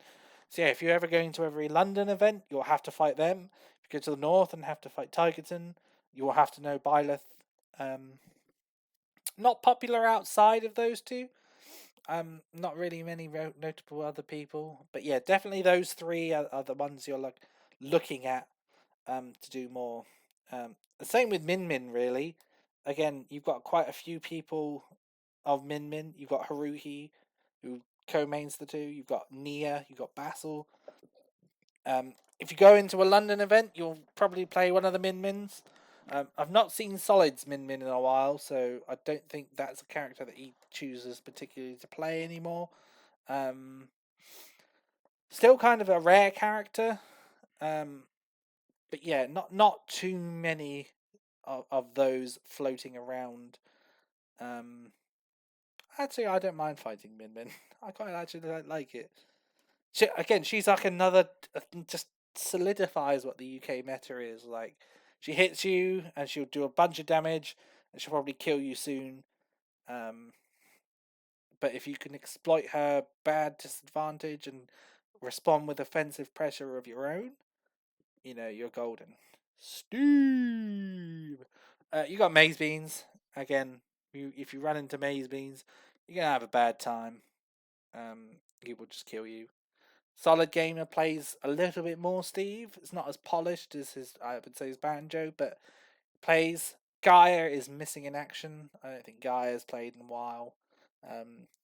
So yeah, if you're ever going to every London event, you'll have to fight them. If you go to the north and have to fight Tigerton, you will have to know Byleth. Um, Not popular outside of those two. Not really many notable other people, but yeah, definitely those three are the ones you're looking at to do more. The same with Min Min, really. Again, you've got quite a few people of Min Min. You've got Haruhi, who co-mains the two. You've got Nia. You've got Basil. If you go into a London event, you'll probably play one of the Min Mins. I've not seen Solid's Min Min in a while, so I don't think that's a character that he chooses particularly to play anymore. Um, Still kind of a rare character, um, but yeah, not too many of those floating around. Actually, I don't mind fighting Min Min. I quite actually like it. She's like another, just solidifies what the UK meta is. Like, she hits you and she'll do a bunch of damage and she'll probably kill you soon. Um, but if you can exploit her bad disadvantage and respond with offensive pressure of your own, you're golden. Steve! You got Maze Beans. Again, if you run into Maze Beans, you're going to have a bad time. He will just kill you. Solid Gamer plays a little bit more Steve. It's not as polished as I would say, his Banjo, but plays. Gaia is missing in action. I don't think Gaia's played in a while.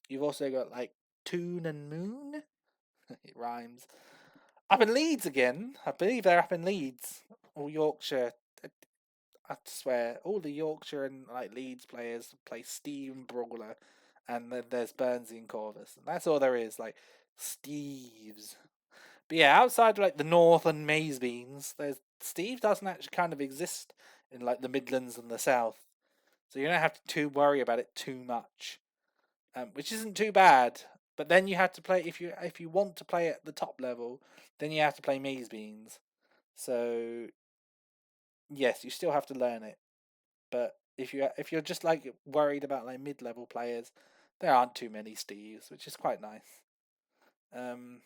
You've also got like Toon and Moon. It rhymes. Up in Leeds again. I believe they're up in Leeds or Yorkshire. I swear, all the Yorkshire and like Leeds players play Steve and Brawler, and then there's Burnsy and Corvus. And that's all there is. Like Steves. But yeah, outside like the North and Maze Beans, there's Steve doesn't actually kind of exist in like the Midlands and the South, so you don't have to worry about it too much, which isn't too bad. But then you have to play if you want to play at the top level, then you have to play Maze Beans. So yes, you still have to learn it. But if you're just like worried about like mid-level players, there aren't too many Steves, which is quite nice. Um,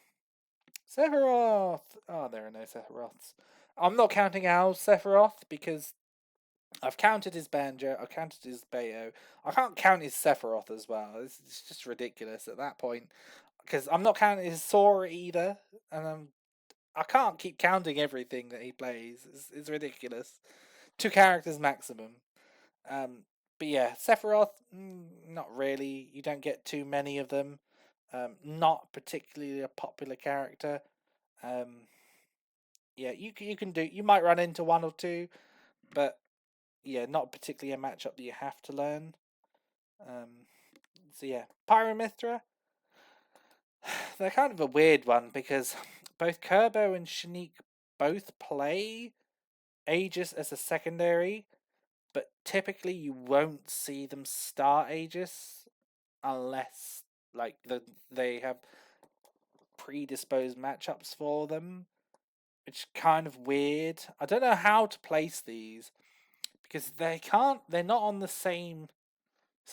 Sephiroth. Oh, there are no Sephiroths. I'm not counting Al's Sephiroth because I've counted his Banjo, I've counted his Bayo. I can't count his Sephiroth as well. It's just ridiculous at that point because I'm not counting his Sora either, and I can't keep counting everything that he plays. It's ridiculous. 2 characters maximum. But yeah, Sephiroth, not really. You don't get too many of them. Not particularly a popular character. Um, yeah, you can do. You might run into one or two, but yeah, not particularly a matchup that you have to learn. Um, so yeah, Pyramithra, they're kind of a weird one because both Kerbo and Sheik both play Aegis as a secondary, but typically you won't see them start Aegis unless like they have predisposed matchups for them, which is kind of weird. I don't know how to place these because they're not on the same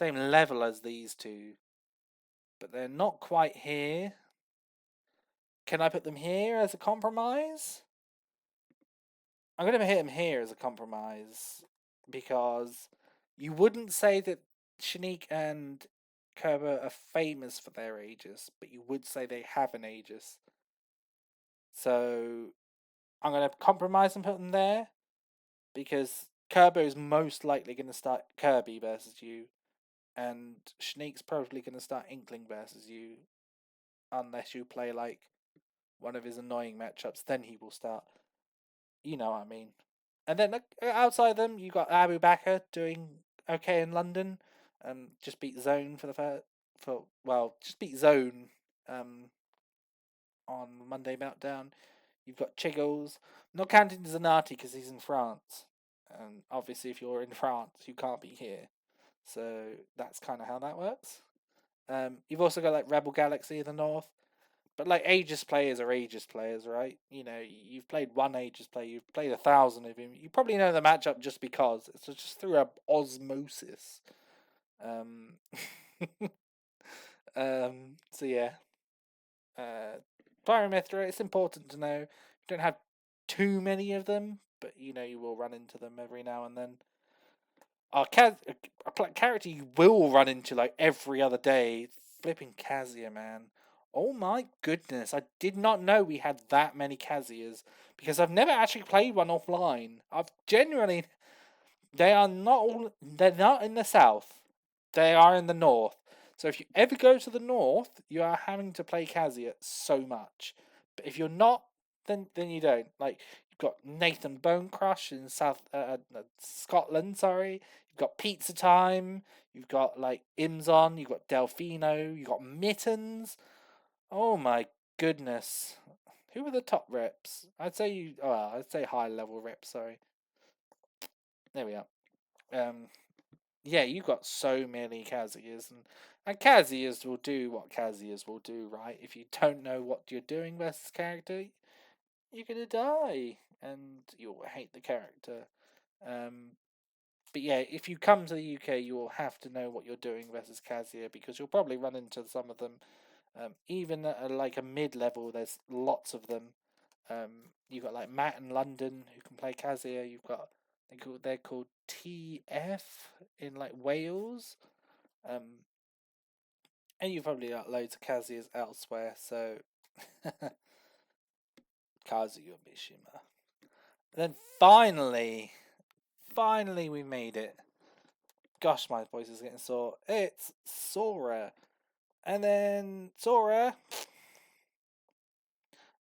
level as these two, but they're not quite here. Can I put them here as a compromise? I'm going to hit them here as a compromise because you wouldn't say that Sheik and Kerber are famous for their Aegis, but you would say they have an Aegis. So I'm going to compromise and put them there because Kerber is most likely going to start Kirby versus you, and Sheik's probably going to start Inkling versus you, unless you play like one of his annoying matchups. Then he will start. You know what I mean. And then outside them, you got Abu Bakr doing okay in London, just beat Zone for the first just beat Zone, um, on Monday Meltdown. You've got Chiggles, not counting Zanati because he's in France, and obviously if you're in France, you can't be here. So that's kind of how that works. You've also got like Rebel Galaxy in the north, but like Aegis players are Aegis players, right? You've played one Aegis player, you've played 1,000 of him. You probably know the matchup just because it's just through a osmosis. Um, so yeah, Pyramithra. It's important to know you don't have too many of them, but you will run into them every now and then. A character you will run into like every other day. Flipping Kazuya, man. Oh my goodness, I did not know we had that many Kazuyas because I've never actually played one offline. I've genuinely they're not in the south. They are in the north. So if you ever go to the north, you are having to play Kazuya so much. But if you're not, then you don't. Like you've got Nathan Bone Crush in South Scotland, sorry. You've got Pizza Time, you've got like Imzon, you've got Delfino, you've got Mittens. Oh my goodness. Who are the top reps? I'd say high level reps, sorry. There we are. yeah, you got so many Kazuya's, and Kazuya's will do what Kazuya's will do, right? If you don't know what you're doing versus character, you're gonna die, and you'll hate the character. Um, but yeah, if you come to the UK, you will have to know what you're doing versus Kazuya because you'll probably run into some of them. Even at like a mid level, there's lots of them. You've got like Matt in London who can play Kazuya. You've got they're called TF in like Wales. Um, and you've probably got loads of Kazuyas elsewhere. So Kazuya Mishima. Then finally we made it. Gosh, my voice is getting sore. It's Sora. And then Sora.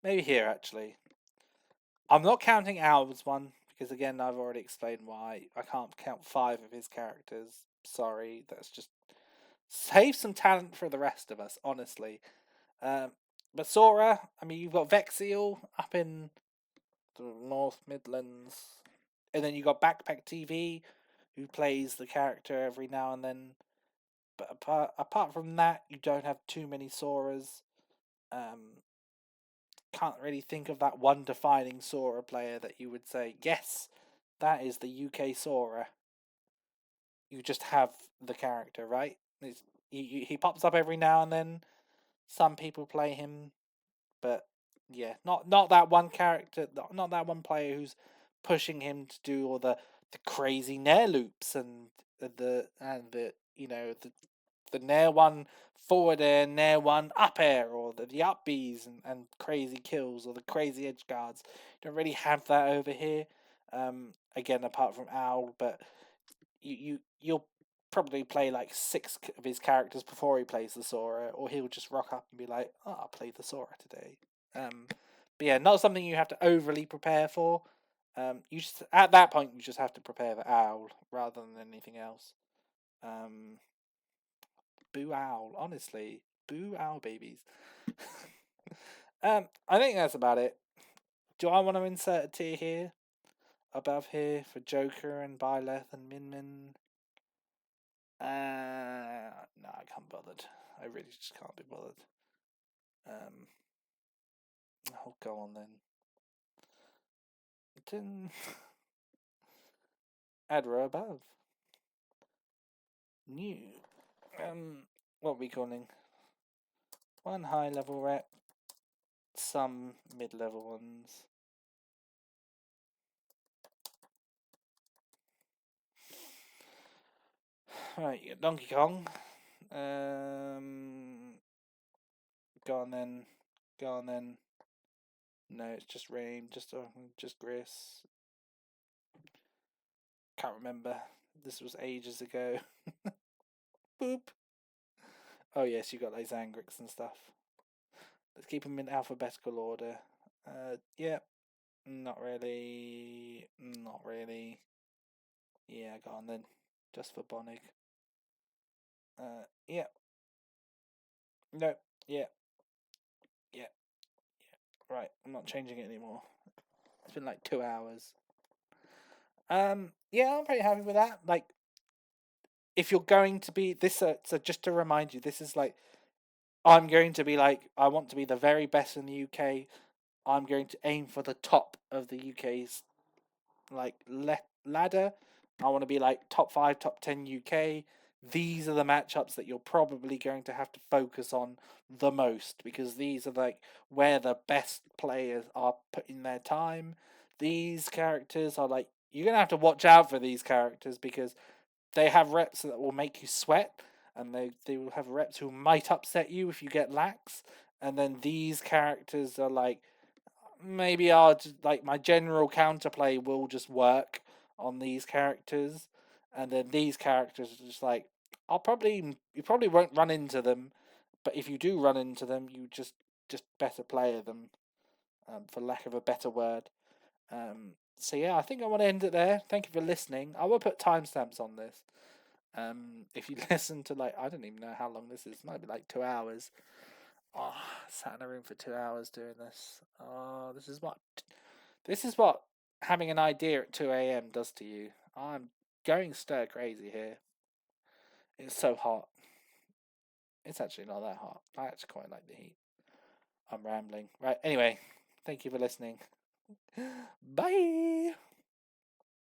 Maybe here, actually. I'm not counting Owl's one, because again, I've already explained why. I can't count 5 of his characters. Sorry, that's just. Save some talent for the rest of us, honestly. Um, but Sora, I mean, you've got Vexiel up in the North Midlands. And then you've got Backpack TV, who plays the character every now and then. But apart from that, you don't have too many Soras. Um, can't really think of that one defining Sora player that you would say, yes, that is the UK Sora. You just have the character, right? He pops up every now and then. Some people play him, but yeah, not that one character, not that one player who's pushing him to do all the crazy nair loops and the the nair one forward air, nair one up air, or the up Bs and crazy kills or the crazy edge guards. You don't really have that over here. Again, apart from Owl, but you'll probably play like 6 of his characters before he plays the Sora, or he'll just rock up and be like, "Oh, I'll play the Sora today." But yeah, not something you have to overly prepare for. You just at that point you just have to prepare the Owl rather than anything else. Um, Boo Owl, honestly, Boo Owl babies. I think that's about it. Do I want to insert a tier here above here for Joker and Byleth and Min Min? No, I can't be bothered. I really just can't be bothered. Oh, go on then. Add row above. New. What are we calling? 1 high level rep, some mid level ones. Right, you got Donkey Kong. Go on then. Go on then. No, it's just Rain. Just Gris. Can't remember. This was ages ago. Boop. Oh yes, you got those Angrix and stuff. Let's keep them in alphabetical order. Yeah. Not really. Not really. Yeah, go on then. Just for Bonig. Yeah. No. Yeah. Yeah. Yeah. Right. I'm not changing it anymore. It's been like 2 hours. Yeah, I'm pretty happy with that. Like, if you're going to be this, so just to remind you, this is like I'm going to be like I want to be the very best in the UK. I'm going to aim for the top of the UK's like ladder. I want to be like top 5, top 10 UK. These are the matchups that you're probably going to have to focus on the most because these are like where the best players are putting their time. These characters are like you're gonna have to watch out for these characters because they have reps that will make you sweat, and they will have reps who might upset you if you get lax. And then these characters are like maybe I'll just, like my general counterplay will just work on these characters, and then these characters are just like you probably won't run into them, but if you do run into them, you just better player them, for lack of a better word. So yeah, I think I want to end it there. Thank you for listening. I will put timestamps on this. If you listen to like I don't even know how long this is. It might be like 2 hours. Oh, sat in a room for 2 hours doing this. Oh, this is what having an idea at 2 a.m. does to you. I'm going stir crazy here. It's so hot. It's actually not that hot. I actually quite like the heat. I'm rambling. Right, anyway, thank you for listening. Bye!